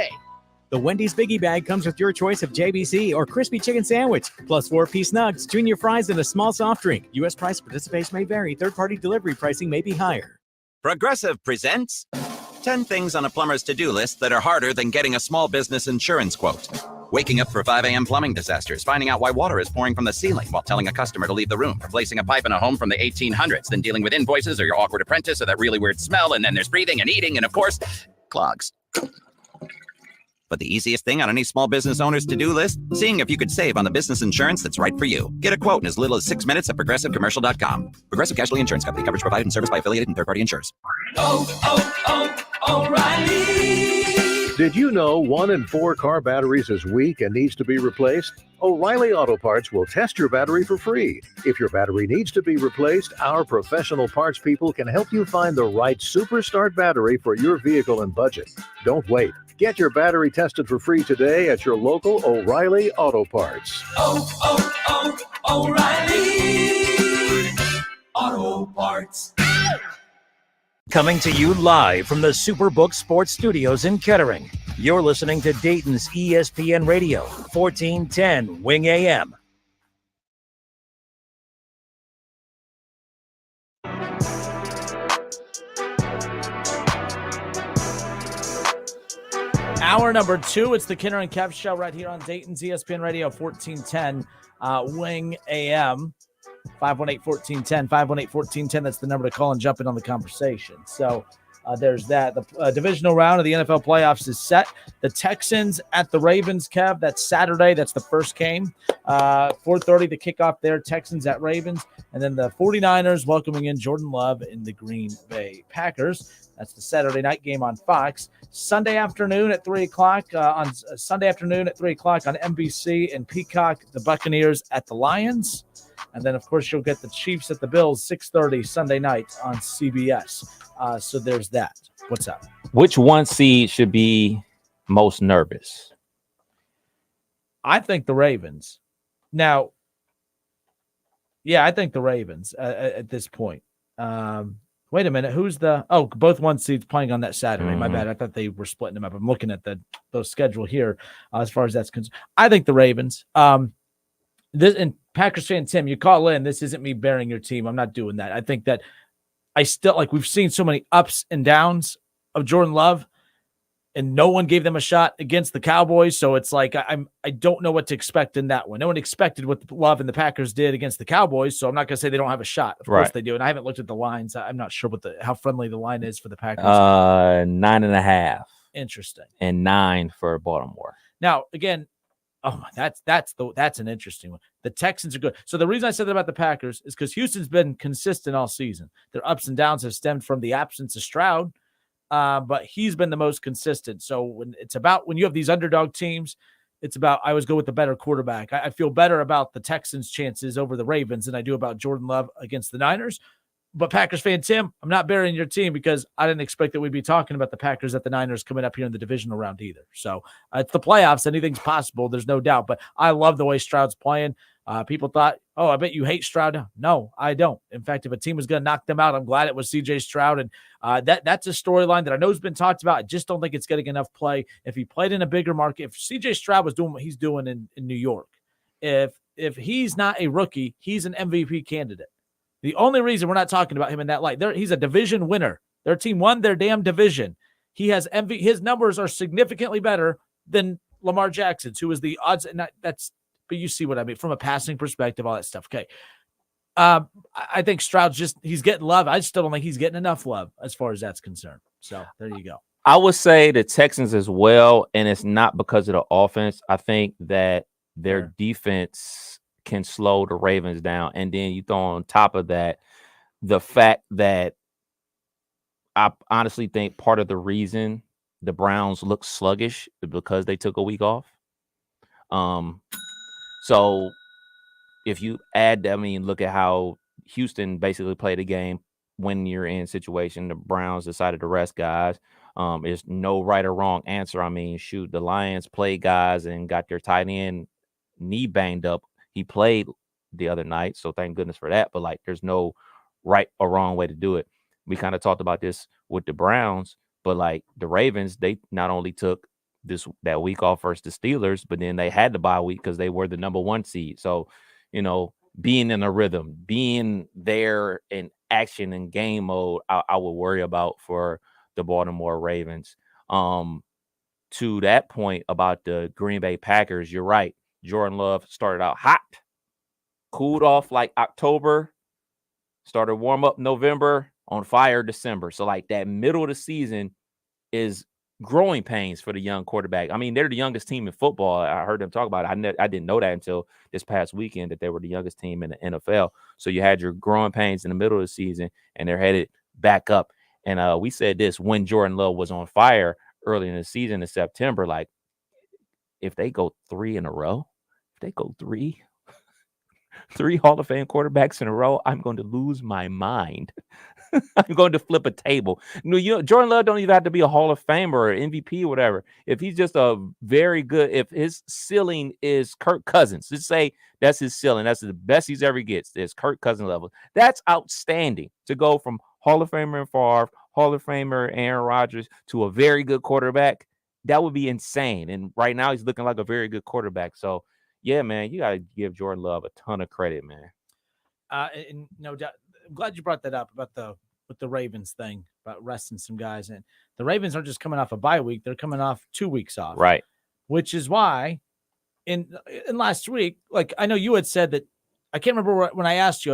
The Wendy's Biggie Bag comes with your choice of JBC or crispy chicken sandwich, plus 4-piece nugs, junior fries, and a small soft drink. U.S. price participation may vary. Third-party delivery pricing may be higher. Progressive presents 10 things on a plumber's to-do list that are harder than getting a small business insurance quote. Waking up for 5 a.m. plumbing disasters, finding out why water is pouring from the ceiling while telling a customer to leave the room, replacing a pipe in a home from the 1800s, then dealing with invoices or your awkward apprentice or that really weird smell, and then there's breathing and eating, and of course, clogs. But the easiest thing on any small business owner's to-do list, seeing if you could save on the business insurance that's right for you. Get a quote in as little as 6 minutes at progressivecommercial.com. Progressive Casualty Insurance Company. Coverage provided and serviced by affiliated and third-party insurers. O'Reilly. Did you know 1 in 4 car batteries is weak and needs to be replaced? O'Reilly Auto Parts will test your battery for free. If your battery needs to be replaced, our professional parts people can help you find the right Super Start battery for your vehicle and budget. Don't wait. Get your battery tested for free today at your local O'Reilly Auto Parts. O'Reilly Auto Parts. Coming to you live from the Superbook Sports Studios in Kettering. You're listening to Dayton's ESPN Radio, 1410 Wing AM. Hour number 2, it's the Kinner and Kev Show right here on Dayton's ESPN Radio, 1410 Wing AM. 518-1410, 518-1410. That's the number to call and jump in on the conversation. So there's that. The divisional round of the NFL playoffs is set. The Texans at the Ravens, Kev. That's Saturday. That's the first game. 4:30 to kick off there. Texans at Ravens. And then the 49ers welcoming in Jordan Love in the Green Bay Packers. That's the Saturday night game on Fox. Sunday afternoon at 3 o'clock on NBC and Peacock, the Buccaneers at the Lions. And then, of course, you'll get the Chiefs at the Bills, 6:30 Sunday night on CBS. So there's that. What's up? Which one seed should be most nervous? I think the Ravens. Now, yeah, I think the Ravens at this point. Wait a minute. Who's the? Oh, both 1 seeds playing on that Saturday. My Mhm. bad. I thought they were splitting them up. I'm looking at the schedule here as far as that's concerned. I think the Ravens. This and Packers fan Tim, you call in. This isn't me bearing your team. I'm not doing that. I think that I still like we've seen so many ups and downs of Jordan Love, and no one gave them a shot against the Cowboys. So it's like I don't know what to expect in that one. No one expected what Love and the Packers did against the Cowboys. So I'm not going to say they don't have a shot. Of course they do. And I haven't looked at the lines. I'm not sure how friendly the line is for the Packers. 9.5. Interesting. And 9 for Baltimore. Now again, that's an interesting one. The Texans are good. So the reason I said that about the Packers is because Houston's been consistent all season. Their ups and downs have stemmed from the absence of Stroud. But he's been the most consistent. So when you have these underdog teams, it's about I always go with the better quarterback. I feel better about the Texans' chances over the Ravens than I do about Jordan Love against the Niners. But Packers fan Tim, I'm not burying your team because I didn't expect that we'd be talking about the Packers at the Niners coming up here in the divisional round either. So it's the playoffs. Anything's possible. There's no doubt. But I love the way Stroud's playing. People thought, oh, I bet you hate Stroud. No, I don't. In fact, if a team was going to knock them out, I'm glad it was CJ Stroud. And that's a storyline that I know has been talked about. I just don't think it's getting enough play. If he played in a bigger market, if CJ Stroud was doing what he's doing in New York, if he's not a rookie, he's an MVP candidate. The only reason we're not talking about him in that light, he's a division winner. Their team won their damn division. He has his numbers are significantly better than Lamar Jackson's, who is the odds. And but you see what I mean from a passing perspective, all that stuff. Okay. I think Stroud's he's getting love. I still don't think he's getting enough love as far as that's concerned. So there you go. I would say the Texans as well. And it's not because of the offense. I think that their defense can slow the Ravens down. And then you throw on top of that the fact that I honestly think part of the reason the Browns look sluggish is because they took a week off. So if you add, look at how Houston basically played a game when you're in situation. The Browns decided to rest guys. There's no right or wrong answer. The Lions played guys and got their tight end knee banged up. He played the other night, so thank goodness for that. But there's no right or wrong way to do it. We kind of talked about this with the Browns, but the Ravens, they not only took that week off versus the Steelers, but then they had the bye week because they were the number 1 seed. So, being in a rhythm, being there in action and game mode, I would worry about for the Baltimore Ravens. To that point about the Green Bay Packers, you're right. Jordan Love started out hot, cooled off October, started warm up November, on fire December. So that middle of the season is growing pains for the young quarterback. They're the youngest team in football. I heard them talk about it. I didn't know that until this past weekend that they were the youngest team in the NFL. So you had your growing pains in the middle of the season, and they're headed back up. And we said this when Jordan Love was on fire early in the season in September, if they go 3 in a row, they go three Hall of Fame quarterbacks in a row, I'm going to lose my mind. I'm going to flip a table. Jordan Love don't even have to be a Hall of Famer or MVP or whatever. If he's just a very good, if his ceiling is Kirk Cousins, just say that's his ceiling. That's the best he's ever gets. Is Kirk Cousins level. That's outstanding to go from Hall of Famer and Favre, Hall of Famer Aaron Rodgers to a very good quarterback. That would be insane. And right now he's looking like a very good quarterback. So, yeah, man, you got to give Jordan Love a ton of credit, man. And no doubt, I'm glad you brought that up about with the Ravens thing about resting some guys. And the Ravens aren't just coming off a bye week; they're coming off 2 weeks off, right? Which is why, in last week, I know you had said that. I can't remember when I asked you.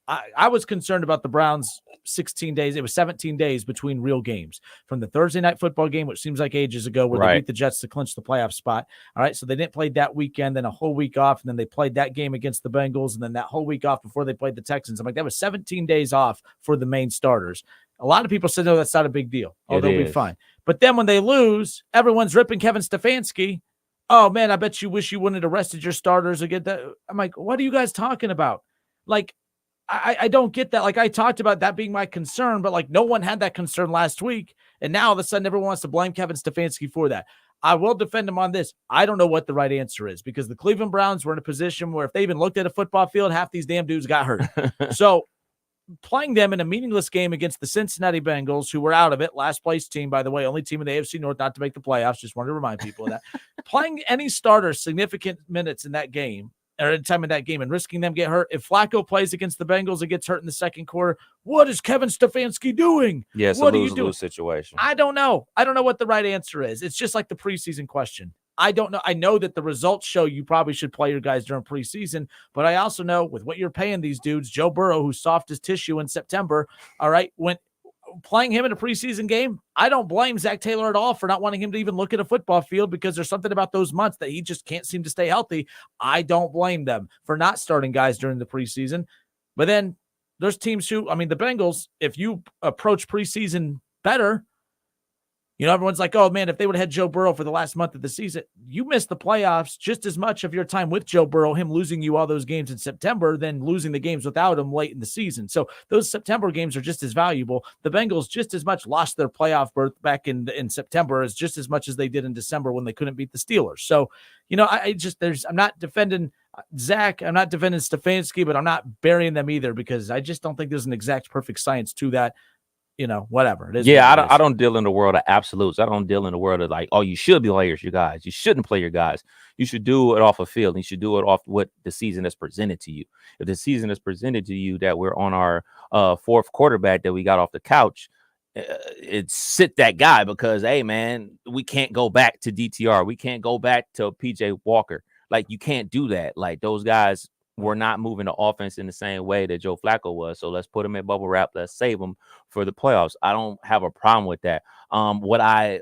I was concerned about the Browns 16 days. It was 17 days between real games from the Thursday night football game, which seems like ages ago, where they beat the Jets to clinch the playoff spot. All right. So they didn't play that weekend, then a whole week off. And then they played that game against the Bengals. And then that whole week off before they played the Texans. I'm like, that was 17 days off for the main starters. A lot of people said, no, that's not a big deal. Oh, they'll be fine. But then when they lose, everyone's ripping Kevin Stefanski. Oh, man, I bet you wish you wouldn't have arrested your starters or get that. I'm like, what are you guys talking about? I don't get that. I talked about that being my concern, but no one had that concern last week. And now all of a sudden everyone wants to blame Kevin Stefanski for that. I will defend him on this. I don't know what the right answer is because the Cleveland Browns were in a position where if they even looked at a football field, half these damn dudes got hurt. So playing them in a meaningless game against the Cincinnati Bengals, who were out of it, last place team, by the way, only team in the AFC North not to make the playoffs. Just wanted to remind people of that. Playing any starter significant minutes in that game, or in time in that game, and risking them get hurt. If Flacco plays against the Bengals and gets hurt in the second quarter, what is Kevin Stefanski doing? Yeah, it's what a are you doing? lose-lose situation. I don't know. I don't know what the right answer is. It's just like the preseason question. I don't know. I know that the results show you probably should play your guys during preseason, but I also know with what you're paying these dudes, Joe Burrow, who's soft as tissue in September, all right, when playing him in a preseason game, I don't blame Zach Taylor at all for not wanting him to even look at a football field because there's something about those months that he just can't seem to stay healthy. I don't blame them for not starting guys during the preseason. But then there's teams who, I mean, the Bengals, if you approach preseason better, you know, everyone's like, oh, man, if they would have had Joe Burrow for the last month of the season, you missed the playoffs just as much of your time with Joe Burrow, him losing you all those games in September, than losing the games without him late in the season. So those September games are just as valuable. The Bengals just as much lost their playoff berth back in September as just as much as they did in December when they couldn't beat the Steelers. So, you know, I'm not defending Zach. I'm not defending Stefanski, but I'm not burying them either because I just don't think there's an exact perfect science to that. You know, whatever it is. Yeah, I don't deal in the world of absolutes. I don't deal in the world of like, oh, you should be players, you guys. You shouldn't play your guys. You should do it off a field. You should do it off what the season has presented to you. If the season is presented to you that we're on our fourth quarterback that we got off the couch, it's sit that guy because, hey, man, we can't go back to DTR. We can't go back to PJ Walker. Like, you can't do that. Like, those guys were not moving the offense in the same way that Joe Flacco was. So let's put him in bubble wrap. Let's save him for the playoffs. I don't have a problem with that. What I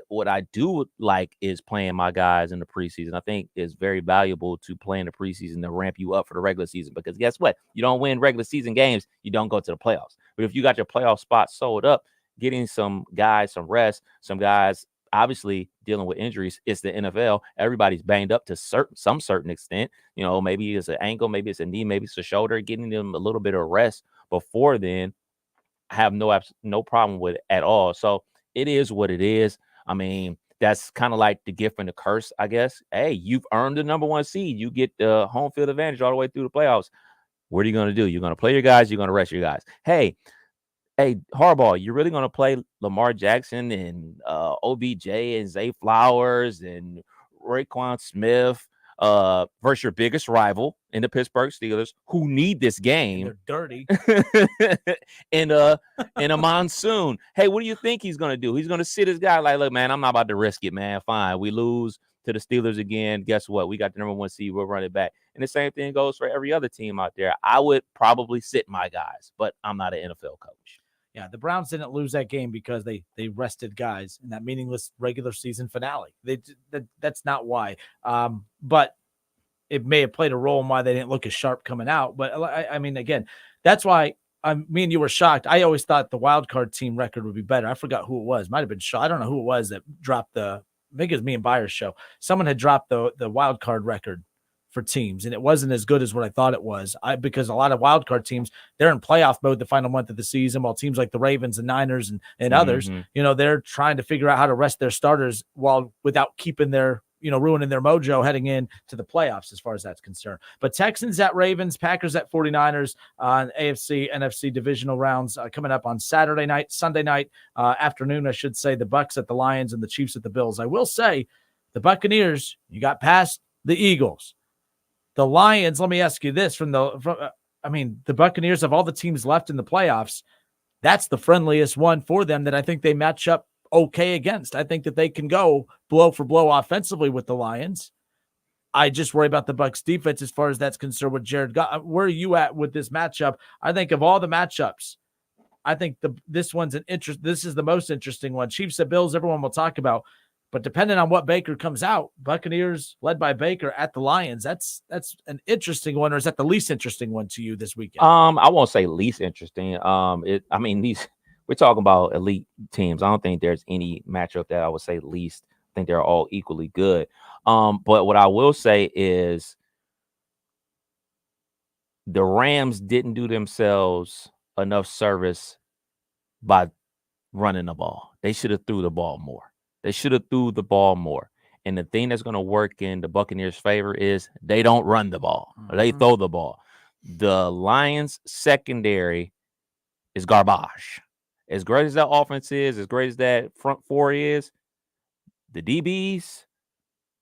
do like is playing my guys in the preseason. I think it's very valuable to play in the preseason to ramp you up for the regular season, because guess what? You don't win regular season games, you don't go to the playoffs. But if you got your playoff spot sold up, getting some guys some rest, some guys obviously dealing with injuries. It's the NFL. Everybody's banged up to some certain extent. You know, maybe it's an ankle, maybe it's a knee, maybe it's a shoulder. Getting them a little bit of rest before then, I have no problem with it at all. So it is what it is. I mean, that's kind of like the gift and the curse, I guess. Hey, you've earned the number one seed. You get the home field advantage all the way through the playoffs. What are you going to do? You're going to play your guys. You're going to rest your guys. Hey, Harbaugh, you're really going to play Lamar Jackson and OBJ and Zay Flowers and Raekwon Smith versus your biggest rival in the Pittsburgh Steelers, who need this game. They're dirty. in a monsoon. Hey, what do you think he's going to do? He's going to sit his guy like, look, man, I'm not about to risk it, man. Fine. We lose to the Steelers again. Guess what? We got the number one seed. We'll run it back. And the same thing goes for every other team out there. I would probably sit my guys, but I'm not an NFL coach. Yeah, the Browns didn't lose that game because they rested guys in that meaningless regular season finale. That's not why. But it may have played a role in why they didn't look as sharp coming out. But I mean, again, that's why me and you were shocked. I always thought the wild card team record would be better. I forgot who it was. Might have been Shaw. I don't know who it was that dropped I think it was me and Byers' show. Someone had dropped the wild card record for teams, and it wasn't as good as what I thought it was. Because a lot of wildcard teams, they're in playoff mode the final month of the season, while teams like the Ravens and Niners and others, you know, they're trying to figure out how to rest their starters without keeping their, you know, ruining their mojo heading in to the playoffs as far as that's concerned. But Texans at Ravens, Packers at 49ers on AFC, NFC divisional rounds coming up on Sunday night afternoon, I should say. The Bucs at the Lions and the Chiefs at the Bills. I will say the Buccaneers, you got past the Eagles. The Lions, let me ask you this, the Buccaneers, of all the teams left in the playoffs, that's the friendliest one for them that I think they match up okay against. I think that they can go blow for blow offensively with the Lions. I just worry about the Bucs defense as far as that's concerned with Jared Goff. Where are you at with this matchup? I think of all the matchups, I think this is the most interesting one. Chiefs at Bills, everyone will talk about. But depending on what Baker comes out, Buccaneers led by Baker at the Lions, that's an interesting one. Or is that the least interesting one to you this weekend? I won't say least interesting. We're talking about elite teams. I don't think there's any matchup that I would say least. I think they're all equally good. But what I will say is the Rams didn't do themselves enough service by running the ball. They should have threw the ball more. And the thing that's going to work in the Buccaneers' favor is they don't run the ball. They throw the ball. The Lions secondary is garbage. As great as that offense is, as great as that front four is, the DBs,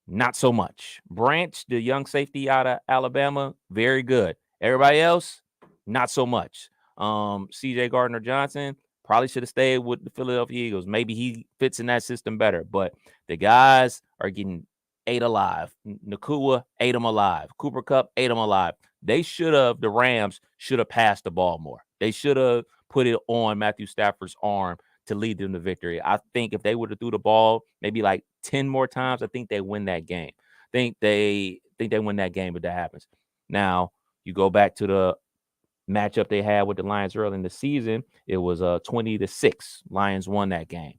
not so much. Branch, the young safety out of Alabama, very good. Everybody else, not so much. CJ Gardner-Johnson probably should have stayed with the Philadelphia Eagles. Maybe he fits in that system better. But the guys are getting ate alive. Nakua ate them alive. Cooper Kupp ate them alive. The Rams should have passed the ball more. They should have put it on Matthew Stafford's arm to lead them to victory. I think if they would have threw the ball maybe like 10 more times, I think they win that game. Think they win that game if that happens. Now, you go back to the matchup they had with the Lions early in the season. It was 20-6. Lions won that game.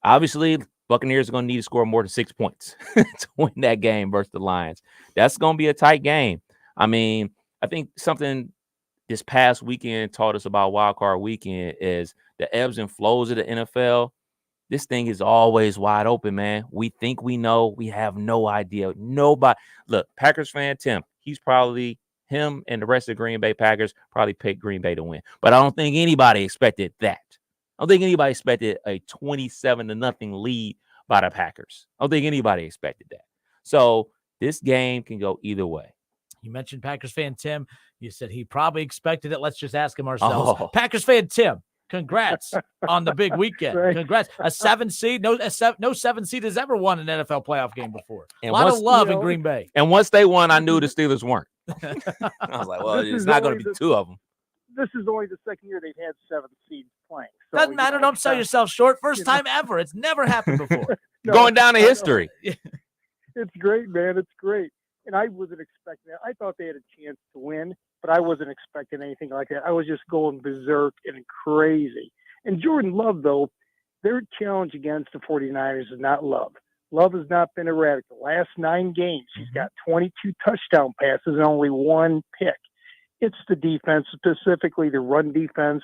Obviously, Buccaneers are going to need to score more than 6 points to win that game versus the Lions. That's going to be a tight game. I mean, I think something this past weekend taught us about Wild Card Weekend is the ebbs and flows of the NFL. This thing is always wide open, man. We think we know. We have no idea. Nobody. Look, Packers fan Tim, him and the rest of the Green Bay Packers probably picked Green Bay to win. But I don't think anybody expected that. I don't think anybody expected a 27-0 lead by the Packers. I don't think anybody expected that. So this game can go either way. You mentioned Packers fan Tim. You said he probably expected it. Let's just ask him ourselves. Oh. Packers fan Tim, congrats on the big weekend. Right. Congrats. A 7 seed. No 7 seed has ever won an NFL playoff game before. And a lot of love in Green Bay. And once they won, I knew the Steelers weren't. I was like, well, it's not going to be two of them. This is only the second year they've had 7 seeds playing. So doesn't matter. Don't sell yourself short. First time ever. It's never happened before. Going down in history. It's great, man. It's great. And I wasn't expecting that. I thought they had a chance to win, but I wasn't expecting anything like that. I was just going berserk and crazy. And Jordan Love, though, their challenge against the 49ers is not Love. Love has not been erratic. The last 9 games, he's got 22 touchdown passes and only 1 pick. It's the defense, specifically the run defense.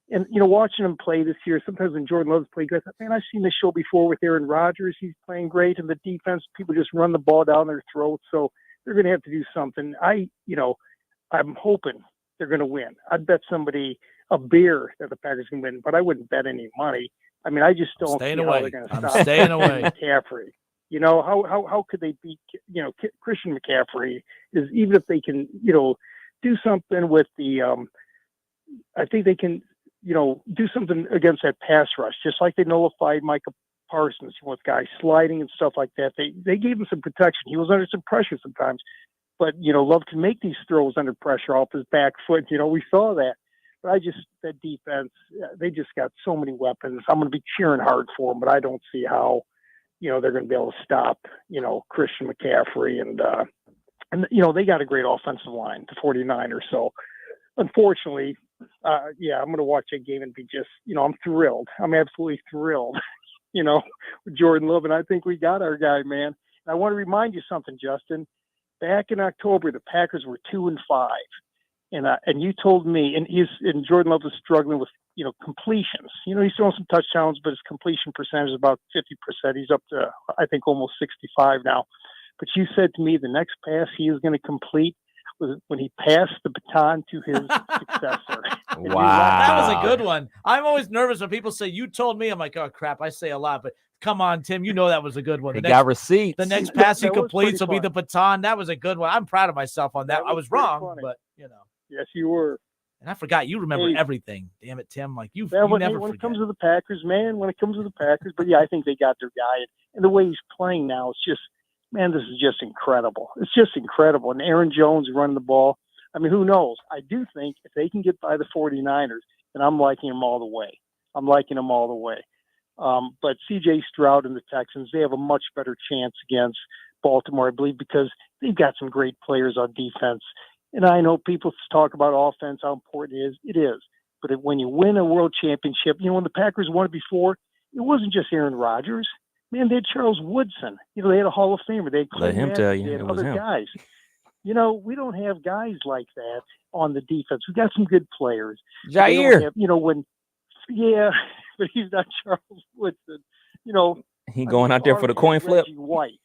And, watching him play this year, sometimes when Jordan Love's played, I thought, man, I've seen this show before with Aaron Rodgers. He's playing great. And the defense, people just run the ball down their throats. So they're going to have to do something. I'm hoping they're going to win. I'd bet somebody a beer that the Packers can win, but I wouldn't bet any money. I mean, I just don't see how they're going to stop staying away. McCaffrey. How could they beat, Christian McCaffrey is, even if they can, do something with the, I think they can, do something against that pass rush, just like they nullified Micah Parsons with guys sliding and stuff like that. They gave him some protection. He was under some pressure sometimes, but, Love can make these throws under pressure off his back foot. We saw that. But that defense, they just got so many weapons. I'm going to be cheering hard for them, but I don't see how, they're going to be able to stop, Christian McCaffrey. And they got a great offensive line, the 49ers. So, unfortunately, I'm going to watch that game and be just, I'm thrilled. I'm absolutely thrilled, with Jordan Love. And I think we got our guy, man. And I want to remind you something, Justin. Back in October, the Packers were 2-5. And you told me, and Jordan Love was struggling with, completions. He's throwing some touchdowns, but his completion percentage is about 50%. He's up to, I think, almost 65 now. But you said to me the next pass he was going to complete was when he passed the baton to his successor. Wow. That was a good one. I'm always nervous when people say, you told me. I'm like, oh, crap, I say a lot. But come on, Tim, that was a good one. He got receipts. The next pass he completes will be the baton. That was a good one. I'm proud of myself on that. I was wrong, funny. But, Yes, you were. And I forgot. You remember everything. Damn it, Tim. Like, you when never it comes to the Packers, man, but yeah, I think they got their guy. And the way he's playing now, it's just, man, this is just incredible. It's just incredible. And Aaron Jones running the ball. I mean, who knows? I do think if they can get by the 49ers, then I'm liking them all the way. But CJ Stroud and the Texans, they have a much better chance against Baltimore, I believe, because they've got some great players on defense. And I know people talk about offense, how important it is. It is. But when you win a world championship, when the Packers won it before, it wasn't just Aaron Rodgers. Man, they had Charles Woodson. They had a Hall of Famer. They had Let him tell you, it was other him. Guys. We don't have guys like that on the defense. We've got some good players. Jair. But he's not Charles Woodson. He going out there for the coin flip. White.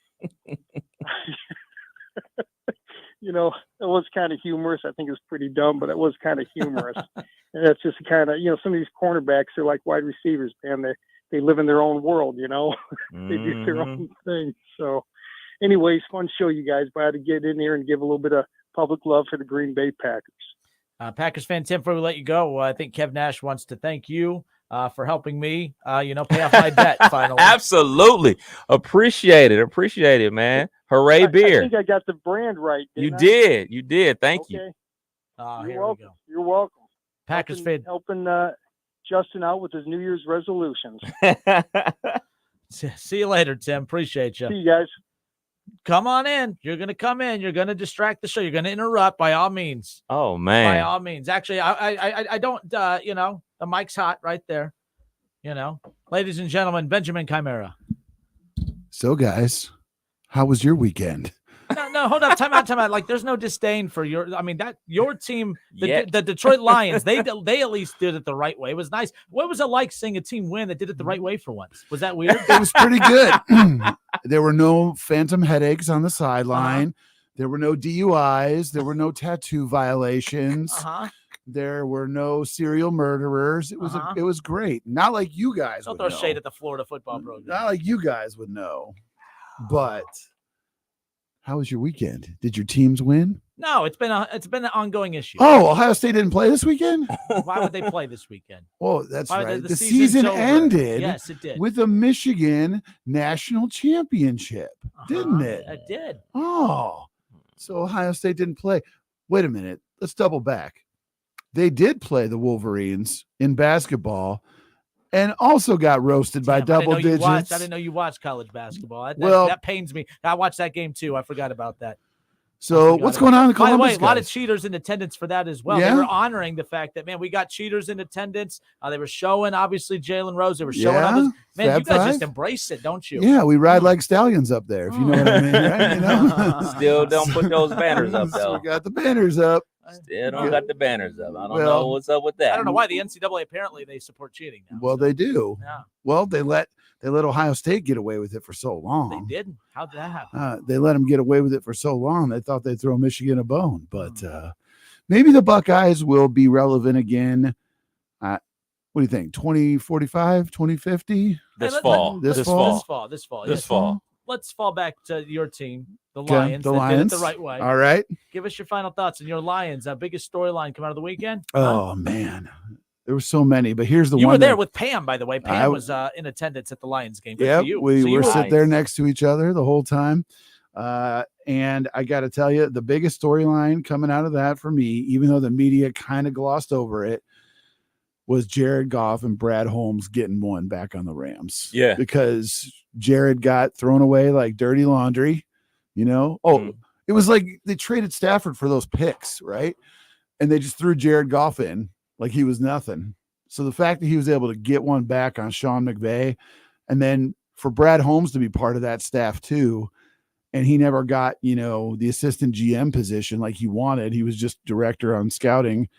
it was kind of humorous. I think it was pretty dumb, but it was kind of humorous. And that's just kind of, some of these cornerbacks are like wide receivers, man. They live in their own world, They do their own thing. So anyways, fun show, you guys. But I had to get in here and give a little bit of public love for the Green Bay Packers. Packers fan Tim, before we let you go, I think Kev Nash wants to thank you for helping me, pay off my debt finally. Absolutely. Appreciate it, man. Hooray, beer. I think I got the brand right. You did. Thank you. You're welcome. You're welcome. Packers fan. Helping Justin out with his New Year's resolutions. See you later, Tim. Appreciate you. See you guys. Come on in. You're going to come in. You're going to distract the show. You're going to interrupt by all means. Oh, man. By all means. Actually, I don't, the mic's hot right there. Ladies and gentlemen, Benjamin Chimera. So, guys, how was your weekend? No, hold up. Time out. Like, there's no disdain for your team, the Detroit Lions, they at least did it the right way. It was nice. What was it like seeing a team win that did it the right way for once? Was that weird? It was pretty good. There were no phantom headaches on the sideline. There were no DUIs. There were no tattoo violations. There were no serial murderers. It was great. Not like you guys Don't would throw know. shade at the Florida football program. Not like you guys would know. But how was your weekend? Did your teams win? No, it's been an ongoing issue. Oh, Ohio State didn't play this weekend? Why would they play this weekend? Well, that's Why, right. The season's season over. ended Yes, it did. with a Michigan national championship, didn't it? It did. Oh, so Ohio State didn't play. Wait a minute. Let's double back. They did play the Wolverines in basketball and also got roasted by double digits. I didn't know you watched college basketball. That pains me. I watched that game too. I forgot about that. So what's going on in Columbus? By the way, a lot of guys? cheaters in attendance for that as well. Yeah? They were honoring the fact that, man, we got cheaters in attendance. They were showing, obviously, Jalen Rose. They were showing others. Man, Fab you guys Five? just embrace it, don't you? Yeah, we ride like stallions up there, if you know what I mean. Right? Still don't put those banners up, though. We got the banners up. Still don't got the banners up. I don't know what's up with that. I don't know why the NCAA apparently they support cheating now. Well, they do. Yeah. Well, they let Ohio State get away with it for so long. They didn't. How did that happen? They let them get away with it for so long. They thought they'd throw Michigan a bone, but maybe the Buckeyes will be relevant again. What do you think? 2045, 2050? This fall. Let's fall back to your team, the Okay, Lions. the that Lions. did it the right way. All right. Give us your final thoughts on your Lions. Biggest storyline come out of the weekend? Oh, man. There were so many, but here's the You one. were there with Pam, by the way. Pam was in attendance at the Lions game. Good for you. We So you were were sitting there next to each other the whole time. And I got to tell you, the biggest storyline coming out of that for me, even though the media kind of glossed over it, was Jared Goff and Brad Holmes getting one back on the Rams. Yeah. Because Jared got thrown away like dirty laundry, It was like they traded Stafford for those picks, right? And they just threw Jared Goff in like he was nothing. So the fact that he was able to get one back on Sean McVay, and then for Brad Holmes to be part of that staff too, and he never got, the assistant GM position like he wanted. He was just director on scouting.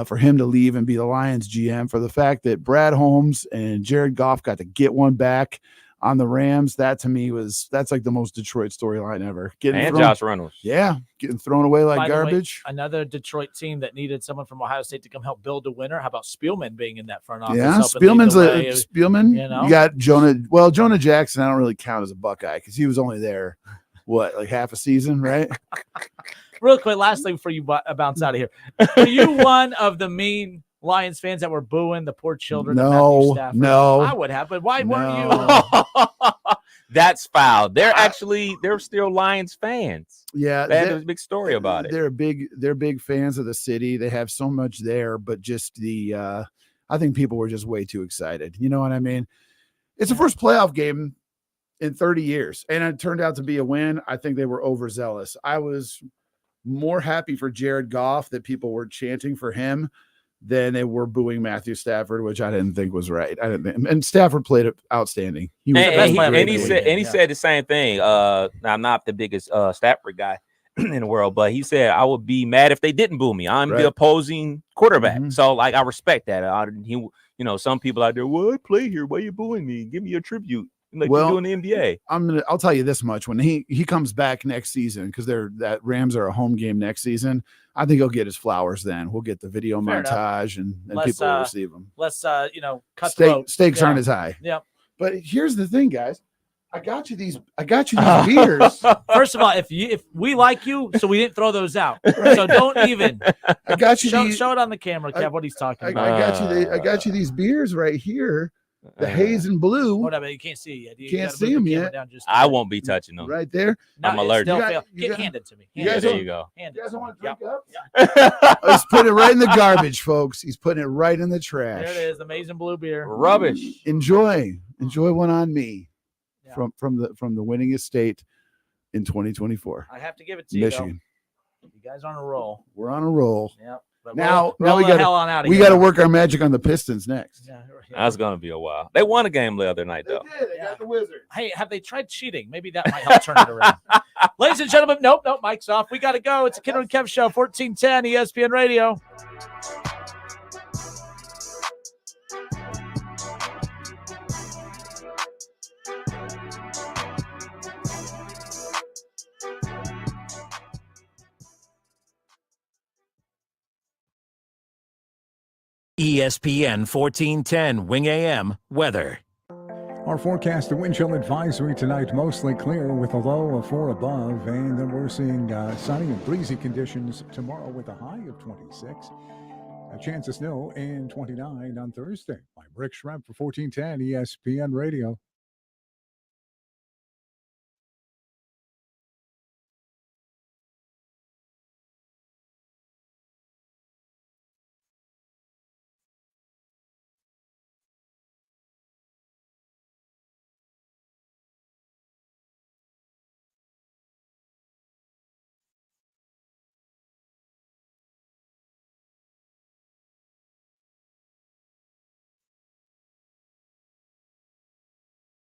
For him to leave and be the Lions GM, for the fact that Brad Holmes and Jared Goff got to get one back on the Rams, that to me that's like the most Detroit storyline ever. Josh Reynolds. Yeah, getting thrown away like By the way, garbage. another Detroit team that needed someone from Ohio State to come help build a winner. How about Spielman being in that front office? Yeah, helping lead Spielman's the way? Spielman. You got Jonah. Well, Jonah Jackson, I don't really count as a Buckeye because he was only there, like half a season, right? Real quick, last thing before you bounce out of here. Were you one of the mean Lions fans that were booing the poor children? No. I would have, but why weren't you? That's foul. They're still Lions fans. Yeah, there's a big story about it. They're big fans of the city. They have so much there, but just I think people were just way too excited. You know what I mean? It's the first playoff game in 30 years, and it turned out to be a win. I think they were overzealous. I was more happy for Jared Goff that people were chanting for him than they were booing Matthew Stafford, which I didn't think was right. And Stafford played it outstanding. He was he said the same thing. I'm not the biggest Stafford guy in the world, but he said I would be mad if they didn't boo me. I'm the opposing quarterback, so I respect that. Some people out there, well, I play here. Why are you booing me? Give me a tribute. Like Well, you do in the NBA. I'll tell you this much: when he comes back next season, because that Rams are a home game next season, I think he'll get his flowers then. We'll get the video Fair montage, and people will receive him. Let's cut throat. Stakes aren't as high. Yep. But here's the thing, guys. I got you these beers. First of all, if we like you, so we didn't throw those out. So don't even. I got you. Show it on the camera, Kev. What he's talking about. I got you these beers right here. The haze and blue. Whatever, you can't see it yet. You can't gotta see move them the camera yet. down just I won't be touching them. Right there. I'm allergic. Get handed to me. There you go. Hand You guys don't want to drink Yep. up? He's putting it right in the garbage, folks. He's putting it right in the trash. There it is, amazing blue beer. Rubbish. Enjoy one on me from the winningest state in 2024. I have to give it to you, Michigan. though. You guys are on a roll. We're on a roll. Yep. But Now roll we the hell on out got of we here. got to work our magic on the Pistons next. That's gonna be a while. They won a game the other night though. They got the Wizards. Hey, have they tried cheating? Maybe that might help turn it around. Ladies and gentlemen, nope, mic's off. We got to go. It's a Kidder and Kev Show, 1410 ESPN Radio. ESPN 1410 Wing AM weather. Our forecast, the wind chill advisory tonight, mostly clear with a low of 4 above, and then we're seeing sunny and breezy conditions tomorrow with a high of 26. A chance of snow and 29 on Thursday. I'm Rick Schrempf for 1410 ESPN Radio.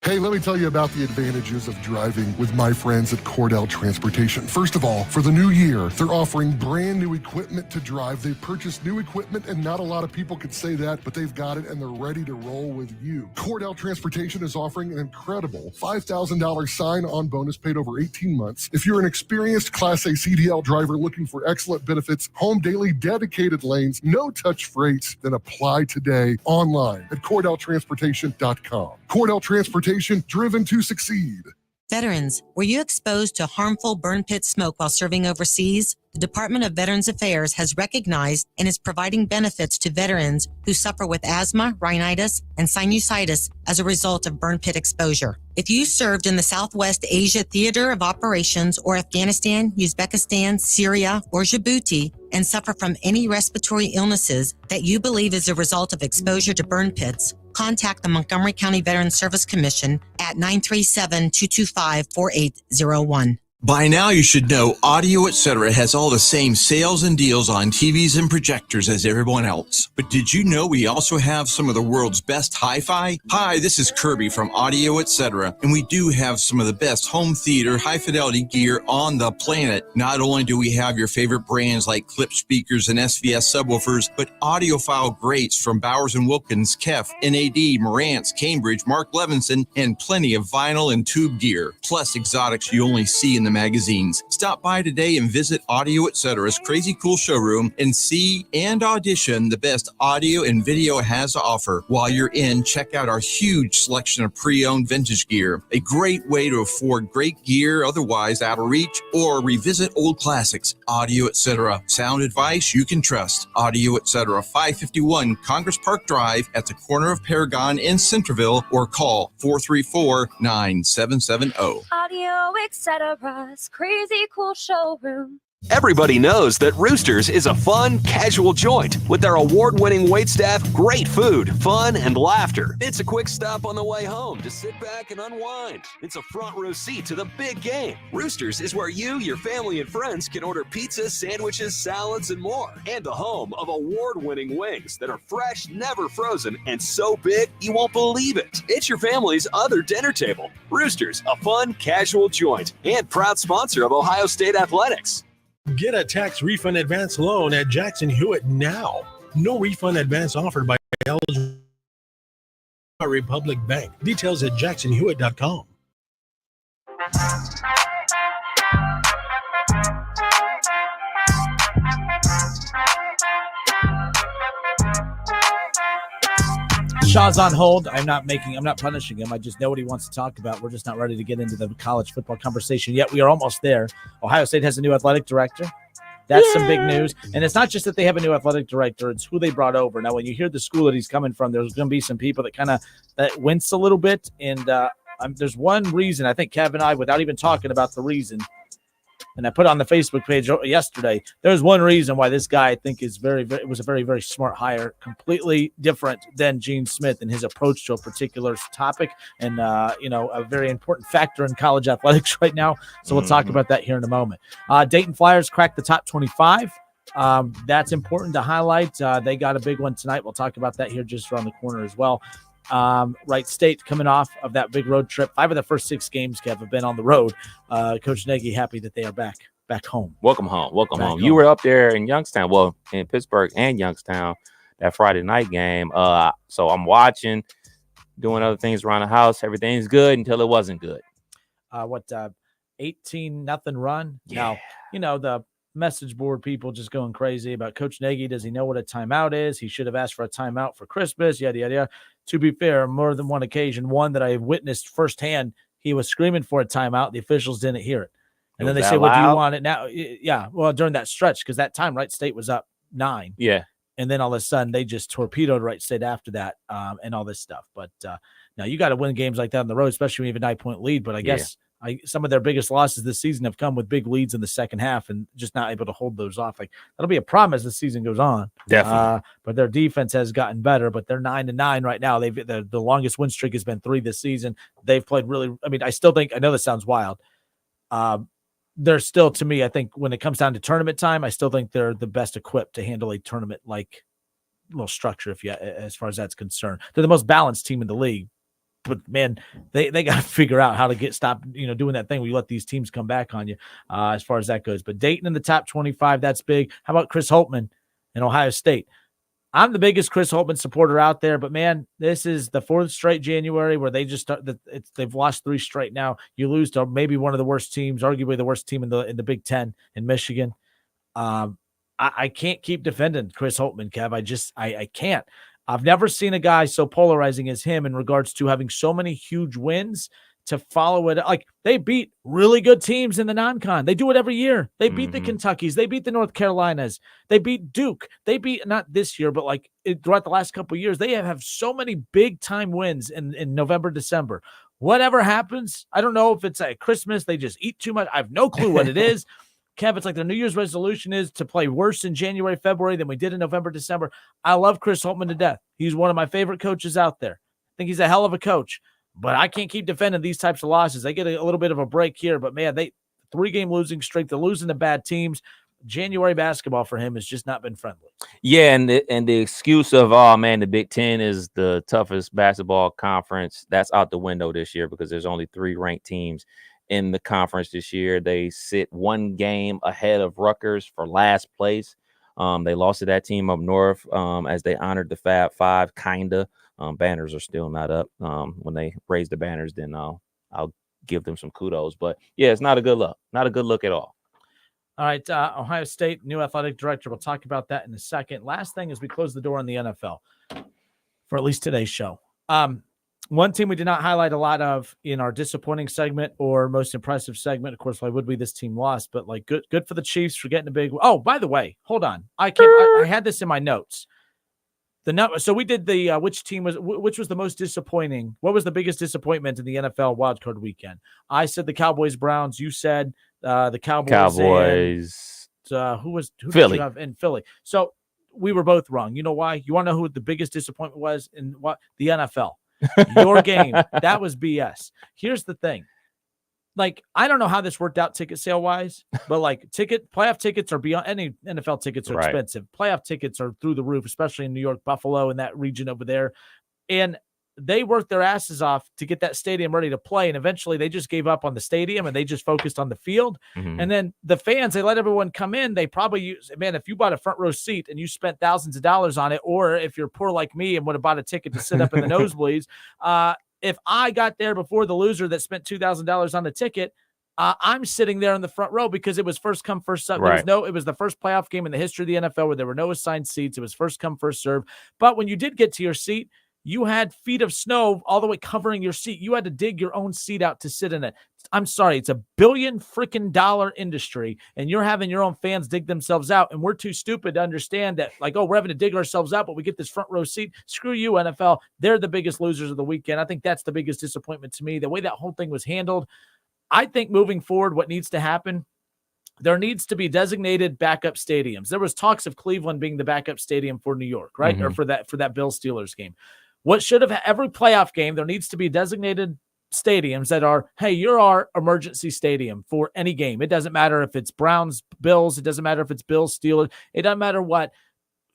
Hey, let me tell you about the advantages of driving with my friends at Cordell Transportation. First of all, for the new year, they're offering brand new equipment to drive. They've purchased new equipment, and not a lot of people could say that, but they've got it, and they're ready to roll with you. Cordell Transportation is offering an incredible $5,000 sign-on bonus paid over 18 months. If you're an experienced Class A CDL driver looking for excellent benefits, home daily dedicated lanes, no-touch freights, then apply today online at CordellTransportation.com. Cordell Transportation, driven to succeed. Veterans, were you exposed to harmful burn pit smoke while serving overseas? The Department of Veterans Affairs has recognized and is providing benefits to veterans who suffer with asthma, rhinitis, and sinusitis as a result of burn pit exposure. If you served in the Southwest Asia Theater of Operations or Afghanistan, Uzbekistan, Syria, or Djibouti, and suffer from any respiratory illnesses that you believe is a result of exposure to burn pits, contact the Montgomery County Veterans Service Commission at 937-225-4801. By now, you should know Audio Etc. has all the same sales and deals on TVs and projectors as everyone else. But did you know we also have some of the world's best hi-fi? Hi, this is Kirby from Audio Etc. And we do have some of the best home theater, high-fidelity gear on the planet. Not only do we have your favorite brands like Clip speakers and SVS subwoofers, but audiophile greats from Bowers & Wilkins, Kef, NAD, Marantz, Cambridge, Mark Levinson, and plenty of vinyl and tube gear. Plus exotics you only see in the magazines. Stop by today and visit Audio Etc.'s crazy cool showroom and see and audition the best audio and video has to offer. While you're in, check out our huge selection of pre-owned vintage gear. A great way to afford great gear otherwise out of reach, or revisit old classics. Audio Etc. Sound advice you can trust. Audio Etc. 551 Congress Park Drive at the corner of Paragon in Centerville, or call 434-9770. Audio Etc.'s crazy cool showroom. Everybody knows that Roosters is a fun, casual joint with their award-winning waitstaff, great food, fun, and laughter. It's a quick stop on the way home to sit back and unwind. It's a front row seat to the big game. Roosters is where you, your family, and friends can order pizzas, sandwiches, salads, and more. And the home of award-winning wings that are fresh, never frozen, and so big you won't believe it. It's your family's other dinner table. Roosters, a fun, casual joint, and proud sponsor of Ohio State Athletics. Get a tax refund advance loan at Jackson Hewitt now. No refund advance offered by eligible Republic Bank. Details at jacksonhewitt.com. Shaw's on hold. I'm not punishing him. I just know what he wants to talk about. We're just not ready to get into the college football conversation yet. We are almost there. Ohio State has a new athletic director. That's some big news. And it's not just that they have a new athletic director, it's who they brought over. Now, when you hear the school that he's coming from, there's going to be some people that wince a little bit. And there's one reason, I think Kev and I, without even talking about the reason, and I put it on the Facebook page yesterday, there's one reason why this guy I think was a very, very smart hire, completely different than Gene Smith and his approach to a particular topic and, a very important factor in college athletics right now. So we'll talk about that here in a moment. Dayton Flyers cracked the top 25. That's important to highlight. They got a big one tonight. We'll talk about that here just around the corner as well. Wright State coming off of that big road trip. 5 of the first 6 games, Kev, have been on the road. Coach Nagy happy that they are back home. Welcome home. You were up there in Youngstown, well, in Pittsburgh and Youngstown, that Friday night game. So I'm watching, doing other things around the house. Everything's good until it wasn't good. 18-0 run. Yeah. Now, the message board people just going crazy about Coach Nagy. Does he know what a timeout is? He should have asked for a timeout for Christmas, yada, yada, yada. To be fair, more than one occasion, one that I witnessed firsthand, he was screaming for a timeout. The officials didn't hear it. And then they say, well, do you want it now? Yeah, well, during that stretch, because that time Wright State was up 9. Yeah. And then all of a sudden, they just torpedoed Wright State after that and all this stuff. But now you got to win games like that on the road, especially when you have a 9-point lead. But I guess some of their biggest losses this season have come with big leads in the second half and just not able to hold those off. Like that'll be a problem as the season goes on. Definitely. But their defense has gotten better, but they're 9-9 right now. The longest win streak has been 3 this season. They've played really, I still think, I know this sounds wild. They're still, to me, I think when it comes down to tournament time, I still think they're the best equipped to handle a tournament like little structure. As far as that's concerned, they're the most balanced team in the league. But man, they got to figure out how to stop doing that thing where you let these teams come back on you as far as that goes. But Dayton in the top 25, that's big. How about Chris Holtmann in Ohio State? I'm the biggest Chris Holtmann supporter out there, but man, this is the 4th straight January where they just they've lost 3 straight now. You lose to maybe one of the worst teams, arguably the worst team in the Big Ten in Michigan. I can't keep defending Chris Holtmann, Kev. I can't. I've never seen a guy so polarizing as him in regards to having so many huge wins to follow it. Like they beat really good teams in the non-con. They do it every year. They beat the Kentuckys. They beat the North Carolinas. They beat Duke. They beat, not this year, but throughout the last couple of years, they have so many big time wins in November, December. Whatever happens, I don't know if it's at Christmas, they just eat too much. I have no clue what it is. Kev, it's like their New Year's resolution is to play worse in January, February than we did in November, December. I love Chris Holtmann to death. He's one of my favorite coaches out there. I think he's a hell of a coach, but I can't keep defending these types of losses. They get a little bit of a break here, but man, 3-game losing streak. They're losing to bad teams. January basketball for him has just not been friendly. Yeah, and the excuse of, oh man, the Big Ten is the toughest basketball conference, that's out the window this year because there's only 3 ranked teams in the conference this year. They sit 1 game ahead of Rutgers for last place. They lost to that team up north as they honored the Fab Five, kinda. Banners are still not up. When they raise the banners, then I'll give them some kudos. But yeah, it's not a good look. Not a good look at all. All right, Ohio State, new athletic director. We'll talk about that in a second. Last thing is we close the door on the NFL for at least today's show. One team we did not highlight a lot of in our disappointing segment or most impressive segment. Of course, why would we? This team lost, but good for the Chiefs for getting a big. Oh, by the way, hold on. I had this in my notes. So we did the which was the most disappointing? What was the biggest disappointment in the NFL wildcard weekend? I said the Cowboys Browns. You said the Cowboys. And, who Philly? Did you have in Philly? So we were both wrong. You know why? You want to know who the biggest disappointment was in what? The NFL. Your game. That was BS. Here's the thing. I don't know how this worked out ticket sale wise, but playoff tickets are beyond any NFL tickets are expensive. Playoff tickets are through the roof, especially in New York, Buffalo, and that region over there. And they worked their asses off to get that stadium ready to play. And eventually they just gave up on the stadium and they just focused on the field. Mhm. And then the fans, they let everyone come in. They probably use, man, if you bought a front row seat and you spent thousands of dollars on it, or if you're poor like me and would have bought a ticket to sit up in the nosebleeds, if I got there before the loser that spent $2,000 on the ticket, I'm sitting there in the front row because it was first come, first serve. Right. It was the first playoff game in the history of the NFL where there were no assigned seats. It was first come, first serve. But when you did get to your seat, you had feet of snow all the way covering your seat. You had to dig your own seat out to sit in it. I'm sorry, it's $1 billion freaking dollar industry, and you're having your own fans dig themselves out, and we're too stupid to understand that, like, oh, we're having to dig ourselves out, but we get this front row seat. Screw you, NFL. They're the biggest losers of the weekend. I think that's the biggest disappointment to me, the way that whole thing was handled. I think moving forward, what needs to happen, there needs to be designated backup stadiums. There was talks of Cleveland being the backup stadium for New York, right? Mhm. Or for that Bills Steelers game. What should have every playoff game, there needs to be designated stadiums that are, hey, you're our emergency stadium for any game. It doesn't matter if it's Browns, Bills. It doesn't matter if it's Bills, Steelers. It doesn't matter what.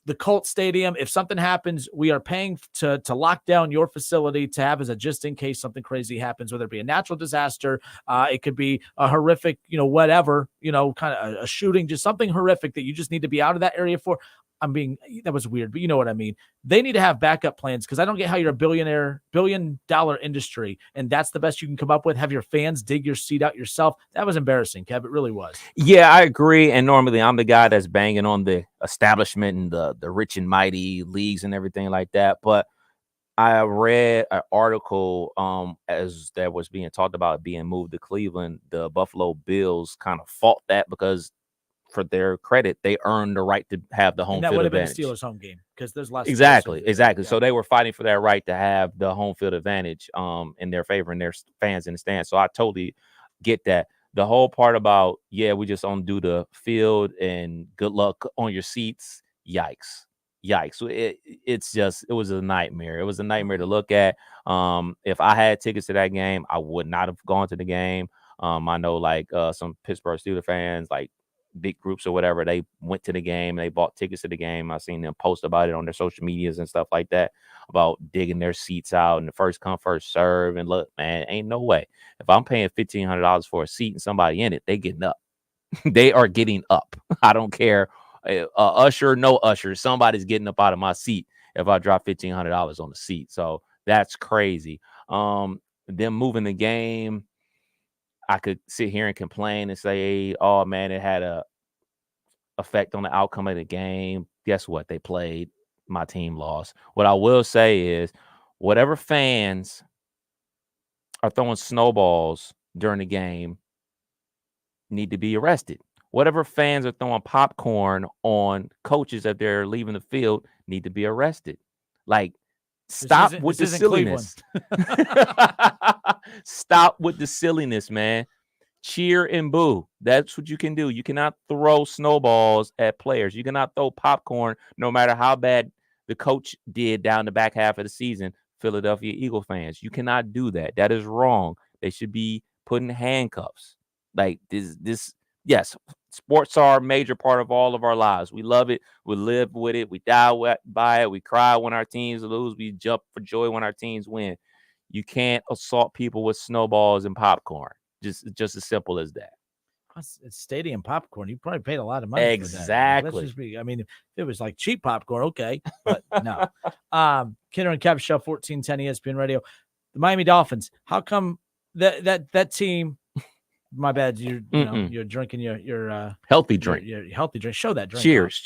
The Colts Stadium, if something happens, we are paying to lock down your facility to have as a just in case something crazy happens, whether it be a natural disaster, it could be a horrific, whatever, kind of a shooting, just something horrific that you just need to be out of that area for. That was weird, but you know what I mean? They need to have backup plans because I don't get how you're a billion-dollar industry and that's the best you can come up with. Have your fans dig your seat out yourself. That was embarrassing, Kev. It really was. Yeah, I agree. And normally I'm the guy that's banging on the establishment and the rich and mighty leagues and everything like that. But I read an article as that was being talked about being moved to Cleveland. The Buffalo Bills kind of fought that because, for their credit, they earned the right to have the home And that field would have advantage. been a Steelers home game because there's lots. Exactly. Yeah. So they were fighting for that right to have the home field advantage in their favor and their fans in the stands. So I totally get that. The whole part about, we just don't do the field and good luck on your seats. Yikes. It was a nightmare. It was a nightmare to look at. If I had tickets to that game, I would not have gone to the game. I know like some Pittsburgh Steelers fans, like big groups or whatever, they went to the game, they bought tickets to the game. I've seen them post about it on their social medias and stuff like that, about digging their seats out and the first come, first serve. And look, man, ain't no way. If I'm paying $1,500 for a seat and somebody in it, they getting up. They are getting up. I don't care. Usher, no usher, somebody's getting up out of my seat if I drop $1,500 on the seat. So that's crazy. Them moving the game, I could sit here and complain and say, oh man, it had a effect on the outcome of the game. Guess what? They played. My team lost. What I will say is, whatever fans are throwing snowballs during the game need to be arrested. Whatever fans are throwing popcorn on coaches as they're leaving the field need to be arrested. Like, stop with the silliness. Stop with the silliness, man. Cheer and boo. That's what you can do. You cannot throw snowballs at players. You cannot throw popcorn no matter how bad the coach did down the back half of the season. Philadelphia Eagle fans, you cannot do that. That is wrong. They should be put in handcuffs. Like this. Yes, sports are a major part of all of our lives. We love it. We live with it. We die by it. We cry when our teams lose. We jump for joy when our teams win. You can't assault people with snowballs and popcorn. Just as simple as that. It's stadium popcorn. You probably paid a lot of money. Exactly. For that. Let's just be, if it was like cheap popcorn, okay, but no. Kidder and Kev Show, 1410 ESPN Radio. The Miami Dolphins. How come that team? My bad. You're drinking your healthy drink. Your healthy drink. Show that drink. Cheers.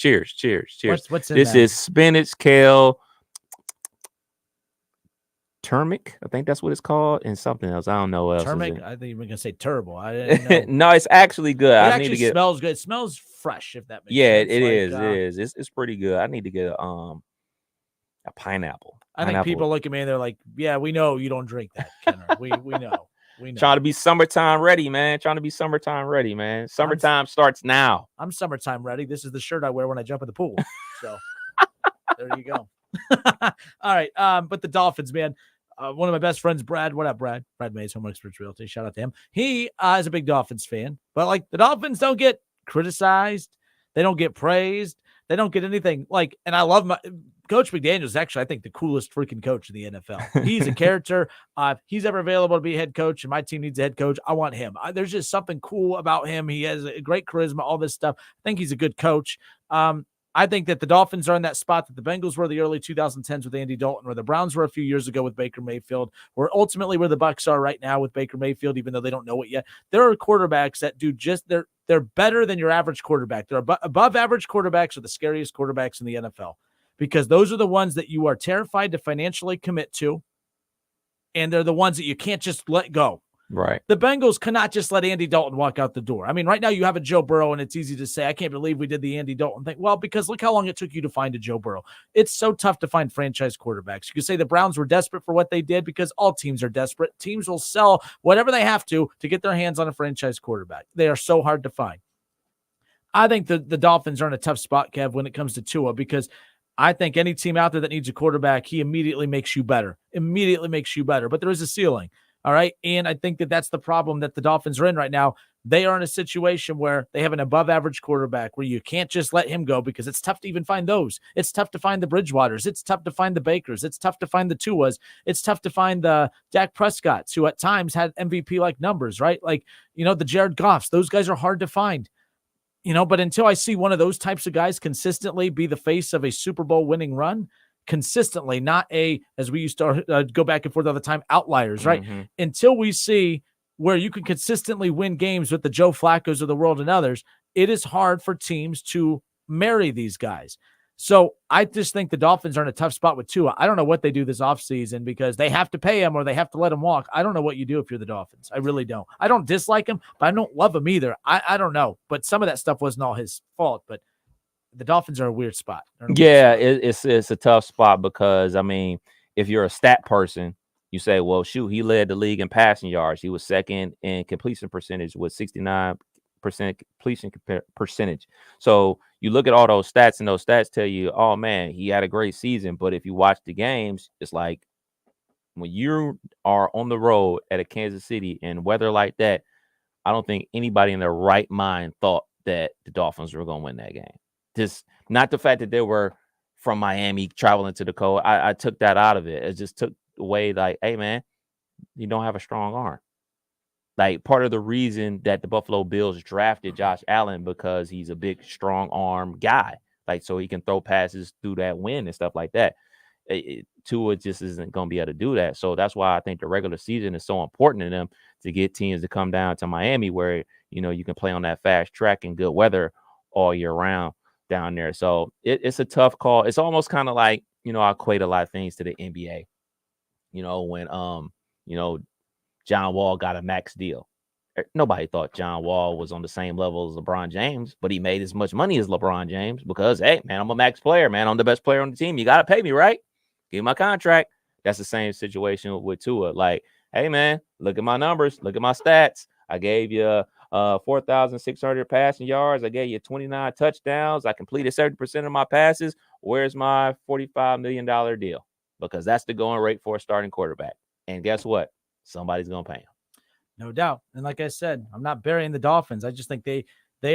What's in this that? Is spinach, kale, turmeric. I think that's what it's called, and something else. I don't know what else. Turmeric. I think you were gonna say turbo. I didn't know. No, it's actually good. I need to get. Smells good. It smells fresh. If that makes sense. It is. It's pretty good. I need to get a pineapple. I think people look at me and they're like, "Yeah, we know you don't drink that, Kenner. We know." Trying to be summertime ready, man. Summertime starts now. I'm summertime ready. This is the shirt I wear when I jump in the pool. So there you go. All right. But the Dolphins, man. One of my best friends, Brad. What up, Brad? Brad Mays, Home Experts Realty. Shout out to him. He is a big Dolphins fan. But like the Dolphins don't get criticized. They don't get praised. They don't get anything like, and I love Coach McDaniels. Actually, I think the coolest freaking coach in the NFL. He's a character. If he's ever available to be a head coach and my team needs a head coach, I want him. There's just something cool about him. He has a great charisma, all this stuff. I think he's a good coach. I think that the Dolphins are in that spot that the Bengals were the early 2010s with Andy Dalton, where the Browns were a few years ago with Baker Mayfield, or ultimately where the Bucs are right now with Baker Mayfield, even though they don't know it yet. There are quarterbacks that do they're better than your average quarterback. They're above average quarterbacks are the scariest quarterbacks in the NFL, because those are the ones that you are terrified to financially commit to, and they're the ones that you can't just let go. Right. The Bengals cannot just let Andy Dalton walk out the door. I mean, right now you have a Joe Burrow, and it's easy to say, I can't believe we did the Andy Dalton thing. Well, because look how long it took you to find a Joe Burrow. It's so tough to find franchise quarterbacks. You could say the Browns were desperate for what they did, because all teams are desperate. Teams will sell whatever they have to get their hands on a franchise quarterback. They are so hard to find. I think the Dolphins are in a tough spot, Kev, when it comes to Tua, because I think any team out there that needs a quarterback, he immediately makes you better. But there is a ceiling. All right. And I think that that's the problem that the Dolphins are in right now. They are in a situation where they have an above average quarterback where you can't just let him go, because it's tough to even find those. It's tough to find the Bridgewaters. It's tough to find the Bakers. It's tough to find the Tuas. It's tough to find the Dak Prescotts, who at times had MVP-like numbers, right? Like, the Jared Goffs. Those guys are hard to find. But until I see one of those types of guys consistently be the face of a Super Bowl winning run, consistently, not as we used to go back and forth all the time, outliers, right? Mm-hmm. Until we see where you can consistently win games with the Joe Flaccos of the world and others, it is hard for teams to marry these guys. So I just think the Dolphins are in a tough spot with Tua. I don't know what they do this offseason, because they have to pay him or they have to let him walk. I don't know what you do if you're the Dolphins. I really don't. I don't dislike him, but I don't love him either. I don't know. But some of that stuff wasn't all his fault. But the Dolphins are a weird spot. Yeah, it's a tough spot, because, I mean, if you're a stat person, you say, well, shoot, he led the league in passing yards. He was second in completion percentage with 69% completion percentage. So you look at all those stats, and those stats tell you, oh, man, he had a great season. But if you watch the games, it's like when you are on the road at a Kansas City in weather like that, I don't think anybody in their right mind thought that the Dolphins were going to win that game. Just not the fact that they were from Miami traveling to the cold. I took that out of it. It just took away, like, hey, man, you don't have a strong arm. Like, part of the reason that the Buffalo Bills drafted Josh Allen, because he's a big, strong arm guy. Like, so he can throw passes through that wind and stuff like that. Tua just isn't going to be able to do that. So that's why I think the regular season is so important to them, to get teams to come down to Miami, where, you can play on that fast track in good weather all year round down there. So it's a tough call. It's almost kind of like, I equate a lot of things to the NBA. When John Wall got a max deal. Nobody thought John Wall was on the same level as LeBron James, but he made as much money as LeBron James, because, hey, man, I'm a max player, man. I'm the best player on the team. You got to pay me, right? Give me my contract. That's the same situation with Tua. Like, hey, man, look at my numbers. Look at my stats. I gave you 4,600 passing yards. I gave you 29 touchdowns. I completed 70% of my passes. Where's my $45 million deal? Because that's the going rate for a starting quarterback. And guess what? Somebody's going to pay him. No doubt. And like I said, I'm not burying the Dolphins. I just think they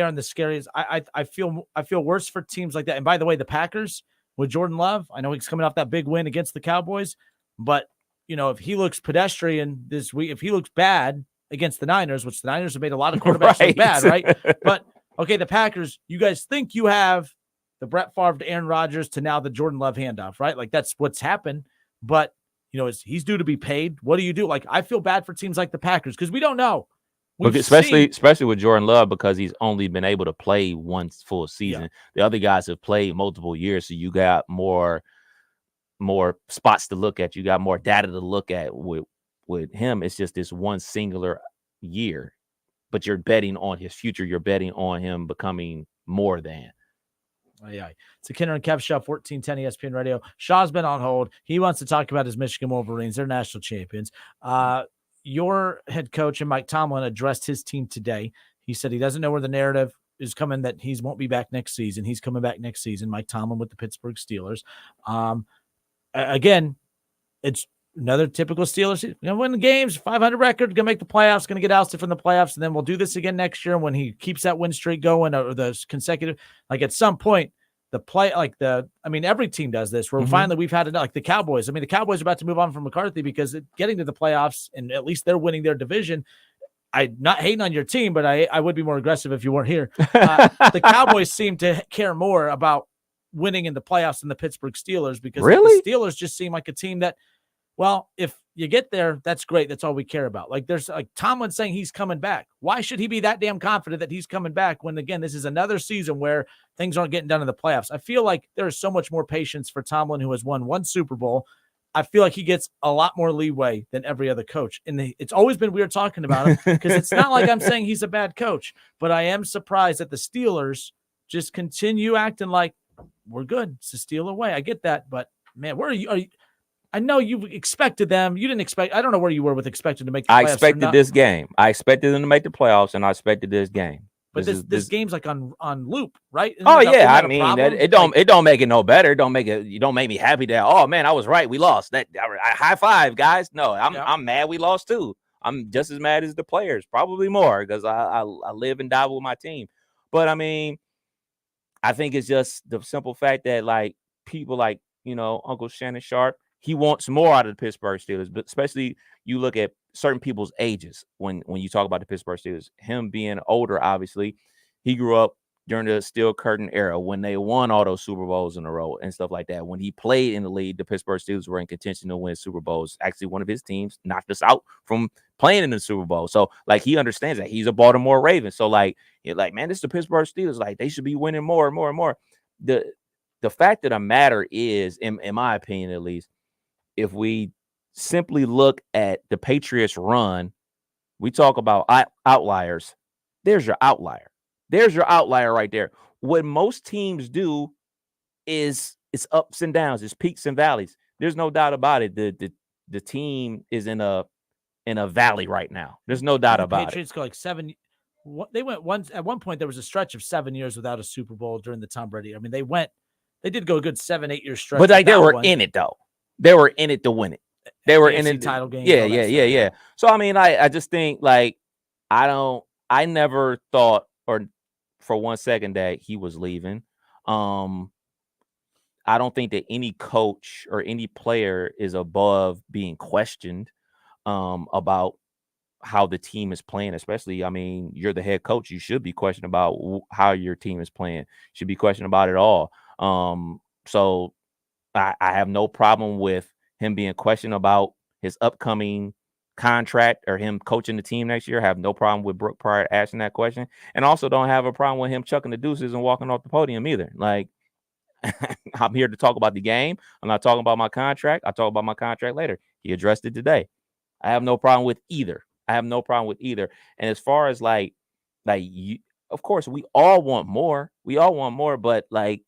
are in the scariest. I feel worse for teams like that. And by the way, the Packers with Jordan Love, I know he's coming off that big win against the Cowboys, but if he looks pedestrian this week, if he looks bad against the Niners, which the Niners have made a lot of quarterbacks look bad, right? But okay, the Packers, you guys think you have the Brett Favre to Aaron Rodgers to now the Jordan Love handoff, right? Like, that's what's happened. But he's due to be paid. What do you do? Like, I feel bad for teams like the Packers, because we don't know. Especially with Jordan Love, because he's only been able to play one full season. Yeah. The other guys have played multiple years, so you got more spots to look at. You got more data to look at. With him, it's just this one singular year. But you're betting on his future. You're betting on him becoming more than. It's a Kinner and Kev Show, 1410 ESPN Radio. Shaw's been on hold. He wants to talk about his Michigan Wolverines. They're national champions. Your head coach and Mike Tomlin addressed his team today. He said he doesn't know where the narrative is coming, that he won't be back next season. He's coming back next season. Mike Tomlin with the Pittsburgh Steelers. Again, it's another typical Steelers. Win the games, 500 record, going to make the playoffs, going to get ousted from the playoffs, and then we'll do this again next year when he keeps that win streak going, or the consecutive. Like, at some point, every team does this where Mhm. finally we've had it like the Cowboys. I mean, the Cowboys are about to move on from McCarthy because getting to the playoffs and at least they're winning their division. I'm not hating on your team, but I would be more aggressive if you weren't here. The Cowboys seem to care more about winning in the playoffs than the Pittsburgh Steelers because Really? the Steelers just seem like a team that, well, if you get there, that's great. That's all we care about. Like there's like Tomlin saying he's coming back. Why should he be that damn confident that he's coming back when, again, this is another season where things aren't getting done in the playoffs? I feel like there is so much more patience for Tomlin, who has won one Super Bowl. I feel like he gets a lot more leeway than every other coach. And it's always been weird talking about him because it's not like I'm saying he's a bad coach, but I am surprised that the Steelers just continue acting like we're good. It's a steal away. I get that, but man, where are you? I know you expected them. You didn't expect. I don't know where you were with expecting to make the playoffs. I expected this game. I expected them to make the playoffs, and I expected this game. But this game's like on loop, right? Isn't it don't make it no better. You don't make me happy that, oh man, I was right. We lost. That high five, guys. No, I'm mad we lost too. I'm just as mad as the players, probably more, because I live and die with my team. But I mean, I think it's just the simple fact that like people like, Uncle Shannon Sharp, he wants more out of the Pittsburgh Steelers, but especially you look at certain people's ages when you talk about the Pittsburgh Steelers. Him being older, obviously, he grew up during the Steel Curtain era when they won all those Super Bowls in a row and stuff like that. When he played in the league, the Pittsburgh Steelers were in contention to win Super Bowls. Actually, one of his teams knocked us out from playing in the Super Bowl. So, like, he understands that. He's a Baltimore Raven. So, like, man, this is the Pittsburgh Steelers. Like, they should be winning more and more and more. The fact of the matter is, in my opinion at least, if we simply look at the Patriots run, we talk about outliers. There's your outlier. There's your outlier right there. What most teams do is it's ups and downs, it's peaks and valleys. There's no doubt about it. The team is in a valley right now. There's no doubt about Patriots go like 7. They went once at one point. There was a stretch of 7 years without a Super Bowl during the Tom Brady. I mean, they did go a good 7-8 year stretch. But like they were in it though. They were in it to win it. They were in it. Title game. Yeah. So I mean, I just think like I never thought or for 1 second that he was leaving. I don't think that any coach or any player is above being questioned about how the team is playing, especially, I mean, you're the head coach. You should be questioned about how your team is playing. You should be questioned about it all. So I have no problem with him being questioned about his upcoming contract or him coaching the team next year. I have no problem with Brooke Pryor asking that question, and also don't have a problem with him chucking the deuces and walking off the podium either. Like, I'm here to talk about the game. I'm not talking about my contract. I'll talk about my contract later. He addressed it today. I have no problem with either. And as far as like you, of course, we all want more. But like,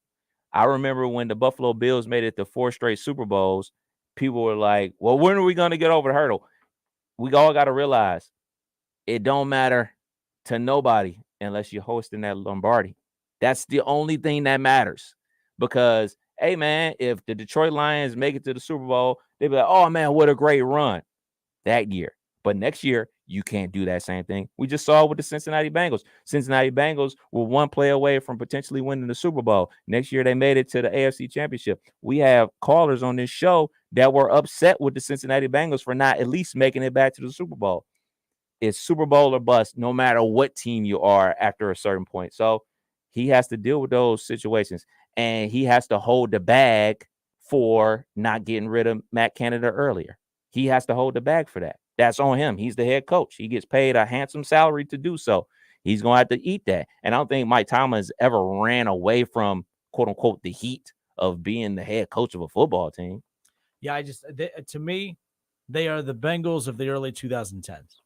I remember when the Buffalo Bills made it to 4 straight Super Bowls, people were like, well, when are we going to get over the hurdle? We all got to realize it don't matter to nobody unless you're hosting that Lombardi. That's the only thing that matters. Because, hey, man, if the Detroit Lions make it to the Super Bowl, they'll be like, oh, man, what a great run that year. But next year, you can't do that same thing. We just saw it with the Cincinnati Bengals. Cincinnati Bengals were 1 play away from potentially winning the Super Bowl. Next year, they made it to the AFC Championship. We have callers on this show that were upset with the Cincinnati Bengals for not at least making it back to the Super Bowl. It's Super Bowl or bust, no matter what team you are after a certain point. So he has to deal with those situations, and he has to hold the bag for not getting rid of Matt Canada earlier. He has to hold the bag for that. That's on him. He's the head coach. He gets paid a handsome salary to do so. He's going to have to eat that. And I don't think Mike Tomlin has ever ran away from, quote unquote, the heat of being the head coach of a football team. Yeah, to me, they are the Bengals of the early 2010s.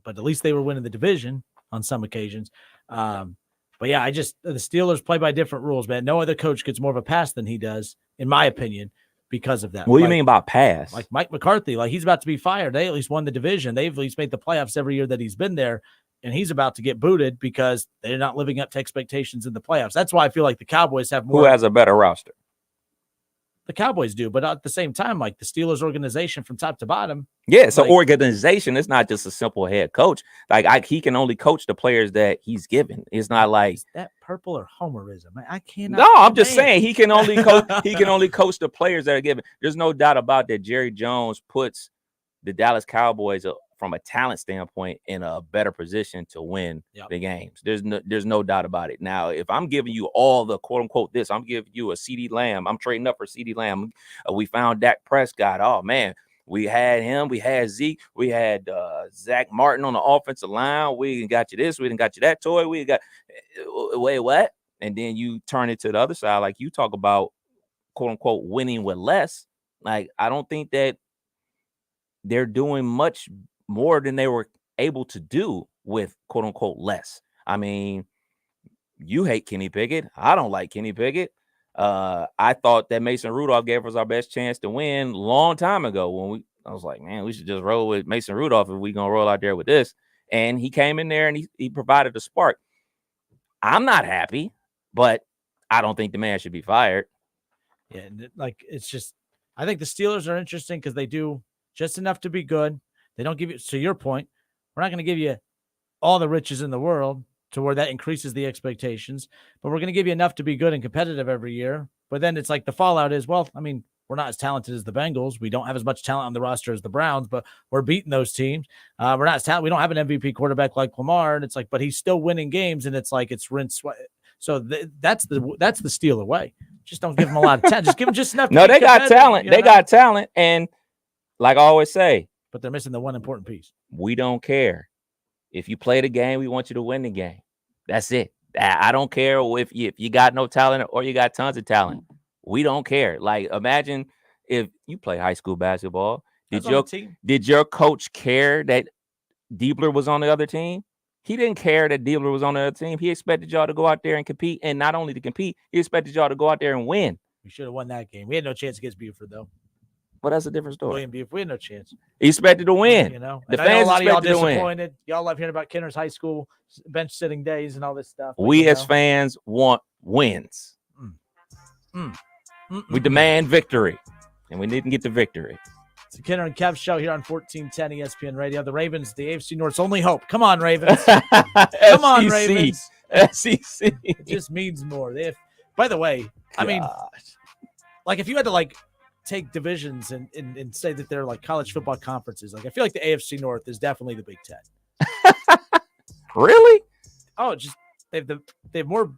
But at least they were winning the division on some occasions. But yeah, the Steelers play by different rules, man. No other coach gets more of a pass than he does, in my opinion, because of that. What do you mean by pass? Like Mike McCarthy, like he's about to be fired. They at least won the division. They've at least made the playoffs every year that he's been there, and he's about to get booted because they're not living up to expectations in the playoffs. That's why I feel like the Cowboys have more. Who has a better roster? the Cowboys do. But at the same time, like the Steelers organization from top to bottom. Yeah, so like, organization. It's not just a simple head coach. Like he can only coach the players that he's given. It's not like is that purple or homerism. I can't. No, I'm just saying he can only coach. He can only coach the players that are given. There's no doubt about that. Jerry Jones puts the Dallas Cowboys from a talent standpoint in a better position to win the games. There's no doubt about it. Now, if I'm giving you all the quote unquote this, I'm giving you a CeeDee Lamb. I'm trading up for CeeDee Lamb. We found Dak Prescott. Oh man, we had him. We had Zeke. We had Zach Martin on the offensive line. We got you this. We didn't got you that toy. We got wait what? And then you turn it to the other side, like you talk about quote unquote winning with less. Like I don't think that they're doing much more than they were able to do with quote unquote less. I mean, you hate Kenny Pickett. I don't like Kenny Pickett. I thought that Mason Rudolph gave us our best chance to win a long time ago when I was like, man, we should just roll with Mason Rudolph if we're going to roll out there with this. And he came in there and he provided a spark. I'm not happy, but I don't think the man should be fired. Yeah, like it's just, I think the Steelers are interesting because they do just enough to be good. They don't give you, to your point, we're not going to give you all the riches in the world to where that increases the expectations, but we're going to give you enough to be good and competitive every year. But then it's like the fallout is, well, I mean, we're not as talented as the Bengals. We don't have as much talent on the roster as the Browns, but we're beating those teams. We're not as talented. We don't have an MVP quarterback like Lamar, and it's like, but he's still winning games, and it's like it's rinse. So that's the Steeler way. Just don't give them a lot of talent. Just give them just enough. No, they got talent. They got talent, and like I always say, but they're missing the one important piece. We don't care. If you play the game, we want you to win the game. That's it. I don't care if you got no talent or you got tons of talent. We don't care. Like, imagine if you play high school basketball. Did your coach care that Diebler was on the other team? He didn't care that Diebler was on the other team. He expected y'all to go out there and compete, and not only to compete, he expected y'all to go out there and win. We should have won that game. We had no chance against Buford, though. Well, that's a different story. William Buford, we had no chance. He expected to win. You know, the and fans I know a lot of y'all expected to win. disappointed. Y'all love hearing about Kenner's high school bench sitting days and all this stuff. We as fans want wins. We demand victory, and we didn't get the victory. It's the Kenner and Kev Show here on 1410 ESPN Radio. The Ravens, the AFC North's only hope. Come on, Ravens. Come on, Ravens. SEC. It just means more. By the way, I mean, like if you had to like take divisions and say that they're like college football conferences, like I feel like the AFC North is definitely the Big Ten. Really? Oh, just they have more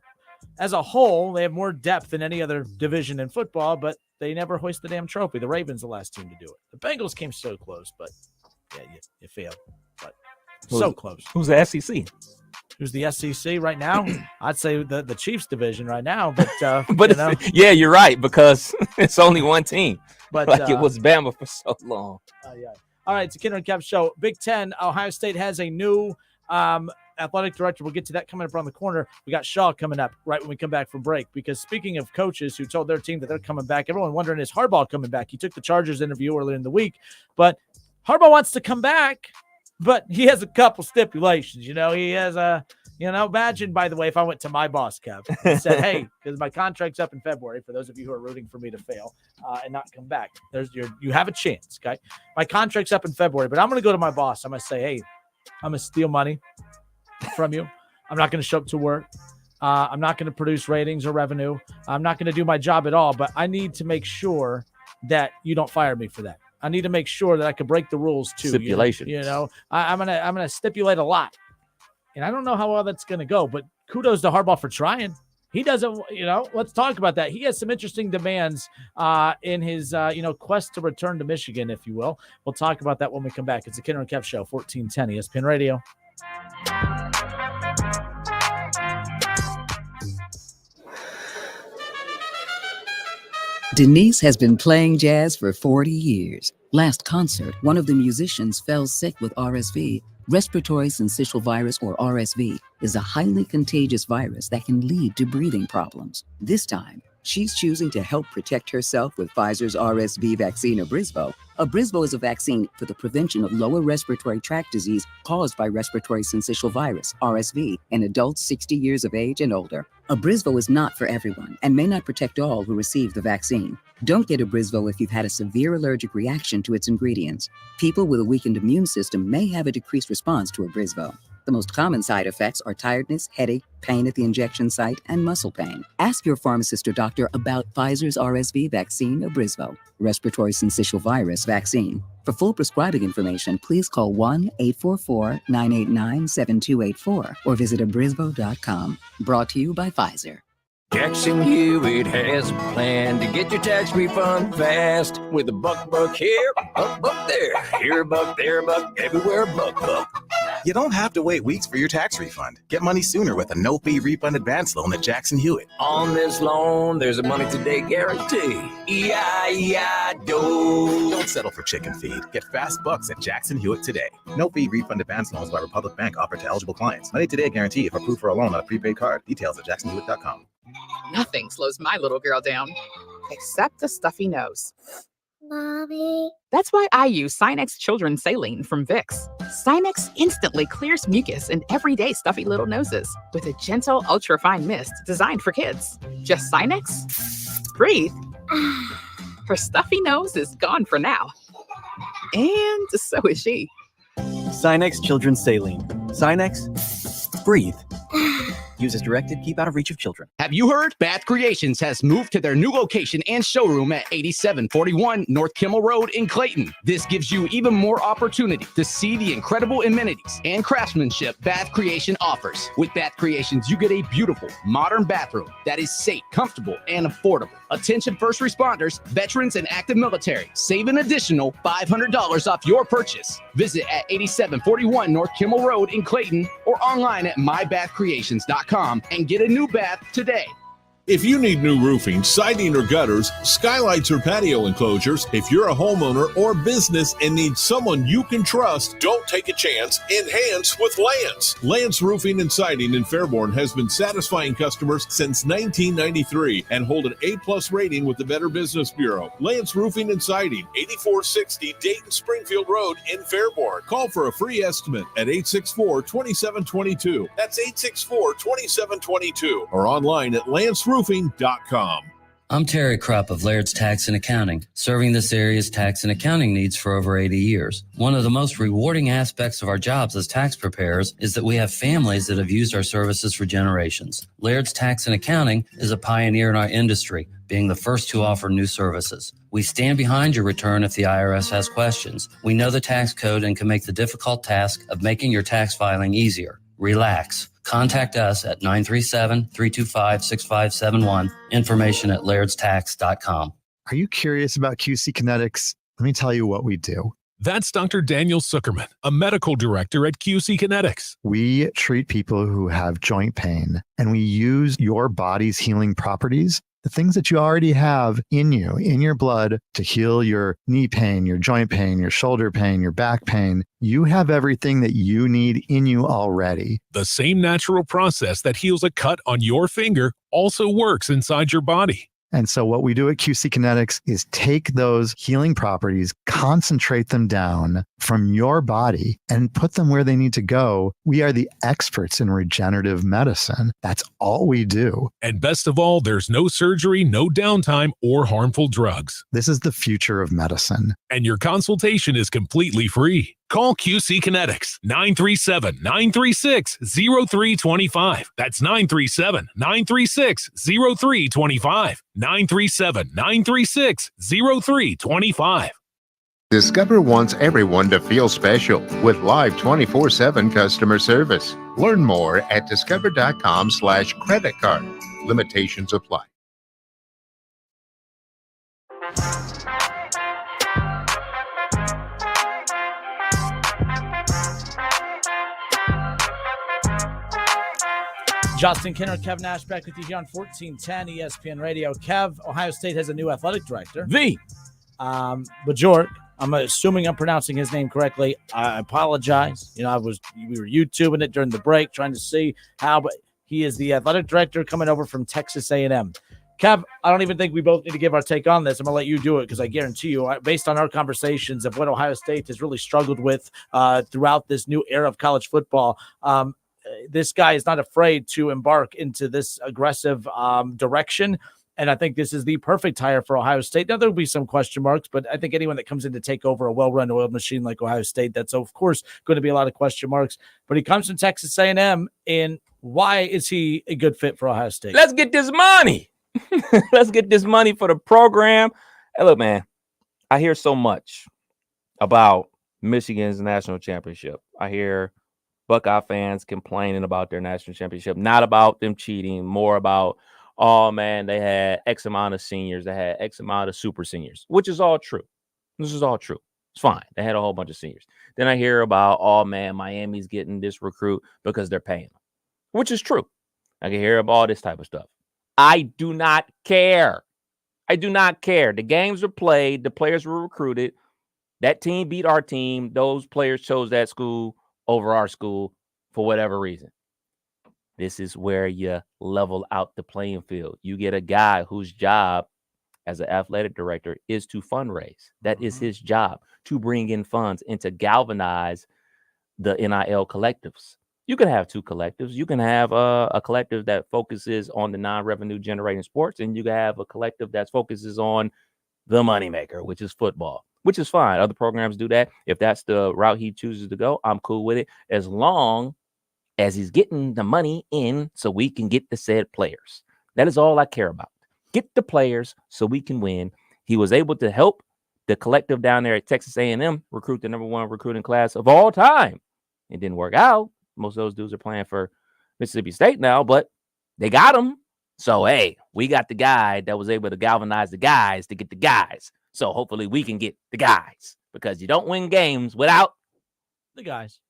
as a whole. They have more depth than any other division in football, but they never hoist the damn trophy. The Ravens, the last team to do it. The Bengals came so close, but yeah, you failed. But so close. Who's the SEC? Who's the SEC right now? I'd say the Chiefs division right now, but but you know. Yeah, you're right, because it's only one team. But like it was Bama for so long. Yeah. All right, it's a Kenner and Kev Show. Big Ten, Ohio State has a new athletic director. We'll get to that coming up around the corner. We got Shaw coming up right when we come back from break, because speaking of coaches who told their team that they're coming back, everyone wondering, is Harbaugh coming back? He took the Chargers interview earlier in the week, but Harbaugh wants to come back, but he has a couple stipulations. You know, he has imagine, by the way, if I went to my boss, Kev, and said, hey, because my contract's up in February, for those of you who are rooting for me to fail and not come back, you have a chance, okay? My contract's up in February, but I'm going to go to my boss. I'm going to say, hey, I'm going to steal money from you. I'm not going to show up to work. I'm not going to produce ratings or revenue. I'm not going to do my job at all, but I need to make sure that you don't fire me for that. I need to make sure that I can break the rules too. Stipulations. You know, I'm gonna stipulate a lot. And I don't know how well that's going to go, but kudos to Harbaugh for trying. He doesn't, let's talk about that. He has some interesting demands in his, quest to return to Michigan, if you will. We'll talk about that when we come back. It's the Kenner and Kev Show, 1410 ESPN Radio. Denise has been playing jazz for 40 years. Last concert, one of the musicians fell sick with RSV. Respiratory syncytial virus, or RSV, is a highly contagious virus that can lead to breathing problems. This time, she's choosing to help protect herself with Pfizer's RSV vaccine, Abrysvo. Abrysvo is a vaccine for the prevention of lower respiratory tract disease caused by respiratory syncytial virus, RSV, in adults 60 years of age and older. Abrysvo is not for everyone and may not protect all who receive the vaccine. Don't get Abrysvo if you've had a severe allergic reaction to its ingredients. People with a weakened immune system may have a decreased response to Abrysvo. The most common side effects are tiredness, headache, pain at the injection site, and muscle pain. Ask your pharmacist or doctor about Pfizer's RSV vaccine, Abrysvo, respiratory syncytial virus vaccine. For full prescribing information, please call 1-844-989-7284 or visit abrysvo.com. Brought to you by Pfizer. Jackson Hewitt has a plan to get your tax refund fast. With a buck here, buck there. Here a buck, there a buck, everywhere a buck. You don't have to wait weeks for your tax refund. Get money sooner with a no-fee refund advance loan at Jackson Hewitt. On this loan, there's a money today guarantee. E-I-E-I-Do. Don't settle for chicken feed. Get fast bucks at Jackson Hewitt today. No-fee refund advance loans by Republic Bank offered to eligible clients. Money today guarantee if approved for a loan on a prepaid card. Details at jacksonhewitt.com. Nothing slows my little girl down, except a stuffy nose. Mommy. That's why I use Sinex Children's Saline from Vicks. Sinex instantly clears mucus in everyday stuffy little noses with a gentle, ultra-fine mist designed for kids. Just Sinex? Breathe. Her stuffy nose is gone for now. And so is she. Sinex Children's Saline. Sinex, breathe. Use as directed. Keep out of reach of children. Have you heard? Bath Creations has moved to their new location and showroom at 8741 North Kimmel Road in Clayton. This gives you even more opportunity to see the incredible amenities and craftsmanship Bath Creation offers. With Bath Creations, you get a beautiful, modern bathroom that is safe, comfortable, and affordable. Attention first responders, veterans, and active military. Save an additional $500 off your purchase. Visit at 8741 North Kimmel Road in Clayton or online at mybathcreations.com and get a new bath today. If you need new roofing, siding, or gutters, skylights, or patio enclosures, if you're a homeowner or business and need someone you can trust, don't take a chance. Enhance with Lance. Lance Roofing and Siding in Fairborn has been satisfying customers since 1993 and hold an A+ rating with the Better Business Bureau. Lance Roofing and Siding, 8460 Dayton Springfield Road in Fairborn. Call for a free estimate at 864-2722. That's 864-2722 or online at lanceroofing.com. I'm Terry Krupp of Laird's Tax and Accounting, serving this area's tax and accounting needs for over 80 years. One of the most rewarding aspects of our jobs as tax preparers is that we have families that have used our services for generations. Laird's Tax and Accounting is a pioneer in our industry, being the first to offer new services. We stand behind your return if the IRS has questions. We know the tax code and can make the difficult task of making your tax filing easier. Relax. Contact us at 937-325-6571. Information at lairdstax.com. Are you curious about QC Kinetics? Let me tell you what we do. That's Dr. Daniel Zuckerman, a medical director at QC Kinetics. We treat people who have joint pain, and we use your body's healing properties, the things that you already have in you, in your blood, to heal your knee pain, your joint pain, your shoulder pain, your back pain. You have everything that you need in you already. The same natural process that heals a cut on your finger also works inside your body. And so what we do at QC Kinetics is take those healing properties, concentrate them down from your body, and put them where they need to go. We are the experts in regenerative medicine. That's all we do. And best of all, there's no surgery, no downtime, or harmful drugs. This is the future of medicine. And your consultation is completely free. Call QC Kinetics, 937-936-0325. That's 937-936-0325. 937-936-0325. Discover wants everyone to feel special with live 24/7 customer service. Learn more at discover.com/credit card. Limitations apply. Justin Kinner, Kev Nash back with you here on 1410 ESPN Radio. Kev, Ohio State has a new athletic director. Bajork. I'm assuming I'm pronouncing his name correctly. I apologize. We were YouTubing it during the break, trying to see how, but he is the athletic director coming over from Texas A&M. Kev, I don't even think we both need to give our take on this. I'm going to let you do it because I guarantee you, based on our conversations of what Ohio State has really struggled with throughout this new era of college football, this guy is not afraid to embark into this aggressive direction. And I think this is the perfect hire for Ohio State. Now, there'll be some question marks, but I think anyone that comes in to take over a well-run oiled machine like Ohio State, that's, of course, going to be a lot of question marks. But he comes from Texas A&M, and why is he a good fit for Ohio State? Let's get this money. Let's get this money for the program. Hey, look, man, I hear so much about Michigan's national championship. I hear Buckeye fans complaining about their national championship, not about them cheating, more about, oh, man, they had X amount of seniors. They had X amount of super seniors, which is all true. This is all true. It's fine. They had a whole bunch of seniors. Then I hear about, oh, man, Miami's getting this recruit because they're paying them, which is true. I can hear about all this type of stuff. I do not care. I do not care. The games were played. The players were recruited. That team beat our team. Those players chose that school over our school for whatever reason. This is where you level out the playing field. You get a guy whose job as an athletic director is to fundraise. That is his job, to bring in funds and to galvanize the NIL collectives. You can have two collectives. You can have a collective that focuses on the non-revenue generating sports, and you can have a collective that focuses on the moneymaker, which is football, which is fine. Other programs do that. If that's the route he chooses to go, I'm cool with it, as long as he's getting the money in so we can get the said players. That is all I care about. Get the players so we can win. He was able to help the collective down there at Texas A&M recruit the #1 recruiting class of all time. It didn't work out. Most of those dudes are playing for Mississippi State now, but they got him. So, hey, we got the guy that was able to galvanize the guys to get the guys. So hopefully we can get the guys, because you don't win games without the guys.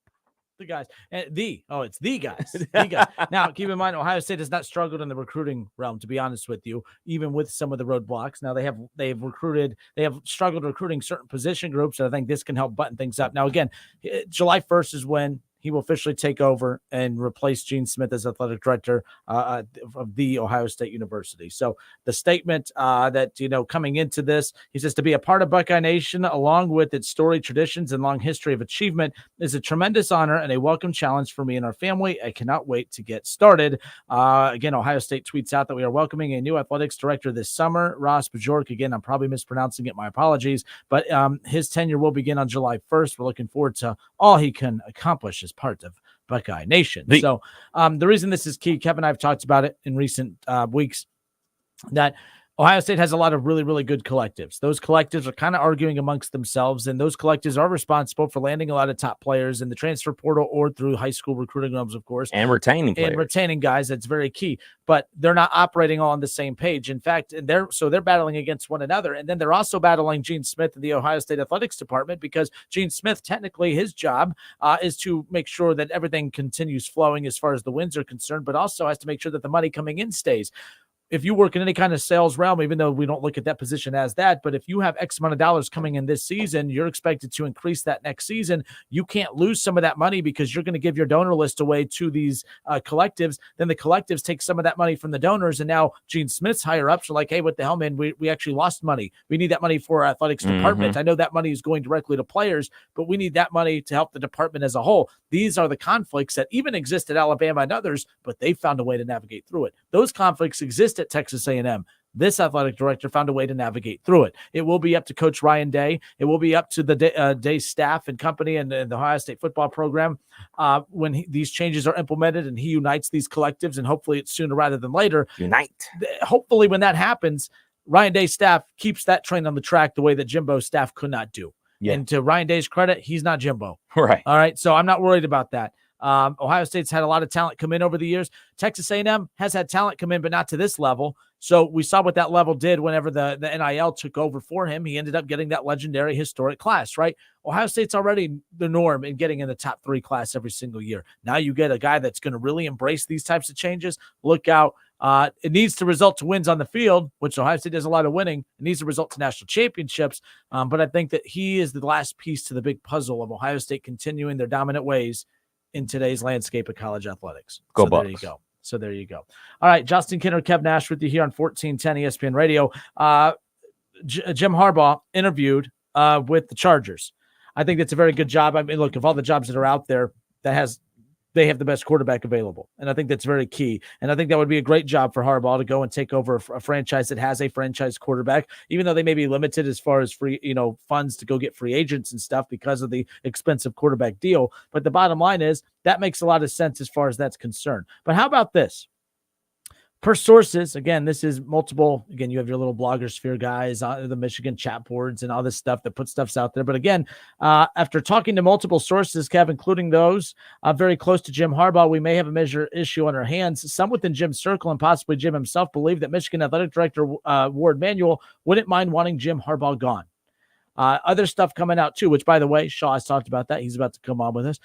The guys. And it's the guys. The guys. Now, keep in mind, Ohio State has not struggled in the recruiting realm, to be honest with you, even with some of the roadblocks. Now, they have struggled recruiting certain position groups, and I think this can help button things up. Now, again, July 1st is when he will officially take over and replace Gene Smith as athletic director of the Ohio State University. So the statement that, coming into this, he says, to be a part of Buckeye Nation, along with its storied traditions and long history of achievement, is a tremendous honor and a welcome challenge for me and our family. I cannot wait to get started. Again, Ohio State tweets out that we are welcoming a new athletics director this summer, Ross Bajork. Again, I'm probably mispronouncing it. My apologies. But his tenure will begin on July 1st. We're looking forward to all he can accomplish as part of Buckeye Nation. So the reason this is key, Kevin and I have talked about it in recent weeks, that Ohio State has a lot of really, really good collectives. Those collectives are kind of arguing amongst themselves, and those collectives are responsible for landing a lot of top players in the transfer portal or through high school recruiting realms, of course. And retaining players. And retaining guys, that's very key. But they're not operating all on the same page. In fact, they're battling against one another. And then they're also battling Gene Smith in the Ohio State Athletics Department, because Gene Smith, technically his job is to make sure that everything continues flowing as far as the wins are concerned, but also has to make sure that the money coming in stays. If you work in any kind of sales realm, even though we don't look at that position as that, but if you have X amount of dollars coming in this season, you're expected to increase that next season. You can't lose some of that money because you're going to give your donor list away to these collectives. Then the collectives take some of that money from the donors. And now Gene Smith's higher ups are like, hey, what the hell, man? We actually lost money. We need that money for our athletics department. I know that money is going directly to players, but we need that money to help the department as a whole. These are the conflicts that even exist at Alabama and others, but they found a way to navigate through it. Those conflicts exist at Texas A&M. This athletic director found a way to navigate through it. It will be up to Coach Ryan Day. It will be up to the Day staff and company and the Ohio State football program when these changes are implemented and he unites these collectives, and hopefully it's sooner rather than later. Unite. Hopefully when that happens, Ryan Day's staff keeps that train on the track the way that Jimbo's staff could not do. Yeah. And to Ryan Day's credit, he's not Jimbo. Right. All right. So I'm not worried about that. Ohio State's had a lot of talent come in over the years. Texas A&M has had talent come in, but not to this level. So we saw what that level did whenever the NIL took over for him. He ended up getting that legendary historic class, right? Ohio State's already the norm in getting in the top 3 class every single year. Now you get a guy that's going to really embrace these types of changes. Look out. It needs to result to wins on the field, which Ohio State does a lot of winning. It needs to result to national championships. But I think that he is the last piece to the big puzzle of Ohio State continuing their dominant ways in today's landscape of college athletics. Go so Bucks. There you go. So there you go. All right, Justin Kinner, Kev Nash with you here on 1410 ESPN Radio. Jim Harbaugh interviewed with the Chargers. I think that's a very good job. I mean, look, of all the jobs that are out there, that has they have the best quarterback available. And I think that's very key. And I think that would be a great job for Harbaugh to go and take over a franchise that has a franchise quarterback, even though they may be limited as far as free, funds to go get free agents and stuff because of the expensive quarterback deal. But the bottom line is that makes a lot of sense as far as that's concerned. But how about this? Per sources, again, this is multiple. Again, you have your little blogger sphere guys on the Michigan chat boards and all this stuff that put stuffs out there. But again, after talking to multiple sources, Kev, including those very close to Jim Harbaugh, we may have a major issue on our hands. Some within Jim's circle and possibly Jim himself believe that Michigan Athletic Director Ward Manuel wouldn't mind wanting Jim Harbaugh gone. Other stuff coming out too, which, by the way, Shaw has talked about that. He's about to come on with us.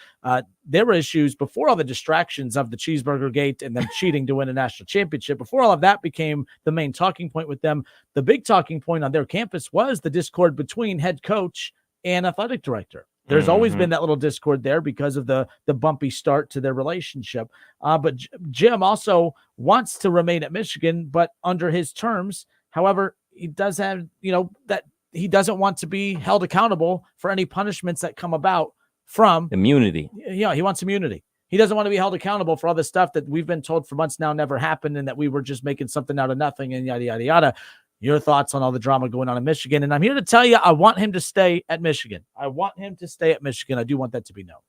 There were issues before all the distractions of the cheeseburger gate and them cheating to win a national championship. Before all of that became the main talking point with them, the big talking point on their campus was the discord between head coach and athletic director. There's always been that little discord there because of the bumpy start to their relationship. But Jim also wants to remain at Michigan, but under his terms. However, he does have, that he doesn't want to be held accountable for any punishments that come about from immunity. Yeah, he wants immunity. He doesn't want to be held accountable for all the stuff that we've been told for months now never happened and that we were just making something out of nothing and yada, yada, yada. Your thoughts on all the drama going on in Michigan. And I'm here to tell you, I want him to stay at Michigan. I want him to stay at Michigan. I do want that to be known.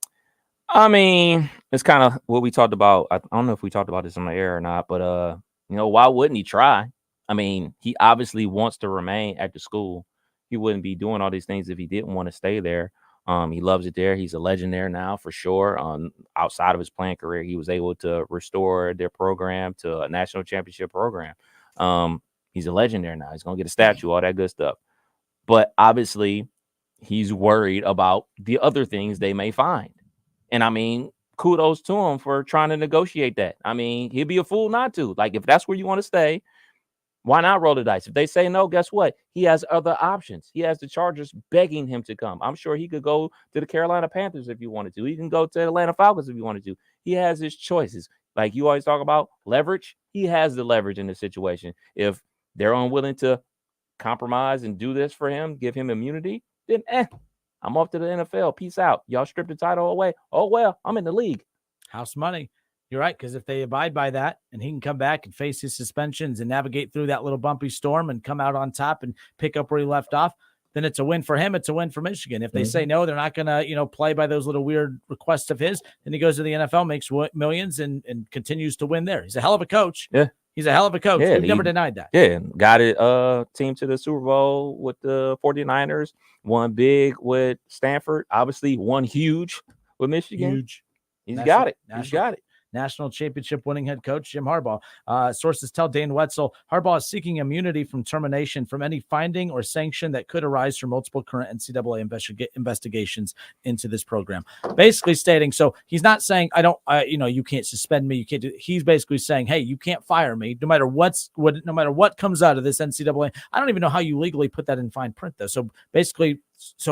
I mean, it's kind of what we talked about. I don't know if we talked about this on the air or not, but, why wouldn't he try? I mean, he obviously wants to remain at the school. He wouldn't be doing all these things if he didn't want to stay there. He loves it there. He's a legend there now for sure. Outside of his playing career, he was able to restore their program to a national championship program. He's a legend there now. He's going to get a statue, all that good stuff. But obviously, he's worried about the other things they may find. And I mean, kudos to him for trying to negotiate that. I mean, he'd be a fool not to. Like, if that's where you want to stay, why not roll the dice? If they say no, guess what? He has other options. He has the Chargers begging him to come. I'm sure he could go to the Carolina Panthers if he wanted to. He can go to the Atlanta Falcons if he wanted to. He has his choices. Like you always talk about leverage. He has the leverage in this situation. If they're unwilling to compromise and do this for him, give him immunity, then I'm off to the NFL. Peace out. Y'all stripped the title away. Oh, well, I'm in the league. House money. You're right, because if they abide by that and he can come back and face his suspensions and navigate through that little bumpy storm and come out on top and pick up where he left off, then it's a win for him. It's a win for Michigan. If they say no, they're not going to, play by those little weird requests of his, then he goes to the NFL, makes millions and continues to win there. He's a hell of a coach. Yeah. He's a hell of a coach. Yeah, We've never denied that. Yeah, got it team to the Super Bowl with the 49ers, won big with Stanford, obviously won huge with Michigan. Huge. He's got it. National championship winning head coach Jim Harbaugh. Sources tell Dane Wetzel Harbaugh is seeking immunity from termination from any finding or sanction that could arise from multiple current NCAA investigations into this program. Basically stating, so he's not saying you can't suspend me, you can't do. He's basically saying, hey, you can't fire me no matter what comes out of this NCAA. I don't even know how you legally put that in fine print though. So basically,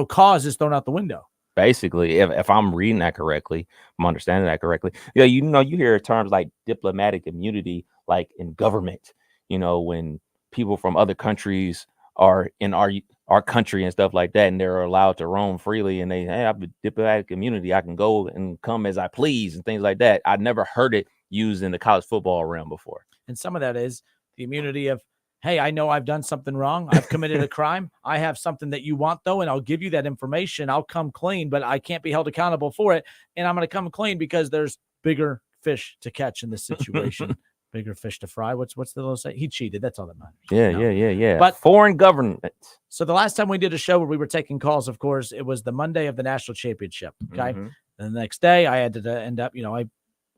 cause is thrown out the window. Basically, if I'm reading that correctly, I'm understanding that correctly. Yeah, you hear terms like diplomatic immunity, like in government, when people from other countries are in our country and stuff like that, and they're allowed to roam freely, and I have diplomatic immunity. I can go and come as I please and things like that. I've never heard it used in the college football realm before. And some of that is the immunity of, hey, I know I've done something wrong. I've committed a crime. I have something that you want, though, and I'll give you that information. I'll come clean, but I can't be held accountable for it. And I'm going to come clean because there's bigger fish to catch in this situation. Bigger fish to fry. What's the little say? He cheated. That's all that matters. Yeah. But foreign government. So the last time we did a show where we were taking calls, of course, it was the Monday of the national championship. Okay. And the next day I had to end up, I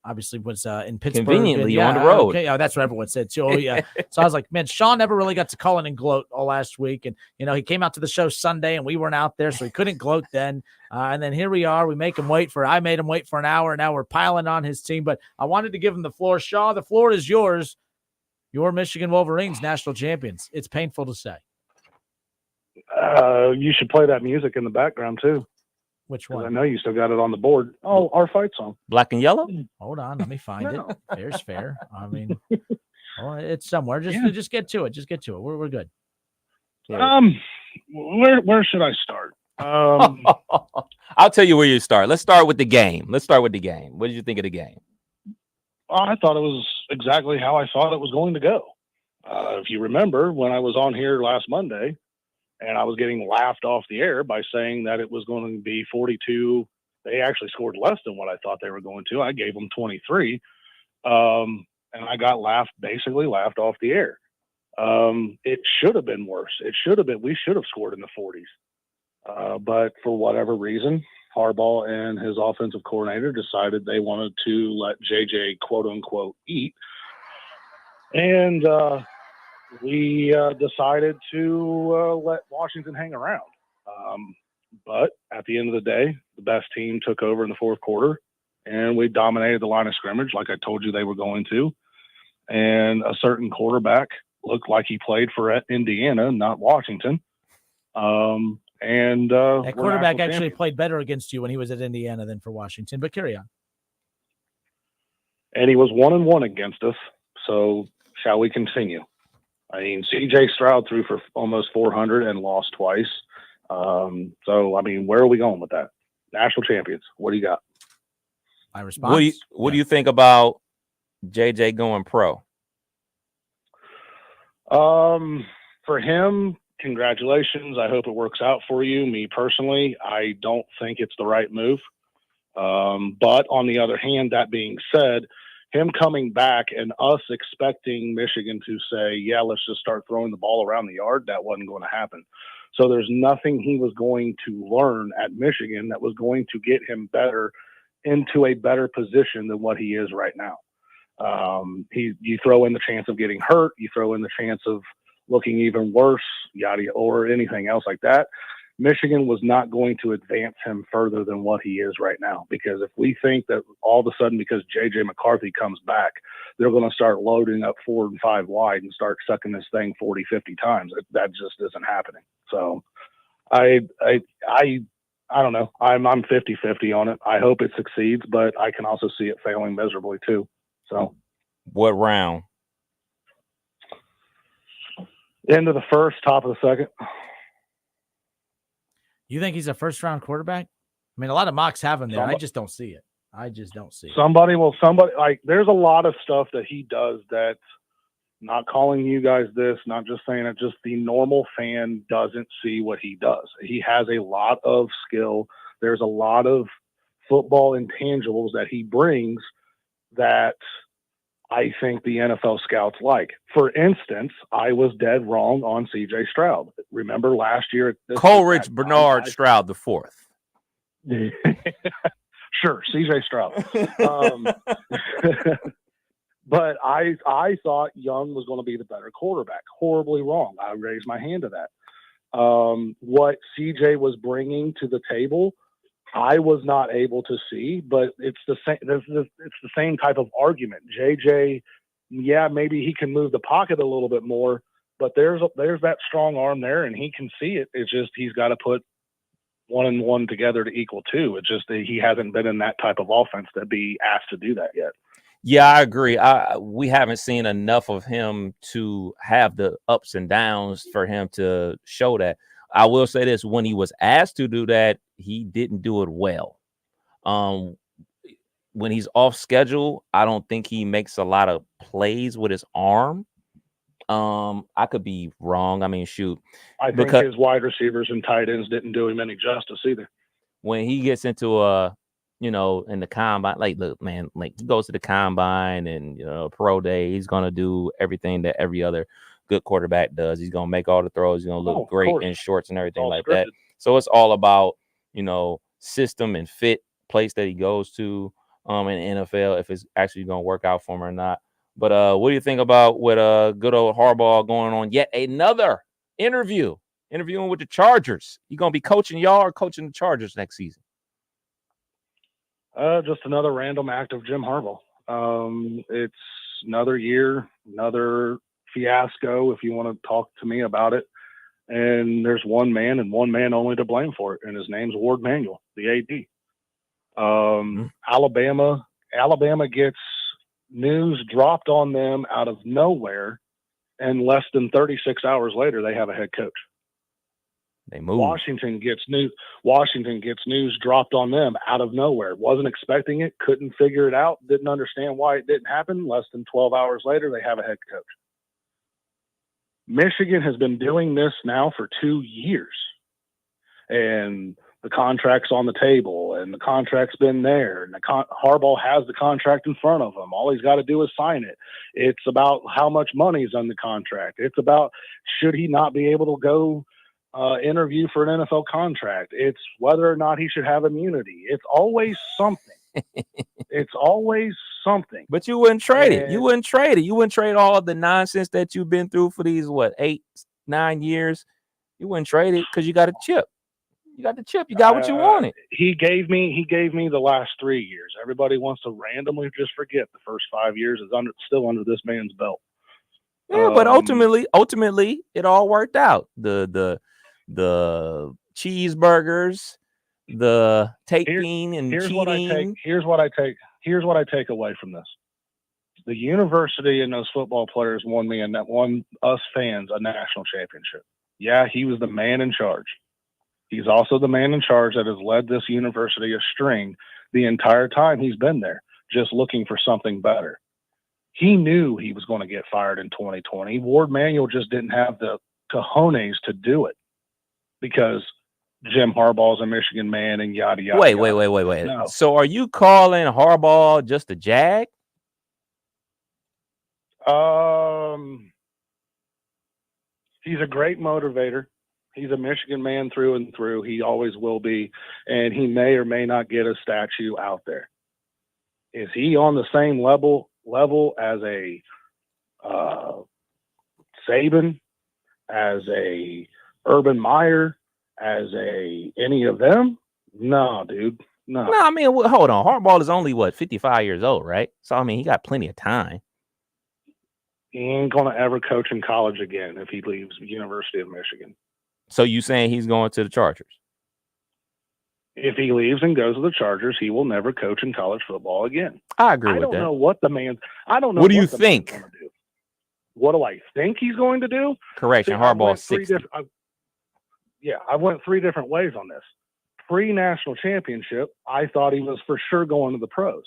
obviously was in Pittsburgh. Conveniently on the road. Okay. Oh, that's what everyone said too. Oh, yeah. So I was like, man, Sean never really got to call in and gloat all last week. And, he came out to the show Sunday and we weren't out there, so he couldn't gloat then. And then here we are. I made him wait for an hour. Now we're piling on his team. But I wanted to give him the floor. Shaw, the floor is yours. Your Michigan Wolverines, national champions. It's painful to say. You should play that music in the background too. Which one? I know you still got it on the board. Oh, our fight song. Black and Yellow? Hold on. Let me find it. Fair's fair. I mean, it's somewhere. Just get to it. Just get to it. We're good. Where should I start? I'll tell you where you start. Let's start with the game. What did you think of the game? I thought it was exactly how I thought it was going to go. If you remember, when I was on here last Monday, and I was getting laughed off the air by saying that it was going to be 42. They actually scored less than what I thought they were going to. I gave them 23, and I got basically laughed off the air. It should have been worse. We should have scored in the 40s. But for whatever reason, Harbaugh and his offensive coordinator decided they wanted to let JJ, quote unquote, eat. And we decided to let Washington hang around. But at the end of the day, the best team took over in the fourth quarter, and we dominated the line of scrimmage like I told you they were going to. And a certain quarterback looked like he played for Indiana, not Washington. That quarterback actually played better against you when he was at Indiana than for Washington, but carry on. And he was 1-1 against us. So shall we continue? I mean, CJ Stroud threw for almost 400 and lost twice. So, I mean, where are we going with that? National champions. What do you got? My response. What do you think about JJ going pro? For him, congratulations. I hope it works out for you. Me personally, I don't think it's the right move. But on the other hand, that being said, him coming back and us expecting Michigan to say, yeah, let's just start throwing the ball around the yard, that wasn't going to happen. So there's nothing he was going to learn at Michigan that was going to get him better into a better position than what he is right now. You throw in the chance of getting hurt, you throw in the chance of looking even worse, yada, or anything else like that. Michigan was not going to advance him further than what he is right now. Because if we think that all of a sudden, because J.J. McCarthy comes back, they're going to start loading up 4 and 5 wide and start sucking this thing 40, 50 times, that just isn't happening. So I don't know. I'm 50-50 on it. I hope it succeeds, but I can also see it failing miserably too. So what round? End of the first, top of the second. You think he's a first-round quarterback? I mean, a lot of mocks have him there. I just don't see it. Somebody, like, there's a lot of stuff that he does that, not calling you guys this, not just saying it, just the normal fan doesn't see what he does. He has a lot of skill. There's a lot of football intangibles that he brings that I think the NFL scouts like. For instance, I was dead wrong on CJ Stroud. Remember last year? Coleridge Bernard Stroud the fourth. Sure, CJ Stroud. But I thought Young was going to be the better quarterback. Horribly wrong. I raised my hand to that. What CJ was bringing to the table, I was not able to see, but it's the same. It's the same type of argument. JJ, yeah, maybe he can move the pocket a little bit more, but there's that strong arm there, and he can see it. It's just he's got to put 1 and 1 together to equal 2. It's just that he hasn't been in that type of offense to be asked to do that yet. Yeah, I agree. We haven't seen enough of him to have the ups and downs for him to show that. I will say this: when he was asked to do that, he didn't do it well. When he's off schedule, I don't think he makes a lot of plays with his arm. I could be wrong. I mean, shoot. I think his wide receivers and tight ends didn't do him any justice either. When he gets into in the combine, like, look, man, like, he goes to the combine and, pro day, he's going to do everything that every other good quarterback does. He's going to make all the throws. He's going to look great in shorts and everything like that. So it's all about, system and fit, place that he goes to in the NFL, if it's actually going to work out for him or not. But what do you think about with good old Harbaugh going on yet another interviewing with the Chargers? You going to be coaching y'all or coaching the Chargers next season? Just another random act of Jim Harbaugh. It's another year, another fiasco, if you want to talk to me about it. And there's one man and one man only to blame for it, and his name's Ward Manuel, the AD. Alabama gets news dropped on them out of nowhere, and less than 36 hours later, they have a head coach. They move. Washington gets news dropped on them out of nowhere. Wasn't expecting it, couldn't figure it out, didn't understand why it didn't happen. Less than 12 hours later, they have a head coach. Michigan has been doing this now for 2 years. And the contract's on the table, and the contract's been there, and Harbaugh has the contract in front of him. All he's got to do is sign it. It's about how much money's on the contract. It's about should he not be able to go interview for an NFL contract. It's whether or not he should have immunity. It's always something. It's always something. But you wouldn't trade it. You wouldn't trade it. You wouldn't trade all of the nonsense that you've been through for these 8-9 years. You wouldn't trade it because you got a chip. You got the chip. You got what you wanted. He gave me the last 3 years. Everybody wants to randomly just forget the first 5 years is still under this man's belt. Yeah, but ultimately, it all worked out. The cheeseburgers, the taping and cheating. Here's what I take away from this. The university and those football players won us fans a national championship. Yeah, he was the man in charge. He's also the man in charge that has led this university astray the entire time he's been there, just looking for something better. He knew he was going to get fired in 2020. Ward Manuel just didn't have the cojones to do it because Jim Harbaugh's a Michigan man and yada, yada. Wait. No. So are you calling Harbaugh just a jag? He's a great motivator. He's a Michigan man through and through. He always will be. And he may or may not get a statue out there. Is he on the same level as a Saban, as a Urban Meyer, as any of them? No, dude. No. No, I mean, hold on. Harbaugh is only 55 years old, right? So I mean, he got plenty of time. He ain't gonna ever coach in college again if he leaves the University of Michigan. So you saying he's going to the Chargers? If he leaves and goes to the Chargers, he will never coach in college football again. I agree with that. I don't know what the man. I don't know. What do you think? Do. What do I think he's going to do? Correction, Harbaugh's 60. I went 3 different ways on this. Pre-national championship, I thought he was for sure going to the pros.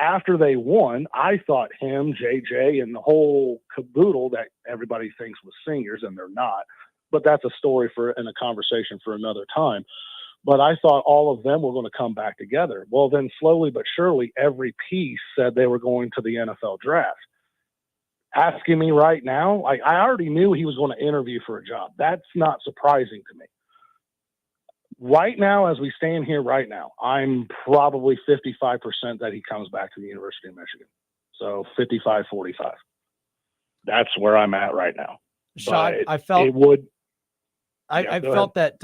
After they won, I thought him, JJ, and the whole caboodle that everybody thinks was singers, and they're not. But that's a story and a conversation for another time. But I thought all of them were going to come back together. Well, then slowly but surely, every piece said they were going to the NFL draft. Asking me right now, I already knew he was going to interview for a job. That's not surprising to me. Right now, as we stand here right now, I'm probably 55% that he comes back to the University of Michigan. So 55-45. That's where I'm at right now. Sean, I felt it would. I felt that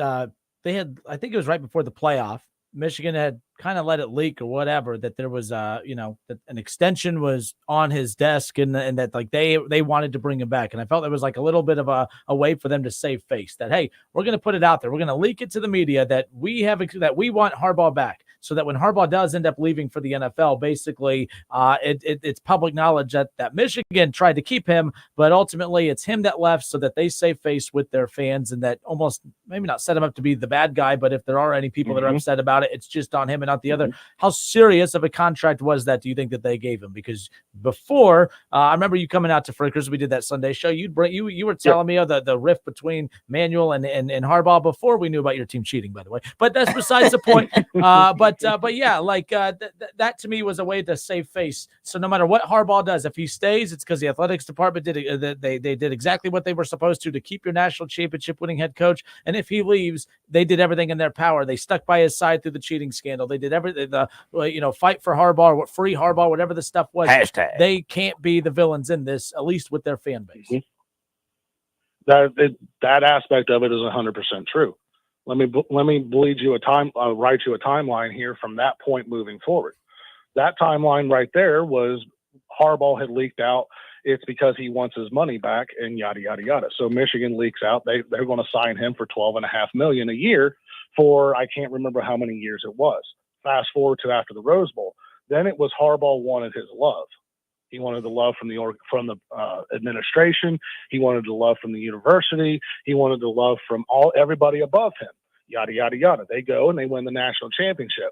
they had, I think it was right before the playoff, Michigan had kind of let it leak or whatever, that there was that an extension was on his desk and that like they wanted to bring him back. And I felt there was like a little bit of a way for them to save face that, hey, we're going to put it out there. We're going to leak it to the media that we want Harbaugh back. So that when Harbaugh does end up leaving for the NFL, basically it's public knowledge that Michigan tried to keep him, but ultimately it's him that left so that they save face with their fans and that almost maybe not set him up to be the bad guy, but if there are any people that are upset about it, it's just on him and not the other. How serious of a contract was that, do you think, that they gave him? Because before, I remember you coming out to Frickers, we did that Sunday show, you were telling me the rift between Manuel and Harbaugh before we knew about your team cheating, by the way. But that's besides the point. But yeah, like that to me was a way to save face. So no matter what Harbaugh does, if he stays, it's because the athletics department they did exactly what they were supposed to keep your national championship winning head coach. And if he leaves, they did everything in their power. They stuck by his side through the cheating scandal. They did everything. Fight for Harbaugh, free Harbaugh, whatever the stuff was. Hashtag. They can't be the villains in this, at least with their fan base. That aspect of it is 100% true. Let me write you a timeline here from that point moving forward. That timeline right there was Harbaugh had leaked out. It's because he wants his money back and yada, yada, yada. So Michigan leaks out. They're going to sign him for $12.5 million a year for, I can't remember how many years it was. Fast forward to after the Rose Bowl. Then it was Harbaugh wanted his love. He wanted the love from the administration. He wanted the love from the university. He wanted the love from everybody above him. Yada yada yada. They go and they win the national championship.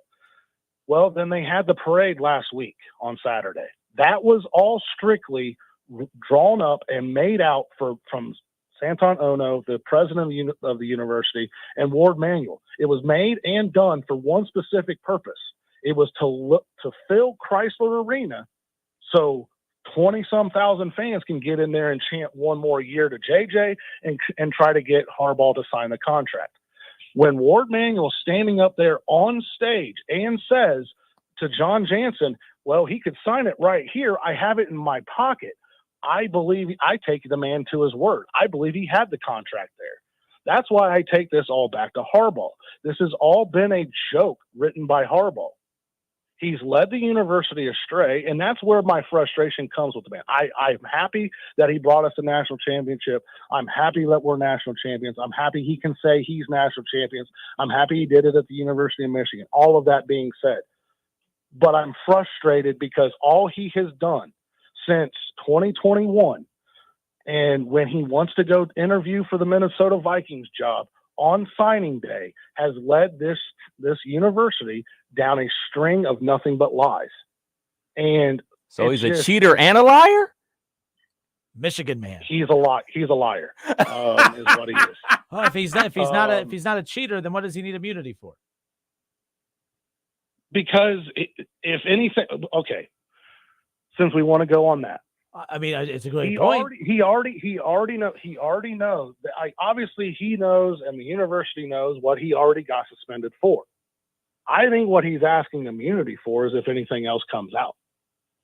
Well, then they had the parade last week on Saturday. That was all strictly drawn up and made out from Santon Ono, the president of the university, and Ward Manuel. It was made and done for one specific purpose. It was to fill Chrysler Arena so 20-some thousand fans can get in there and chant one more year to JJ and try to get Harbaugh to sign the contract. When Ward Manuel's standing up there on stage and says to John Jansen, well, he could sign it right here. I have it in my pocket. I take the man to his word. I believe he had the contract there. That's why I take this all back to Harbaugh. This has all been a joke written by Harbaugh. He's led the university astray, and that's where my frustration comes with the man. I'm happy that he brought us a national championship. I'm happy that we're national champions. I'm happy he can say he's national champions. I'm happy he did it at the University of Michigan. All of that being said. But I'm frustrated because all he has done since 2021, and when he wants to go interview for the Minnesota Vikings job on signing day, has led this university down a string of nothing but lies. And so he's a cheater and a liar? Michigan man. He's a liar. Is what he is. Oh, if he's not a cheater, then what does he need immunity for? Because if anything, okay, since we want to go on that, I mean, it's a great point. He already knows that. Obviously, he knows, and the university knows what he already got suspended for. I think what he's asking immunity for is if anything else comes out.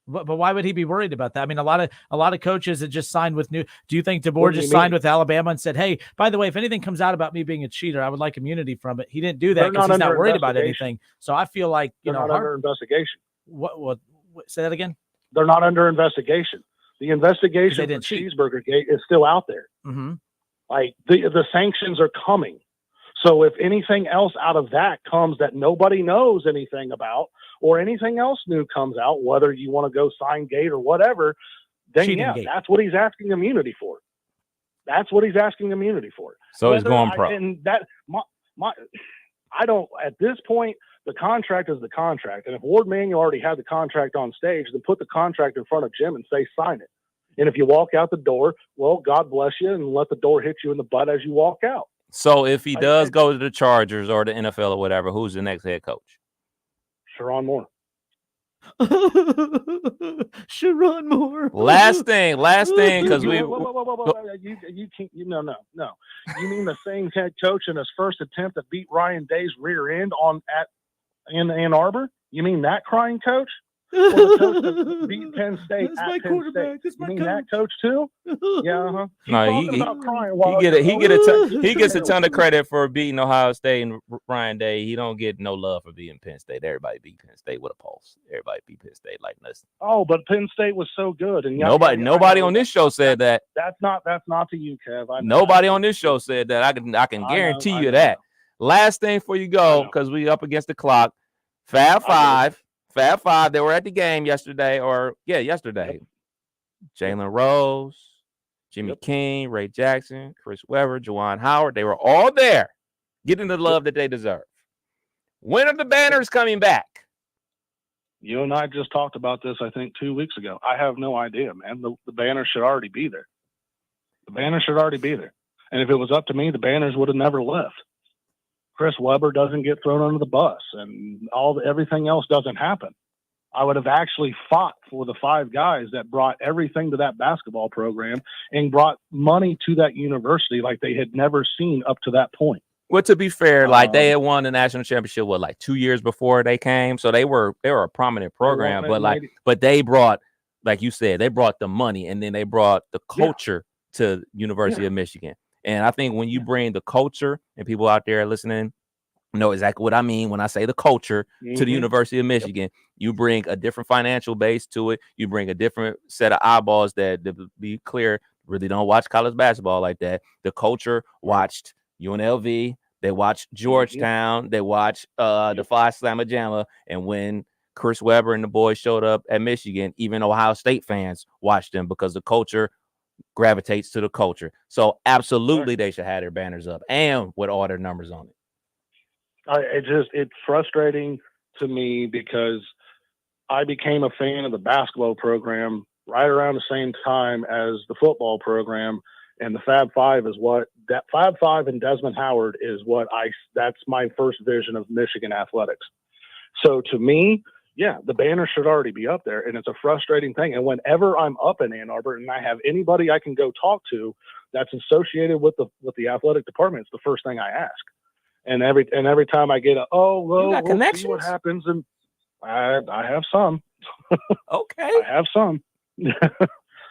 But why would he be worried about that? I mean, a lot of coaches that just signed with new. Do you think DeBoer just signed with Alabama and said, "Hey, by the way, if anything comes out about me being a cheater, I would like immunity from it"? He didn't do that because he's not worried about anything. So I feel like they're not under investigation. What? Say that again. They're not under investigation. The investigation of the Cheeseburger Gate is still out there. Mm-hmm. Like the sanctions are coming. So if anything else out of that comes that nobody knows anything about, or anything else new comes out, whether you want to go sign Gate or whatever, then Gate. That's what he's asking immunity for. That's what he's asking immunity for. So he's going pro. And that I don't at this point. The contract is the contract. And if Ward Manuel already had the contract on stage, then put the contract in front of Jim and say, sign it. And if you walk out the door, well, God bless you, and let the door hit you in the butt as you walk out. So if he does go to the Chargers or the NFL or whatever, who's the next head coach? Sharon Moore. Sharon Moore. Last thing, because we. You can't. No. You mean the same head coach in his first attempt to beat Ryan Day's rear end in Ann Arbor? You mean that crying coach? Or the coach that beat Penn State at Penn State? You mean that coach too? Yeah. No, he gets a ton of credit for beating Ohio State and Ryan Day. He don't get no love for beating Penn State. Everybody beat Penn State with a pulse. Everybody beat Penn State like this. Oh, but Penn State was so good, and nobody on this show said that. That's not to you, Kev. Nobody on this show said that. I can guarantee you that. Last thing before you go, because we up against the clock. Fab Five, they were at the game yesterday. Yesterday. Jalen Rose, Jimmy King, Ray Jackson, Chris Webber, Juwan Howard. They were all there getting the love that they deserve. When are the banners coming back? You and I just talked about this, I think, 2 weeks ago. I have no idea, man. The banners should already be there. The banners should already be there. And if it was up to me, the banners would have never left. Chris Webber doesn't get thrown under the bus, and everything else doesn't happen. I would have actually fought for the five guys that brought everything to that basketball program and brought money to that university like they had never seen up to that point. Well, to be fair, they had won the national championship 2 years before they came, so they were a prominent program. But they brought, like you said, they brought the money, and then they brought the culture to University of Michigan. And I think when you bring the culture, and people out there listening know exactly what I mean when I say the culture to the University of Michigan, you bring a different financial base to it. You bring a different set of eyeballs that, to be clear, really don't watch college basketball like that. The culture watched UNLV. They watched Georgetown. They watched the Phi Slamma Jamma. And when Chris Webber and the boys showed up at Michigan. Even Ohio State fans watched them because the culture gravitates to the culture. So absolutely they should have their banners up and with all their numbers on it. It's frustrating to me because I became a fan of the basketball program right around the same time as the football program. And the Fab Five is that Fab Five and Desmond Howard is that's my first vision of Michigan athletics. So to me, yeah, the banner should already be up there, and it's a frustrating thing. And whenever I'm up in Ann Arbor and I have anybody I can go talk to that's associated with the athletic department, it's the first thing I ask. And every time I get we'll see what happens, and I have some. Okay, I have some.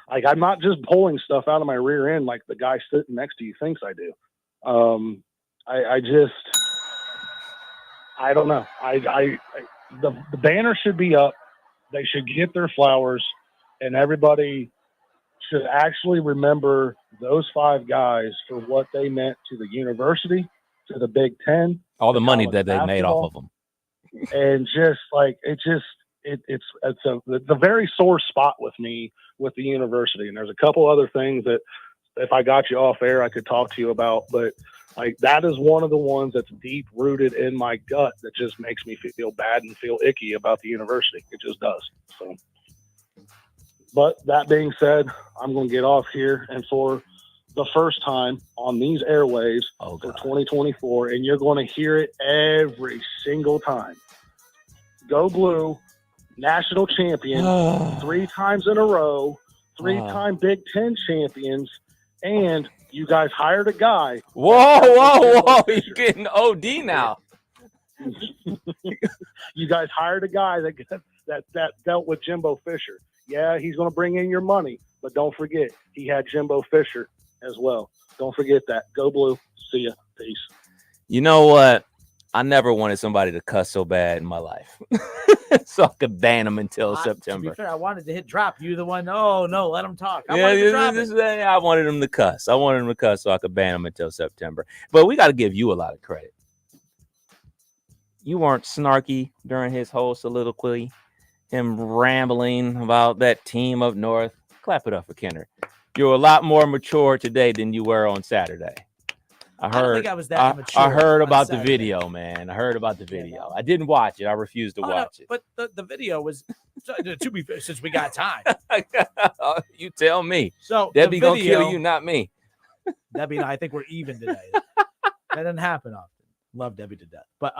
Like, I'm not just pulling stuff out of my rear end like the guy sitting next to you thinks I do. I don't know. The banner should be up. They should get their flowers, and everybody should actually remember those 5 guys for what they meant to the university, to the Big Ten, all the money that they made off of them, and just like it's a very sore spot with me with the university. And there's a couple other things that if I got you off air, I could talk to you about, but like that is one of the ones that's deep rooted in my gut that just makes me feel bad and feel icky about the university. It just does. So, but that being said, I'm going to get off here, and for the first time on these airwaves for 2024, and you're going to hear it every single time. Go Blue, national champion, 3 times in a row, 3-time Big Ten champions, and you guys hired a guy. Whoa! You're getting OD now. You guys hired a guy that dealt with Jimbo Fisher. Yeah, he's going to bring in your money, but don't forget he had Jimbo Fisher as well. Don't forget that. Go Blue. See ya. Peace. You know what? I never wanted somebody to cuss so bad in my life. So I could ban them until September. To be fair, I wanted to hit drop. You the one. Oh, no, let him talk. I wanted him to cuss. I wanted him to cuss so I could ban him until September. But we got to give you a lot of credit. You weren't snarky during his whole soliloquy, him rambling about that team up north. Clap it up for Kenner. You're a lot more mature today than you were on Saturday. I don't think I was that mature. I heard about the video, man. I heard about the video. I didn't watch it. I refused to watch it. But the video was, to be fair, since we got time. You tell me. So Debbie gonna kill you, not me. Debbie and I think we're even today. That doesn't happen often. Love Debbie to death. But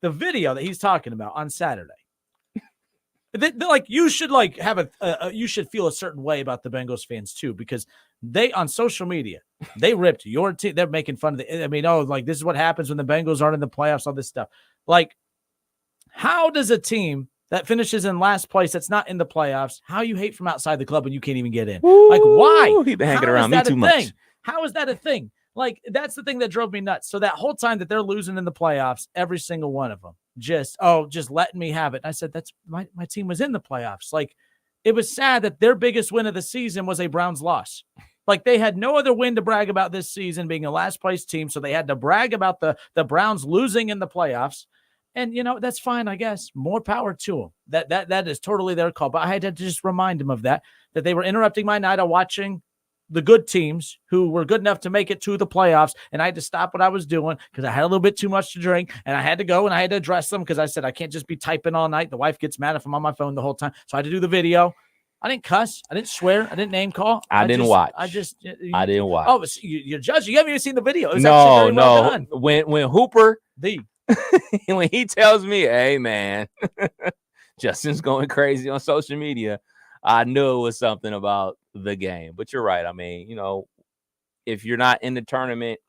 the video that he's talking about on Saturday, you should have you should feel a certain way about the Bengals fans too, because they on social media they ripped your team. They're making fun of this is what happens when the Bengals aren't in the playoffs. All this stuff. Like, how does a team that finishes in last place that's not in the playoffs, how you hate from outside the club when you can't even get in? Like, why? He been hanging around me too much. How is that a thing? Like, that's the thing that drove me nuts. So that whole time that they're losing in the playoffs, every single one of them just letting me have it. And I said, that's my team was in the playoffs. Like, it was sad that their biggest win of the season was a Browns loss. Like, they had no other win to brag about this season being a last place team. So they had to brag about the Browns losing in the playoffs. And, that's fine, I guess. More power to them. That is totally their call. But I had to just remind them of that they were interrupting my night of watching the good teams who were good enough to make it to the playoffs. And I had to stop what I was doing because I had a little bit too much to drink, and I had to go and I had to address them because I said, I can't just be typing all night. The wife gets mad if I'm on my phone the whole time. So I had to do the video. I didn't cuss. I didn't swear. I didn't name call. I didn't watch. I didn't watch. Oh, you're judging. You haven't even seen the video. It was actually very well done. When Hooper, when he tells me, hey, man, Justin's going crazy on social media, I knew it was something about the game. But you're right. I mean, if you're not in the tournament,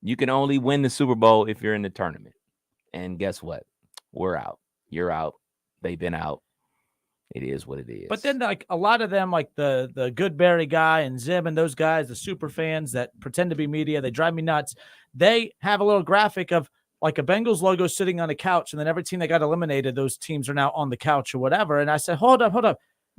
you can only win the Super Bowl if you're in the tournament. And guess what? We're out. You're out. They've been out. It is what it is. But then, a lot of them, like the Goodberry guy and Zim and those guys, the super fans that pretend to be media, they drive me nuts. They have a little graphic of like a Bengals logo sitting on a couch, and then every team that got eliminated, those teams are now on the couch or whatever. And I said, hold up.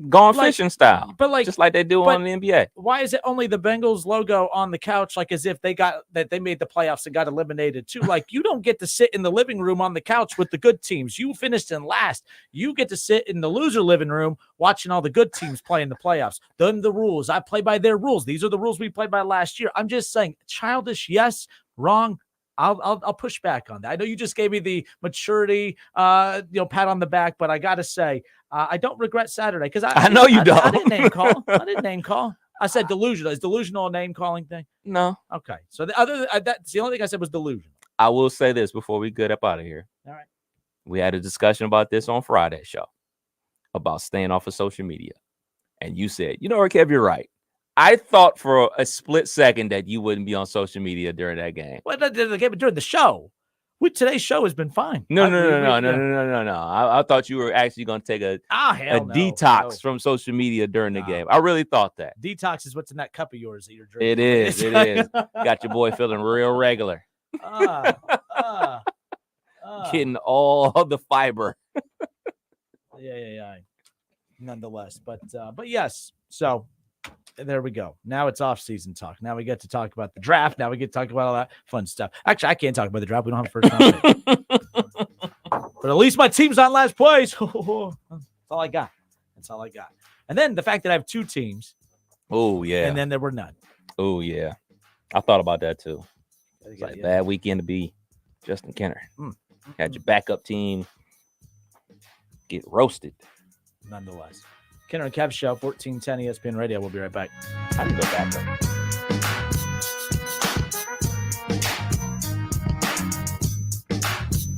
Gone fishing style. But like just like they do on the NBA. Why is it only the Bengals logo on the couch, like as if they made the playoffs and got eliminated too? Like, you don't get to sit in the living room on the couch with the good teams. You finished in last. You get to sit in the loser living room watching all the good teams play in the playoffs. Then the rules. I play by their rules. These are the rules we played by last year. I'm just saying, childish, yes, wrong. I'll push back on that. I know you just gave me the maturity, pat on the back, but I gotta say, I don't regret Saturday because I know you don't. I didn't name call. I said delusional. Is delusional a name calling thing? No. Okay. So that's the only thing I said was delusional. I will say this before we get up out of here. All right. We had a discussion about this on Friday's show about staying off of social media, and you said, Kev, you're right. I thought for a split second that you wouldn't be on social media during that game. Well, during the show. Today's show has been fine. No. I thought you were actually going to take a detox from social media during the game. I really thought that. Detox is what's in that cup of yours that you're drinking. It is. Got your boy feeling real regular. Getting all the fiber. Yeah. Nonetheless, but yes. So there we go. Now it's off-season talk. Now we get to talk about the draft. Now we get to talk about all that fun stuff. Actually, I can't talk about the draft. We don't have a first round pick. But at least my team's on last place. That's all I got. And then the fact that I have two teams. Oh, yeah. And then there were none. Oh, yeah. I thought about that, too. It's like a bad weekend to be Justin Kenner. Had your backup team get roasted. Nonetheless. Kenner and Kev Show, 1410 ESPN Radio. We'll be right back. I can go back up.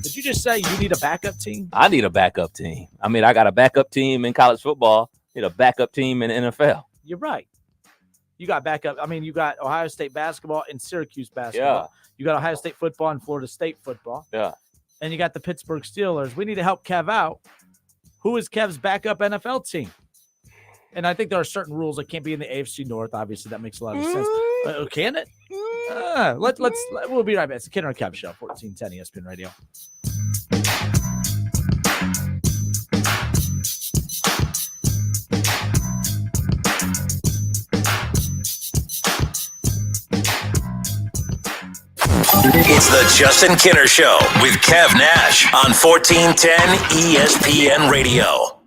Did you just say you need a backup team? I need a backup team. I mean, I got a backup team in college football. I need a backup team in the NFL. You're right. You got backup. I mean, you got Ohio State basketball and Syracuse basketball. Yeah. You got Ohio State football and Florida State football. Yeah. And you got the Pittsburgh Steelers. We need to help Kev out. Who is Kev's backup NFL team? And I think there are certain rules that can't be in the AFC North. Obviously, that makes a lot of sense. Can it? We'll be right back. It's the Kenner and Kev Show, 1410 ESPN Radio. It's the Justin Kenner Show with Kev Nash on 1410 ESPN Radio.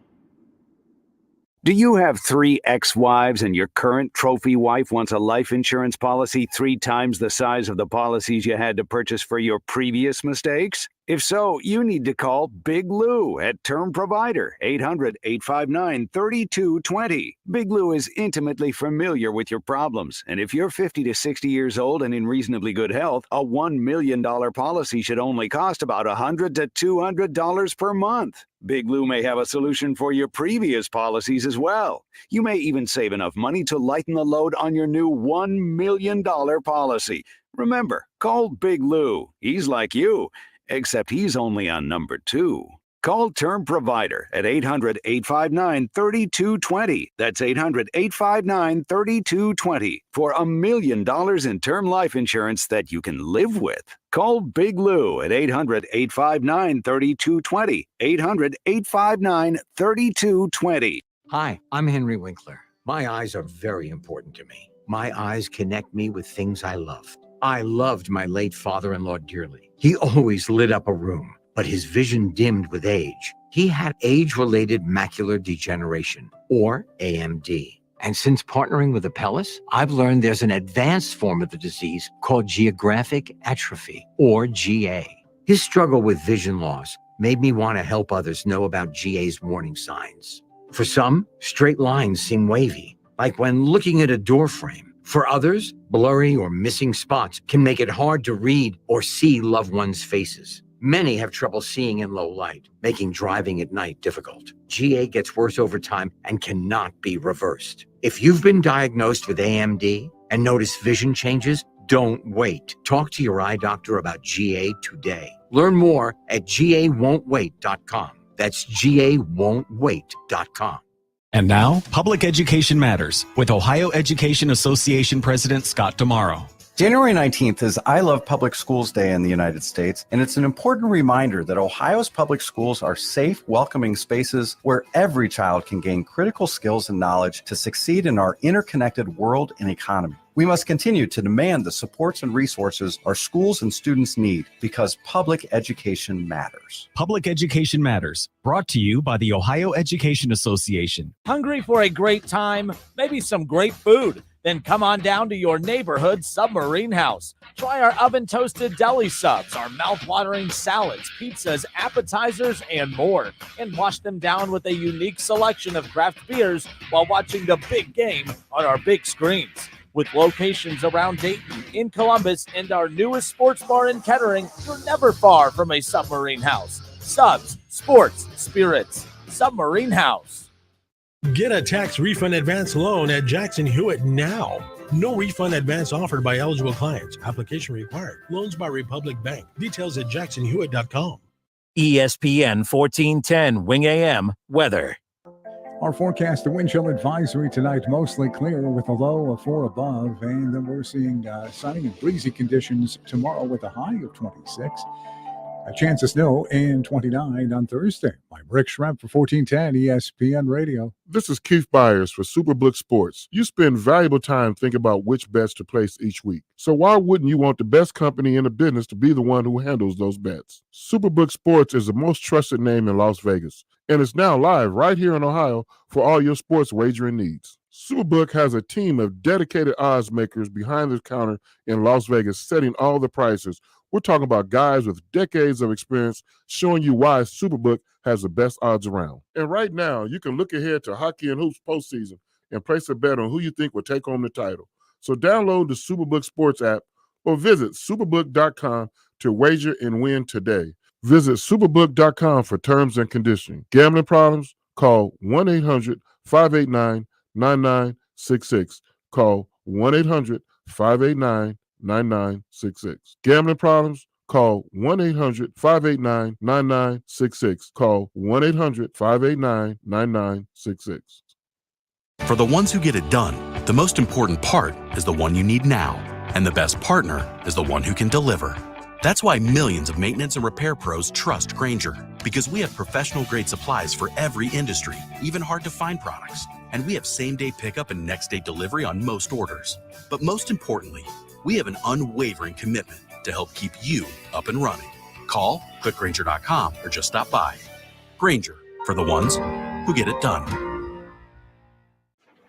Do you have 3 ex-wives and your current trophy wife wants a life insurance policy 3 times the size of the policies you had to purchase for your previous mistakes? If so, you need to call Big Lou at Term Provider, 800-859-3220. Big Lou is intimately familiar with your problems, and if you're 50 to 60 years old and in reasonably good health, a $1 million policy should only cost about $100 to $200 per month. Big Lou may have a solution for your previous policies as well. You may even save enough money to lighten the load on your new $1 million policy. Remember, call Big Lou. He's like you, except he's only on number 2. Call Term Provider at 800-859-3220. That's 800-859-3220 for $1 million in term life insurance that you can live with. Call Big Lou at 800-859-3220. 800-859-3220. Hi, I'm Henry Winkler. My eyes are very important to me. My eyes connect me with things I love. I loved my late father-in-law dearly. He always lit up a room, but his vision dimmed with age. He had age-related macular degeneration, or AMD. And since partnering with Apellis, I've learned there's an advanced form of the disease called geographic atrophy, or GA. His struggle with vision loss made me want to help others know about GA's warning signs. For some, straight lines seem wavy, like when looking at a door frame. For others, blurry or missing spots can make it hard to read or see loved ones' faces. Many have trouble seeing in low light, making driving at night difficult. GA gets worse over time and cannot be reversed. If you've been diagnosed with AMD and notice vision changes, don't wait. Talk to your eye doctor about GA today. Learn more at GAWon'tWait.com. That's GAWon'tWait.com. And now, Public Education Matters with Ohio Education Association President Scott Tomorrow. January 19th is I Love Public Schools Day in the United States, and it's an important reminder that Ohio's public schools are safe, welcoming spaces where every child can gain critical skills and knowledge to succeed in our interconnected world and economy. We must continue to demand the supports and resources our schools and students need because public education matters. Public Education Matters, brought to you by the Ohio Education Association. Hungry for a great time? Maybe some great food? Then come on down to your neighborhood Submarine House. Try our oven-toasted deli subs, our mouth-watering salads, pizzas, appetizers, and more. And wash them down with a unique selection of craft beers while watching the big game on our big screens. With locations around Dayton, in Columbus, and our newest sports bar in Kettering, you're never far from a Submarine House. Subs, sports, spirits. Submarine House. Get a tax refund advance loan at Jackson Hewitt now. No refund advance offered by eligible clients. Application required. Loans by Republic Bank. Details at jacksonhewitt.com. ESPN 1410 Wing AM weather. Our forecast, the wind chill advisory tonight, mostly clear with a low of 4 above. And then we're seeing sunny and breezy conditions tomorrow with a high of 26. A chance of snow and 29 on Thursday. I'm Rick Schrempf for 1410 ESPN Radio. This is Keith Byers for Superbook Sports. You spend valuable time thinking about which bets to place each week. So why wouldn't you want the best company in the business to be the one who handles those bets? Superbook Sports is the most trusted name in Las Vegas, and it's now live right here in Ohio for all your sports wagering needs. Superbook has a team of dedicated odds makers behind the counter in Las Vegas setting all the prices. We're talking about guys with decades of experience showing you why Superbook has the best odds around. And right now, you can look ahead to Hockey and Hoops postseason and place a bet on who you think will take home the title. So download the Superbook Sports app or visit superbook.com to wager and win today. Visit superbook.com for terms and conditions. Gambling problems? Call 1-800-589-9966. Call 1-800-589-9966. Gambling problems? Call 1-800-589-9966. Call 1-800-589-9966. For the ones who get it done, the most important part is the one you need now. And the best partner is the one who can deliver. That's why millions of maintenance and repair pros trust Grainger. Because we have professional-grade supplies for every industry, even hard-to-find products. And we have same-day pickup and next-day delivery on most orders. But most importantly, we have an unwavering commitment to help keep you up and running. Call, click Grainger.com, or just stop by. Grainger, for the ones who get it done.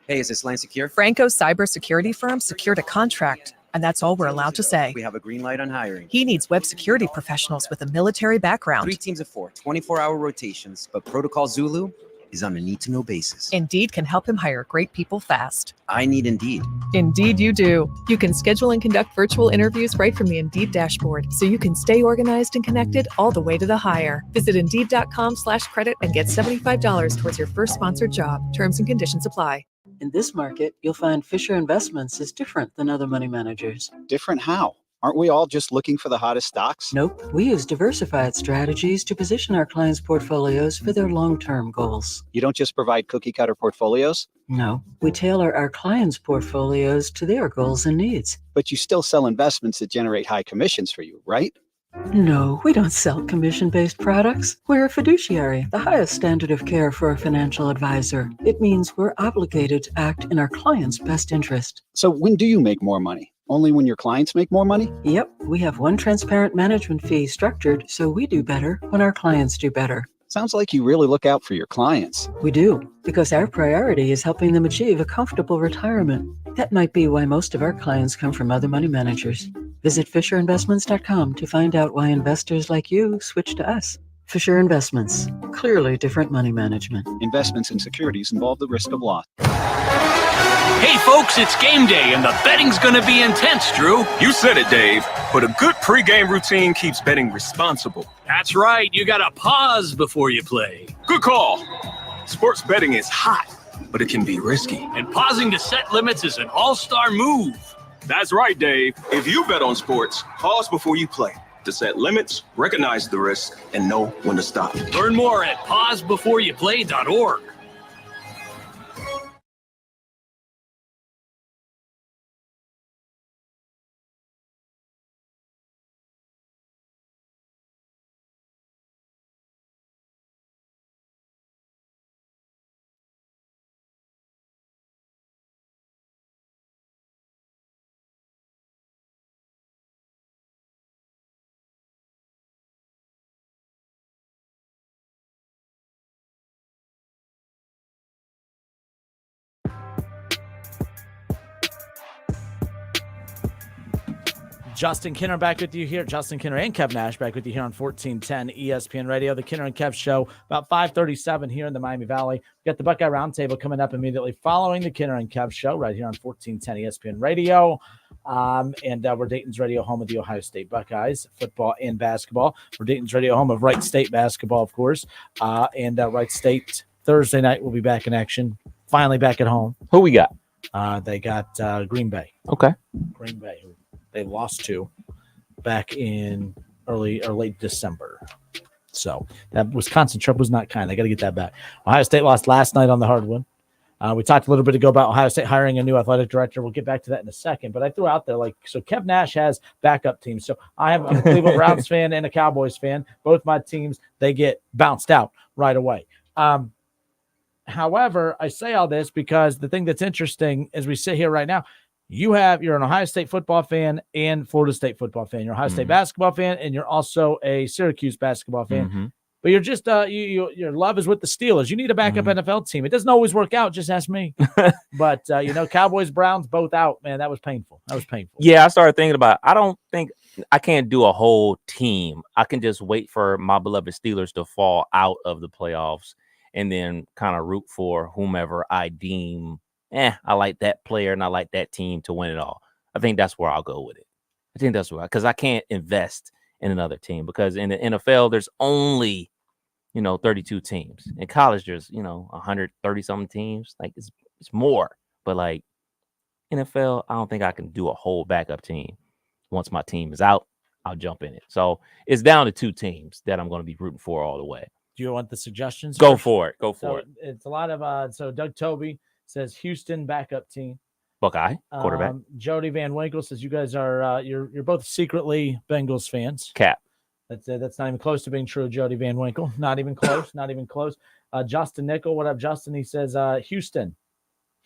Hey, is this line secure? Franco's cybersecurity firm secured a contract, and that's all we're allowed to say. We have a green light on hiring. He needs web security professionals with a military background. 3 teams of 4, 24-hour rotations, but Protocol Zulu is on a need-to-know basis. Indeed can help him hire great people fast. I need Indeed. Indeed you do. You can schedule and conduct virtual interviews right from the Indeed dashboard, so you can stay organized and connected all the way to the hire. Visit Indeed.com/credit and get $75 towards your first sponsored job. Terms and conditions apply. In this market, you'll find Fisher Investments is different than other money managers. Different how? Aren't we all just looking for the hottest stocks? Nope. We use diversified strategies to position our clients' portfolios for their long-term goals. You don't just provide cookie-cutter portfolios? No. We tailor our clients' portfolios to their goals and needs. But you still sell investments that generate high commissions for you, right? No, we don't sell commission-based products. We're a fiduciary, the highest standard of care for a financial advisor. It means we're obligated to act in our client's best interest. So when do you make more money? Only when your clients make more money? Yep, we have one transparent management fee structured so we do better when our clients do better. Sounds like you really look out for your clients. We do, because our priority is helping them achieve a comfortable retirement. That might be why most of our clients come from other money managers. Visit FisherInvestments.com to find out why investors like you switch to us. Fisher Investments, clearly different money management. Investments in securities involve the risk of loss. Hey folks, it's game day and the betting's gonna be intense, Drew. You said it, Dave, but a good pregame routine keeps betting responsible. That's right, you gotta pause before you play. Good call. Sports betting is hot, but it can be risky. And pausing to set limits is an all-star move. That's right, Dave. If you bet on sports, pause before you play to set limits, recognize the risk, and know when to stop. Learn more at pausebeforeyouplay.org. Justin Kinner back with you here. Justin Kinner and Kev Nash back with you here on 1410 ESPN Radio. The Kinner and Kev Show, about 5:37 here in the Miami Valley. We got the Buckeye Roundtable coming up immediately following the Kinner and Kev Show right here on 1410 ESPN Radio. We're Dayton's radio home of the Ohio State Buckeyes, football and basketball. We're Dayton's radio home of Wright State basketball, of course. Wright State Thursday night will be back in action. Finally back at home. Who we got? They got Green Bay. Okay. Green Bay, who they lost to back in early or late December. So that Wisconsin trip was not kind. They got to get that back. Ohio State lost last night on the hardwood. We talked a little bit ago about Ohio State hiring a new athletic director. We'll get back to that in a second. But I threw out there, so Kev Nash has backup teams. So I'm a Cleveland Browns fan and a Cowboys fan. Both my teams, they get bounced out right away. However, I say all this because the thing that's interesting as we sit here right now, you're an Ohio State football fan and Florida State football fan. You're an Ohio State basketball fan, and you're also a Syracuse basketball fan. But you're just your love is with the Steelers. You need a backup NFL team. It doesn't always work out. Just ask me. But Cowboys, Browns, both out. Man, that was painful. Yeah, I started thinking about. I don't think I can't do a whole team. I can just wait for my beloved Steelers to fall out of the playoffs, and then kind of root for whomever I deem. I like that player and I like that team to win it all. I think that's where I'll go with it. I think that's where because I can't invest in another team because in the NFL there's only 32 teams. In college there's 130 something teams. Like it's more, but like NFL, I don't think I can do a whole backup team. Once my team is out, I'll jump in it. So it's down to 2 teams that I'm going to be rooting for all the way. Do you want the suggestions? Go for it. It's a lot of so Doug Toby says Houston backup team. Buckeye quarterback. Jody Van Winkle says you guys are you're both secretly Bengals fans. Cap. That's not even close to being true. Jody Van Winkle, not even close. Not even close. Justin Nickel, what up, Justin? He says Houston.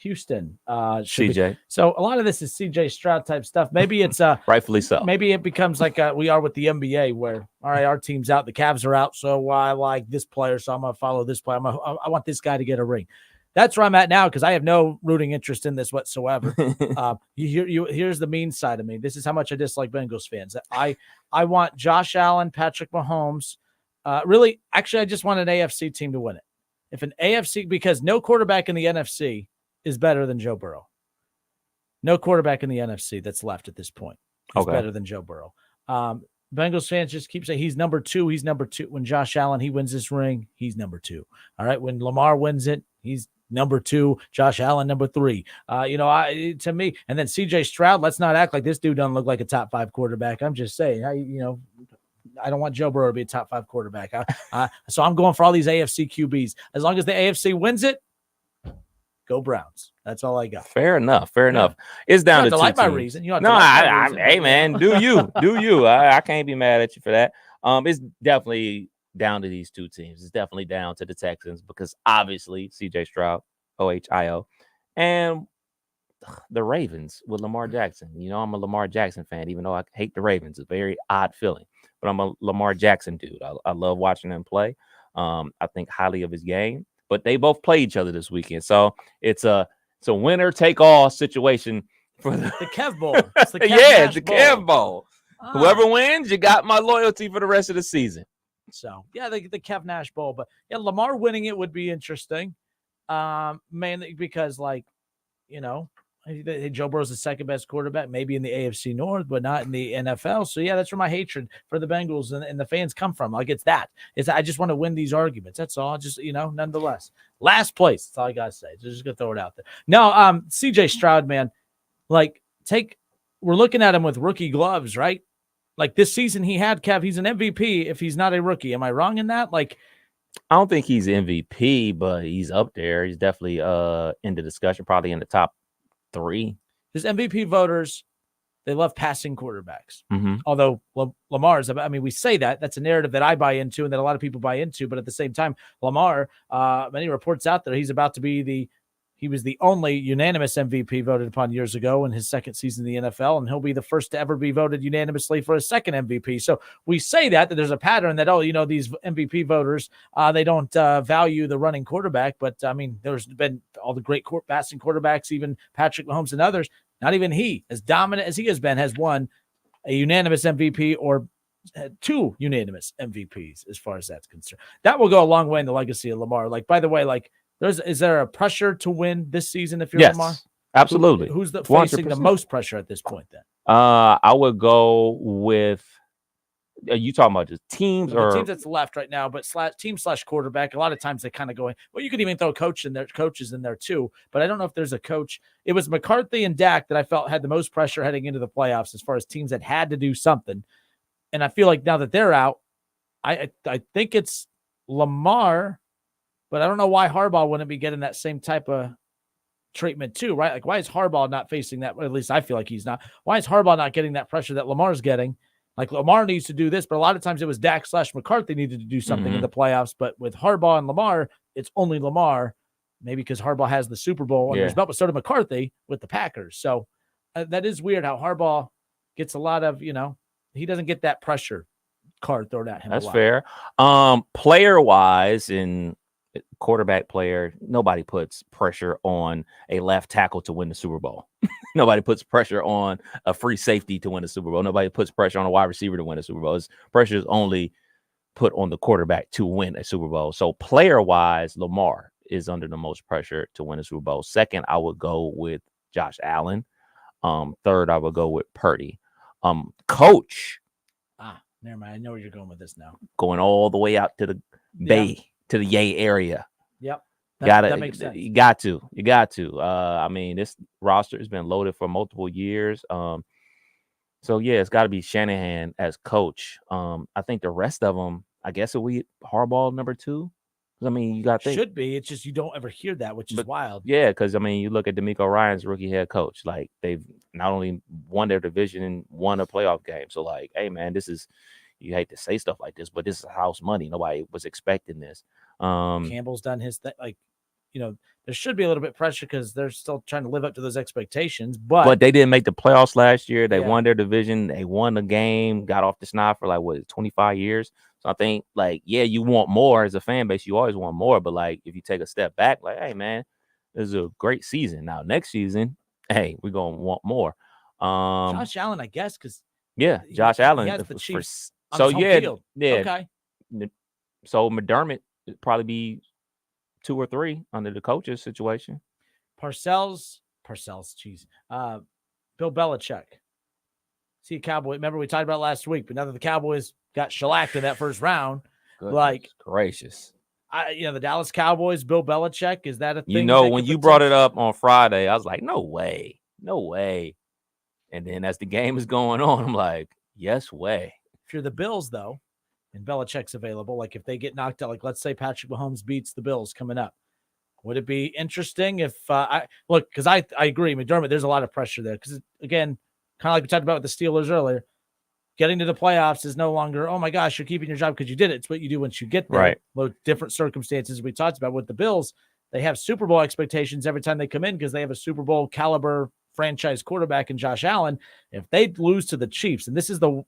CJ. So a lot of this is CJ Stroud type stuff. Maybe it's rightfully so. Maybe it becomes like we are with the NBA, where all right, our team's out, the Cavs are out, so I like this player, so I'm gonna follow this player. I want this guy to get a ring. That's where I'm at now because I have no rooting interest in this whatsoever. Here's the mean side of me. This is how much I dislike Bengals fans. I want Josh Allen, Patrick Mahomes. Really, actually, I just want an AFC team to win it. If an AFC, because no quarterback in the NFC is better than Joe Burrow. No quarterback in the NFC that's left at this point is better than Joe Burrow. Bengals fans just keep saying he's number 2. He's number 2. When Josh Allen, he wins this ring, he's number 2. All right. When Lamar wins it, he's number 2. Josh Allen, number 3. To me, and then CJ Stroud, let's not act like this dude doesn't look like a top 5 quarterback. I'm just saying, I don't want Joe Burrow to be a top 5 quarterback. So I'm going for all these AFC QBs. As long as the AFC wins it, go Browns. That's all I got. Fair enough. It's down to 2 like teams. my reason. Hey man, do you? I can't be mad at you for that. It's definitely down to these 2 teams. It's definitely down to the Texans because obviously CJ Stroud, OHIO, and the Ravens with Lamar Jackson. I'm a Lamar Jackson fan, even though I hate the Ravens. It's a very odd feeling, but I'm a Lamar Jackson dude. I love watching him play. I think highly of his game. But they both play each other this weekend, so it's a winner take all situation for the Kev Bowl. It's the Kev Bowl. Whoever wins, you got my loyalty for the rest of the season. So yeah, the Kev Nash Bowl, but yeah, Lamar winning it would be interesting, mainly because Joe Burrow's the second best quarterback, maybe in the AFC North, but not in the NFL. So yeah, that's where my hatred for the Bengals and the fans come from. Like I just want to win these arguments. That's all. Just nonetheless, last place. That's all I gotta say. Just gonna throw it out there. No, CJ Stroud, man, we're looking at him with rookie gloves, right? Like this season he had, Kev, he's an MVP if he's not a rookie. Am I wrong in that? I don't think he's MVP, but he's up there. He's definitely in the discussion, probably in the top 3. His MVP voters, they love passing quarterbacks. Mm-hmm. Although Lamar's, we say that's a narrative that I buy into and that a lot of people buy into. But at the same time, Lamar, many reports out there, he's about to be he was the only unanimous MVP voted upon years ago in his second season in the NFL, and he'll be the first to ever be voted unanimously for a second MVP. So we say that there's a pattern that, these MVP voters, they don't value the running quarterback. But, there's been all the great passing quarterbacks, even Patrick Mahomes and others. Not even he, as dominant as he has been, has won a unanimous MVP or 2 unanimous MVPs as far as that's concerned. That will go a long way in the legacy of Lamar. Like, by the way, like, is there a pressure to win this season if you're Lamar? Absolutely. Who's 100%. facing the most pressure at this point then? I would go with, are you talking about just teams The or teams that's left right now, but team/quarterback. A lot of times they kind of go in. Well, you could even throw coaches in there too. But I don't know if there's a coach. It was McCarthy and Dak that I felt had the most pressure heading into the playoffs as far as teams that had to do something. And I feel like now that they're out, I think it's Lamar, but I don't know why Harbaugh wouldn't be getting that same type of treatment too, right? Like, why is Harbaugh not facing that? Or at least I feel like he's not. Why is Harbaugh not getting that pressure that Lamar's getting? Like, Lamar needs to do this, but a lot of times it was Dak/McCarthy needed to do something in the playoffs. But with Harbaugh and Lamar, it's only Lamar, maybe because Harbaugh has the Super Bowl under his belt, but so did McCarthy with the Packers. So that is weird how Harbaugh gets a lot of, he doesn't get that pressure card thrown at him. That's fair. Player-wise and quarterback player, nobody puts pressure on a left tackle to win the Super Bowl. Nobody puts pressure on a free safety to win the Super Bowl. Nobody puts pressure on a wide receiver to win a Super Bowl. Pressure is only put on the quarterback to win a Super Bowl. So player-wise, Lamar is under the most pressure to win a Super Bowl. Second, I would go with Josh Allen. Third, I would go with Purdy. Coach. Never mind. I know where you're going with this now. Going all the way out to the Bay, to the Yay area. Yep. That makes sense. You got to. I mean, this roster has been loaded for multiple years. So yeah, it's got to be Shanahan as coach. I think the rest of them, I guess, will be Harbaugh number 2. I mean, you got to think. Should be. It's just you don't ever hear that, which is wild. Yeah, because I mean, you look at DeMeco Ryans, rookie head coach. Like, they've not only won their division and won a playoff game. So, like, hey man, this is, you hate to say stuff like this, but this is house money. Nobody was expecting this. Campbell's done his thing. Like, there should be a little bit of pressure because they're still trying to live up to those expectations. But they didn't make the playoffs last year. They won their division. They won the game, got off the snide for 25 years. So I think, you want more as a fan base. You always want more. But, if you take a step back, hey, man, this is a great season. Now, next season, hey, we're going to want more. Josh Allen, I guess, because Josh Allen. He has the Chiefs on so, his home yeah. field. Yeah. Okay. So, McDermott would probably be 2 or 3 under the coach's situation. Parcells, geez. Bill Belichick. See a Cowboy. Remember we talked about it last week, but now that the Cowboys got shellacked in that first round, Goodness gracious. The Dallas Cowboys, Bill Belichick, is that a thing? When you brought it up on Friday, I was like, no way. And then as the game is going on, I'm like, yes way. If you're the Bills, though, and Belichick's available, like if they get knocked out, let's say Patrick Mahomes beats the Bills coming up, would it be interesting if because I agree, McDermott, there's a lot of pressure there because, again, kind of like we talked about with the Steelers earlier, getting to the playoffs is no longer, oh my gosh, you're keeping your job because you did it. It's what you do once you get there. Right. With different circumstances we talked about with the Bills, they have Super Bowl expectations every time they come in because they have a Super Bowl caliber franchise quarterback in Josh Allen. If they lose to the Chiefs, and this is the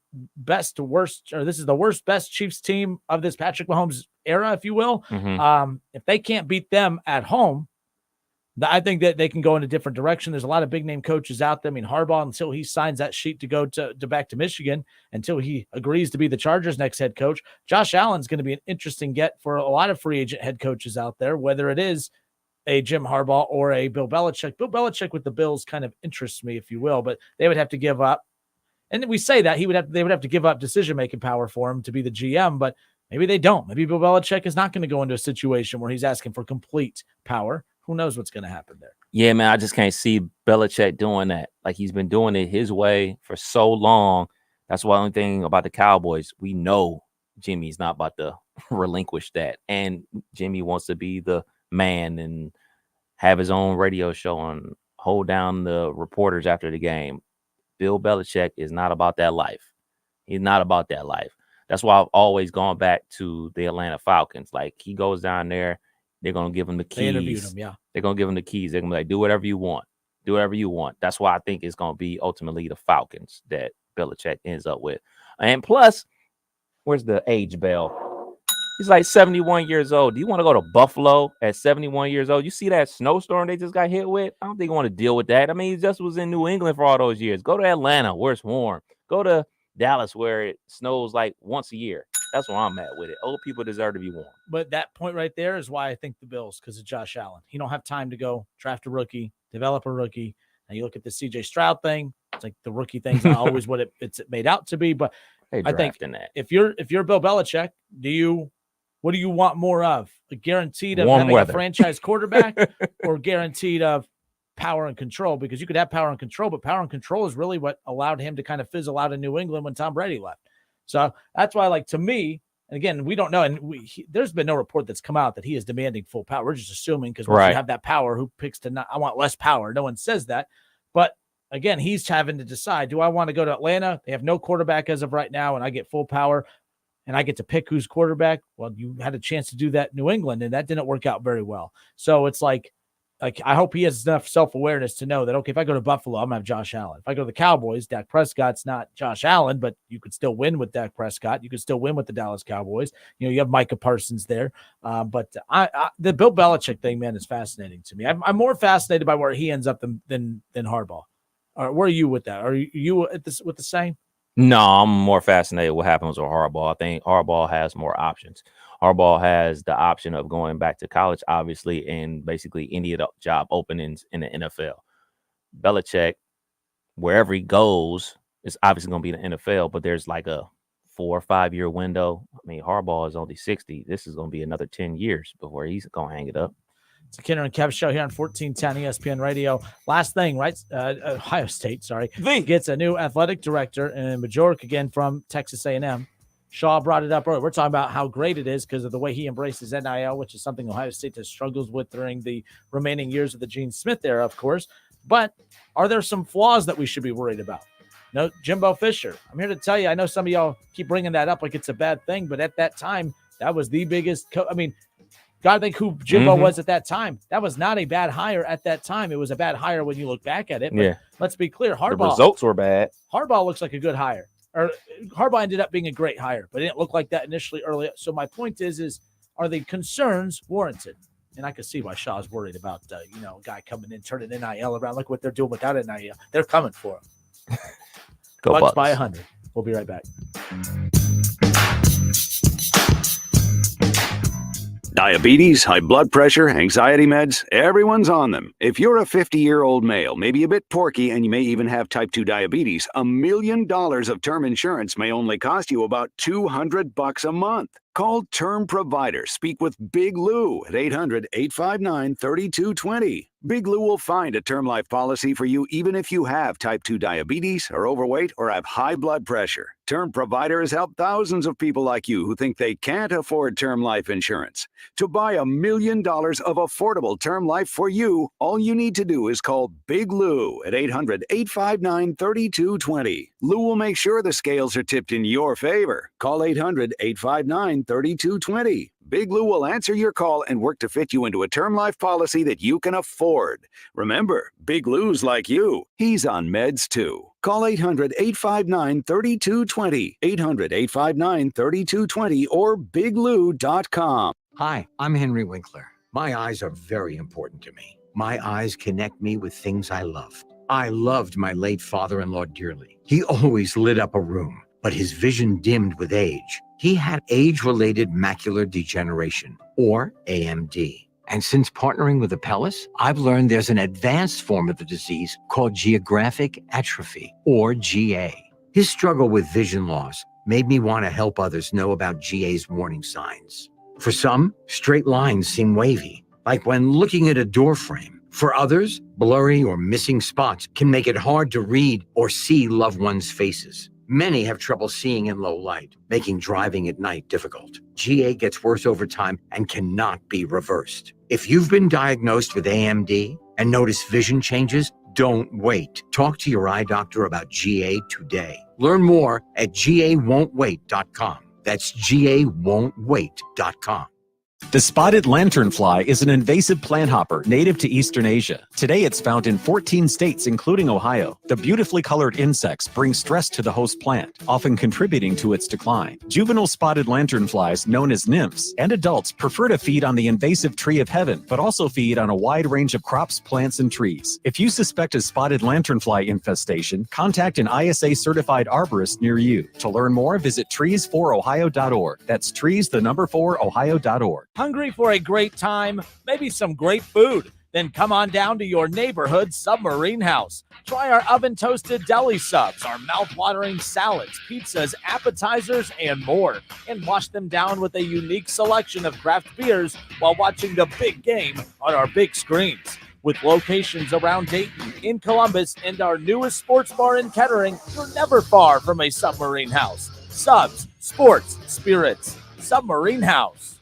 worst best Chiefs team of this Patrick Mahomes era, if you will, if they can't beat them at home, I think that they can go in a different direction. There's a lot of big name coaches out there. I mean, Harbaugh, until he signs that sheet to go to back to Michigan, until he agrees to be the Chargers' next head coach, Josh Allen's going to be an interesting get for a lot of free agent head coaches out there, whether it is a Jim Harbaugh or a Bill Belichick. Bill Belichick with the Bills kind of interests me, if you will, but they would have to give up. And we say that they would have to give up decision-making power for him to be the GM, but maybe they don't. Maybe Bill Belichick is not going to go into a situation where he's asking for complete power. Who knows what's going to happen there? Yeah, man, I just can't see Belichick doing that. Like, he's been doing it his way for so long. That's the only thing about the Cowboys. We know Jimmy's not about to relinquish that. And Jimmy wants to be the man and have his own radio show and hold down the reporters after the game. Bill Belichick is not about that life. He's not about that life. That's why I've always gone back to the Atlanta Falcons. Like, he goes down there, they're going to give him the keys. They interviewed him, yeah. They're going to give him the keys. They're going to be like, do whatever you want. Do whatever you want. That's why I think it's going to be ultimately the Falcons that Belichick ends up with. And plus, where's the age bell? He's like 71 years old. Do you want to go to Buffalo at 71 years old? You see that snowstorm they just got hit with? I don't think you want to deal with that. I mean, he just was in New England for all those years. Go to Atlanta where it's warm. Go to Dallas where it snows like once a year. That's where I'm at with it. Old people deserve to be warm. But that point right there is why I think the Bills, because of Josh Allen. He don't have time to go draft a rookie, develop a rookie. And you look at the CJ Stroud thing, it's like the rookie thing's not always what it's made out to be. But I think that. if you're Bill Belichick, what do you want more of? A guaranteed of Warm having weather. a franchise quarterback or guaranteed of power and control? Because you could have power and control, but power and control is really what allowed him to kind of fizzle out in New England when Tom Brady left. So that's why, like, to me, and again, we don't know, and there's been no report that's come out that he is demanding full power. We're just assuming because once you have that power, who picks to not? I want less power. No one says that. But again, he's having to decide, do I want to go to Atlanta? They have no quarterback as of right now, and I get full power, and I get to pick who's quarterback. Well, you had a chance to do that in New England, and that didn't work out very well. So it's like I hope he has enough self-awareness to know that, okay, if I go to Buffalo, I'm going to have Josh Allen. If I go to the Cowboys, Dak Prescott's not Josh Allen, but you could still win with Dak Prescott. You could still win with the Dallas Cowboys. You know, you have Micah Parsons there. But the Bill Belichick thing, man, is fascinating to me. I'm more fascinated by where he ends up than Harbaugh. Where are you with that? Are you with the same? No, I'm more fascinated with what happens with Harbaugh. I think Harbaugh has more options. Harbaugh has the option of going back to college, obviously, and basically any of the job openings in the NFL. Belichick, wherever he goes, is obviously going to be the NFL, but there's like a 4 or 5 year window. I mean, Harbaugh is only 60. This is going to be another 10 years before he's going to hang it up. It's a Kinner and Kev show here on 1410 ESPN Radio. Last thing, right? Ohio State, gets a new athletic director in Majorca, again from Texas A&M. Shaw brought it up earlier. We're talking about how great it is because of the way he embraces NIL, which is something Ohio State has struggled with during the remaining years of the Gene Smith era, of course. But are there some flaws that we should be worried about? No, Jimbo Fisher. I'm here to tell you, I know some of y'all keep bringing that up like it's a bad thing, but at that time, that was the biggest got to think who Jimbo was at that time. That was not a bad hire at that time. It was a bad hire when you look back at it. But let's be clear. Harbaugh. The results were bad. Harbaugh looks like a good hire. Or Harbaugh ended up being a great hire, but it didn't look like that initially early. So my point is are the concerns warranted? And I can see why Shaw's worried about, a guy coming in, turning NIL around. Look what they're doing without NIL. They're coming for him. Go Bucks Bucks. by 100. We'll be right back. Diabetes, high blood pressure, anxiety meds, everyone's on them. If you're a 50-year-old male, maybe a bit porky, and you may even have type 2 diabetes, $1 million of term insurance may only cost you about $200 a month. Call Term Provider. Speak with Big Lou at 800-859-3220. Big Lou will find a term life policy for you even if you have type 2 diabetes, are overweight, or have high blood pressure. Term Provider has helped thousands of people like you who think they can't afford term life insurance. To buy $1 million of affordable term life for you, all you need to do is call Big Lou at 800-859-3220. Lou will make sure the scales are tipped in your favor. Call 800-859-3220. Big Lou will answer your call and work to fit you into a term life policy that you can afford. Remember, Big Lou's like you. He's on meds too. Call 800-859-3220, 800-859-3220, or biglou.com. Hi, I'm Henry Winkler. My eyes are very important to me. My eyes connect me with things I love. I loved my late father-in-law dearly. He always lit up a room, but his vision dimmed with age. He had age-related macular degeneration, or AMD. And since partnering with Apellis, I've learned there's an advanced form of the disease called geographic atrophy, or GA. His struggle with vision loss made me want to help others know about GA's warning signs. For some, straight lines seem wavy, like when looking at a door frame. For others, blurry or missing spots can make it hard to read or see loved ones' faces. Many have trouble seeing in low light, making driving at night difficult. GA gets worse over time and cannot be reversed. If you've been diagnosed with AMD and notice vision changes, don't wait. Talk to your eye doctor about GA today. Learn more at gawon'twait.com. That's gawon'twait.com. The spotted lanternfly is an invasive plant hopper native to Eastern Asia. Today, it's found in 14 states, including Ohio. The beautifully colored insects bring stress to the host plant, often contributing to its decline. Juvenile spotted lanternflies, known as nymphs, and adults prefer to feed on the invasive tree of heaven, but also feed on a wide range of crops, plants, and trees. If you suspect a spotted lanternfly infestation, contact an ISA-certified arborist near you. To learn more, visit trees4ohio.org. That's trees4ohio.org. Hungry for a great time? Maybe some great food? Then come on down to your neighborhood Submarine House. Try our oven-toasted deli subs, our mouth-watering salads, pizzas, appetizers, and more. And wash them down with a unique selection of craft beers while watching the big game on our big screens. With locations around Dayton, in Columbus, and our newest sports bar in Kettering, you're never far from a Submarine House. Subs, sports, spirits. Submarine House.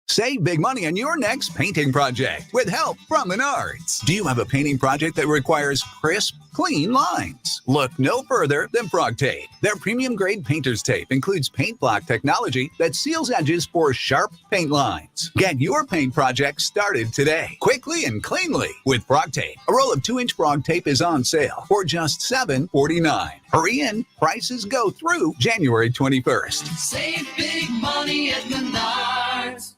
Save big money on your next painting project with help from Menards. Do you have a painting project that requires crisp, clean lines? Look no further than Frog Tape. Their premium grade painter's tape includes paint block technology that seals edges for sharp paint lines. Get your paint project started today, quickly and cleanly with Frog Tape. A roll of 2-inch Frog Tape is on sale for just $7.49. Hurry in, prices go through January 21st. Save big money at Menards.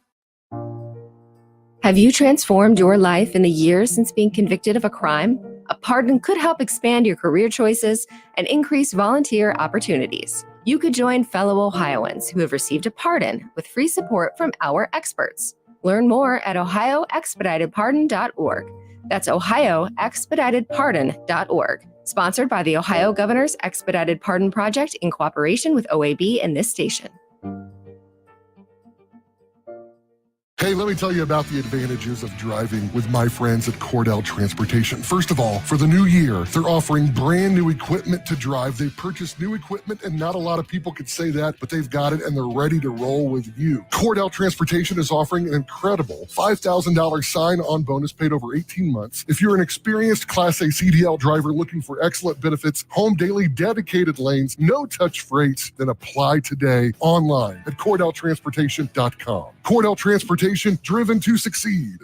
Have you transformed your life in the years since being convicted of a crime? A pardon could help expand your career choices and increase volunteer opportunities. You could join fellow Ohioans who have received a pardon with free support from our experts. Learn more at ohioexpeditedpardon.org. That's ohioexpeditedpardon.org. Sponsored by the Ohio Governor's Expedited Pardon Project in cooperation with OAB and this station. Hey, let me tell you about the advantages of driving with my friends at Cordell Transportation. First of all, for the new year, they're offering brand new equipment to drive. They've purchased new equipment, and not a lot of people could say that, but they've got it, and they're ready to roll with you. Cordell Transportation is offering an incredible $5,000 sign-on bonus paid over 18 months. If you're an experienced Class A CDL driver looking for excellent benefits, home daily dedicated lanes, no-touch freights, then apply today online at CordellTransportation.com. Cordell Transportation, driven to succeed.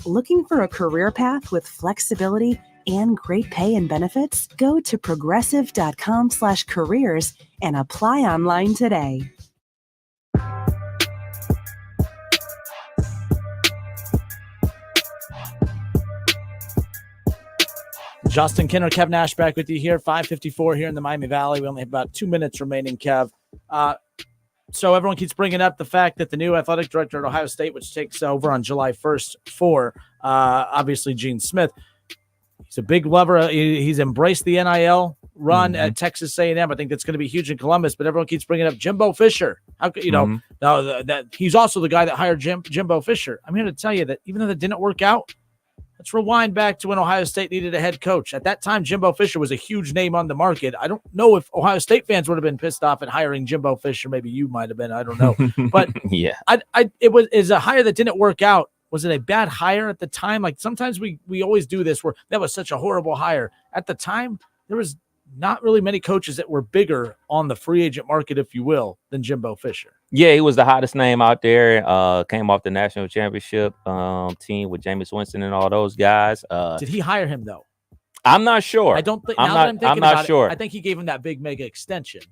Looking for a career path with flexibility and great pay and benefits? Go to progressive.com/careers and apply online today. Justin Kinner, Kev Nash back with you here, 5:54 here in the Miami Valley. We only have about 2 minutes remaining, Kev. So everyone keeps bringing up the fact that the new athletic director at Ohio State, which takes over on July 1st for obviously Gene Smith, he's a big lover. He's embraced the NIL run at Texas A&M. I think that's going to be huge in Columbus, but everyone keeps bringing up Jimbo Fisher. How could that he's also the guy that hired Jimbo Fisher. I'm here to tell you that even though that didn't work out, let's rewind back to when Ohio State needed a head coach. At that time, Jimbo Fisher was a huge name on the market. I don't know if Ohio State fans would have been pissed off at hiring Jimbo Fisher. Maybe you might have been. I don't know. But yeah, it is a hire that didn't work out. Was it a bad hire at the time? Like sometimes we always do this where that was such a horrible hire. At the time, there was not really many coaches that were bigger on the free agent market, if you will, than Jimbo Fisher. Yeah, he was the hottest name out there. Came off the national championship team with Jameis Winston and all those guys. Did he hire him though? I'm not sure. I don't think. I'm not sure. I think he gave him that big mega extension.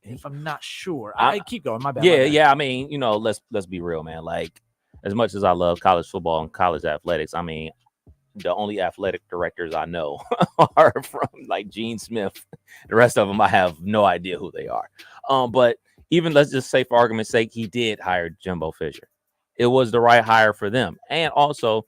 If I'm not sure, I keep going. My bad. Yeah. I mean, let's be real, man. Like, as much as I love college football and college athletics, I mean, the only athletic directors I know are from like Gene Smith. The rest of them, I have no idea who they are. But even let's just say for argument's sake, he did hire Jimbo Fisher. It was the right hire for them. And also,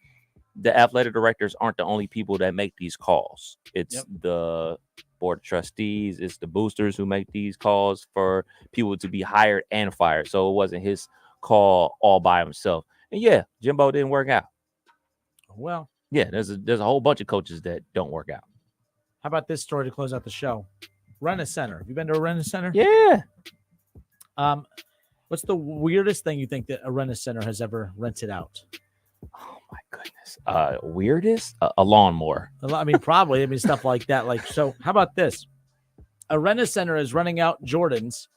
the athletic directors aren't the only people that make these calls. It's the board of trustees. It's the boosters who make these calls for people to be hired and fired. So it wasn't his call all by himself. And yeah, Jimbo didn't work out. Well, yeah, there's a whole bunch of coaches that don't work out. How about this story to close out the show? Rent-A-Center. Have you been to a Rent-A-Center? Yeah. What's the weirdest thing you think that a Rent-A-Center has ever rented out? Oh my goodness. Weirdest? A lawnmower. I mean, probably. Stuff like that. Like, so how about this? A Rent-A-Center is renting out Jordans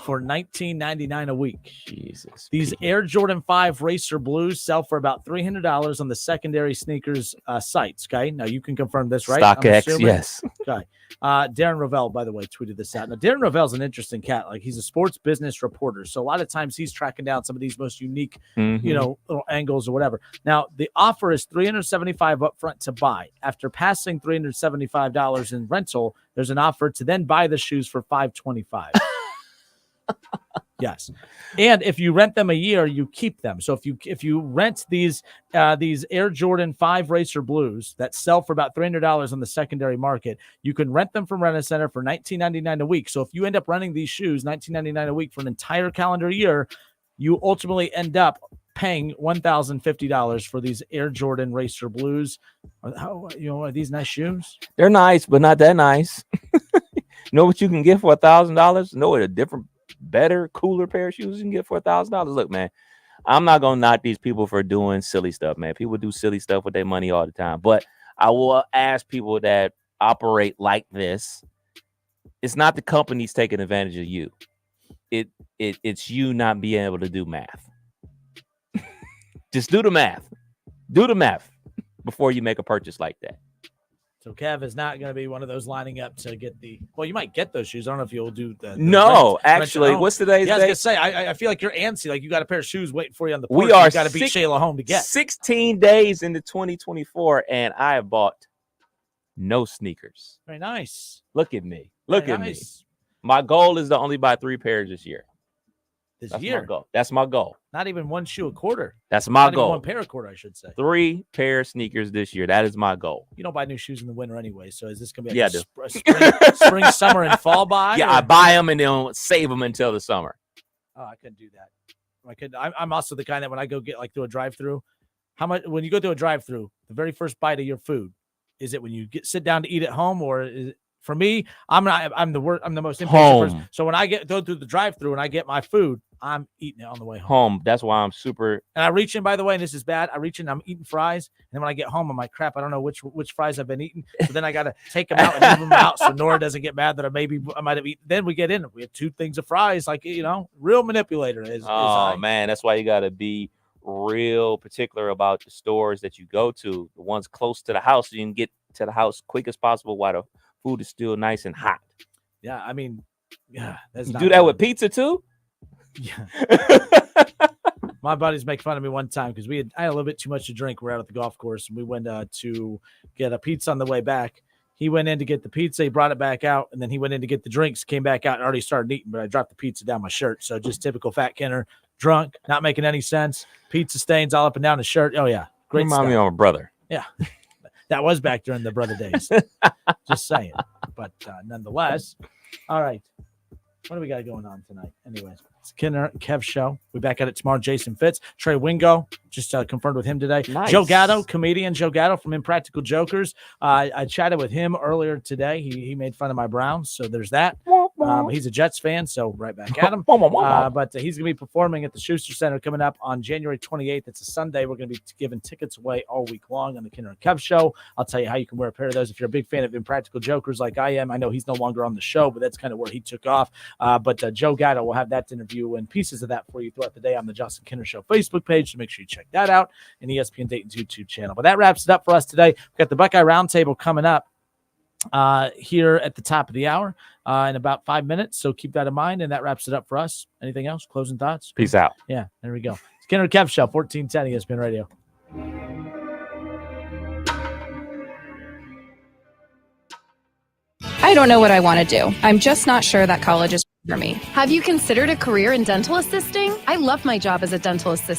for $19.99 a week. Jesus. These Air Jordan 5 Racer Blues sell for about $300 on the secondary sneakers sites. Okay, now you can confirm this, right? StockX, yes. Okay. Darren Rovell, by the way, tweeted this out. Now, Darren Rovell's an interesting cat. Like, he's a sports business reporter, so a lot of times he's tracking down some of these most unique, little angles or whatever. Now, the offer is $375 upfront to buy. After passing $375 in rental, there's an offer to then buy the shoes for $525. Yes, and if you rent them a year, you keep them. So if you rent these Air Jordan 5 Racer Blues that sell for about $300 on the secondary market, you can rent them from Rent-A-Center for $19.99 a week. So if you end up renting these shoes $19.99 a week for an entire calendar year, you ultimately end up paying $1,050 for these Air Jordan Racer Blues. Are these nice shoes? They're nice, but not that nice. Know what you can get for $1,000? Know what a different, better, cooler pair of shoes you can get for $1,000? Look, man, I'm not gonna knock these people for doing silly stuff, man. People do silly stuff with their money all the time, but I will ask people that operate like this. It's not the companies taking advantage of you. It's you not being able to do math. Just do the math. Do the math before you make a purchase like that. So Kev is not going to be one of those lining up to get the. Well, you might get those shoes. I don't know if you'll do the. No, actually, what's today's day? I was day? going to say, I feel like you're antsy. Like you got a pair of shoes waiting for you on the porch. We are. You got to beat Shayla home to get. 16 days into 2024, and I have bought no sneakers. Very nice. Look at me. Look at me. My goal is to only buy 3 pairs this year. That's my goal. That's my goal. Not even one shoe a quarter. That's my Not goal. Even one pair a quarter, I should say. 3 pair of sneakers this year. That is my goal. You don't buy new shoes in the winter anyway, so is this going to be a spring, summer, and fall buy? Yeah, I buy them and then save them until the summer. Oh, I couldn't do that. I'm also the kind that when I go get like through a drive-through, when you go through a drive-through, the very first bite of your food, is it when you sit down to eat at home, or is it? For me, I'm the most impatient person. So when I go through the drive-through and I get my food, I'm eating it on the way home. That's why I'm super. And I reach in, by the way, and this is bad. I reach in, I'm eating fries, and then when I get home, I'm like, crap, I don't know which fries I've been eating. So then I got to take them out and leave them out so Nora doesn't get mad that I might have eaten. Then we get in. We have 2 things of fries, like real manipulator. Man, that's why you got to be real particular about the stores that you go to, the ones close to the house, so you can get to the house quick as possible while the food is still nice and hot. Yeah, I mean, yeah. You do that with pizza too? Yeah. My buddies make fun of me one time because I had a little bit too much to drink. We're out at the golf course, and we went to get a pizza on the way back. He went in to get the pizza. He brought it back out, and then he went in to get the drinks, came back out, and already started eating, but I dropped the pizza down my shirt. So just typical Fat Kenner, drunk, not making any sense. Pizza stains all up and down his shirt. Oh, yeah. Great stuff. Remind me of my brother. Yeah. That was back during the brother days. Just saying. But nonetheless, all right. What do we got going on tonight? Anyways, it's Kev Show. We're back at it tomorrow. Jason Fitz, Trey Wingo, just confirmed with him today. Nice. Joe Gatto, comedian Joe Gatto from Impractical Jokers. I chatted with him earlier today. He made fun of my Browns, so there's that. He's a Jets fan, so right back at him. But he's going to be performing at the Schuster Center coming up on January 28th. It's a Sunday. We're going to be giving tickets away all week long on the Kenner and Kev Show. I'll tell you how you can wear a pair of those if you're a big fan of Impractical Jokers like I am. I know he's no longer on the show, but that's kind of where he took off. But Joe Gatto will have that interview and pieces of that for you throughout the day on the Justin Kenner Show Facebook page, so make sure you check that out and ESPN Dayton's YouTube channel. But that wraps it up for us today. We've got the Buckeye Roundtable coming up here at the top of the hour in about 5 minutes, so keep that in mind, and that wraps it up for us. Anything else? Closing thoughts? Peace out. Yeah, there we go. It's Kenner and Kev Show, 1410 ESPN Radio. I don't know what I want to do. I'm just not sure that college is for me. Have you considered a career in dental assisting? I love my job as a dental assistant.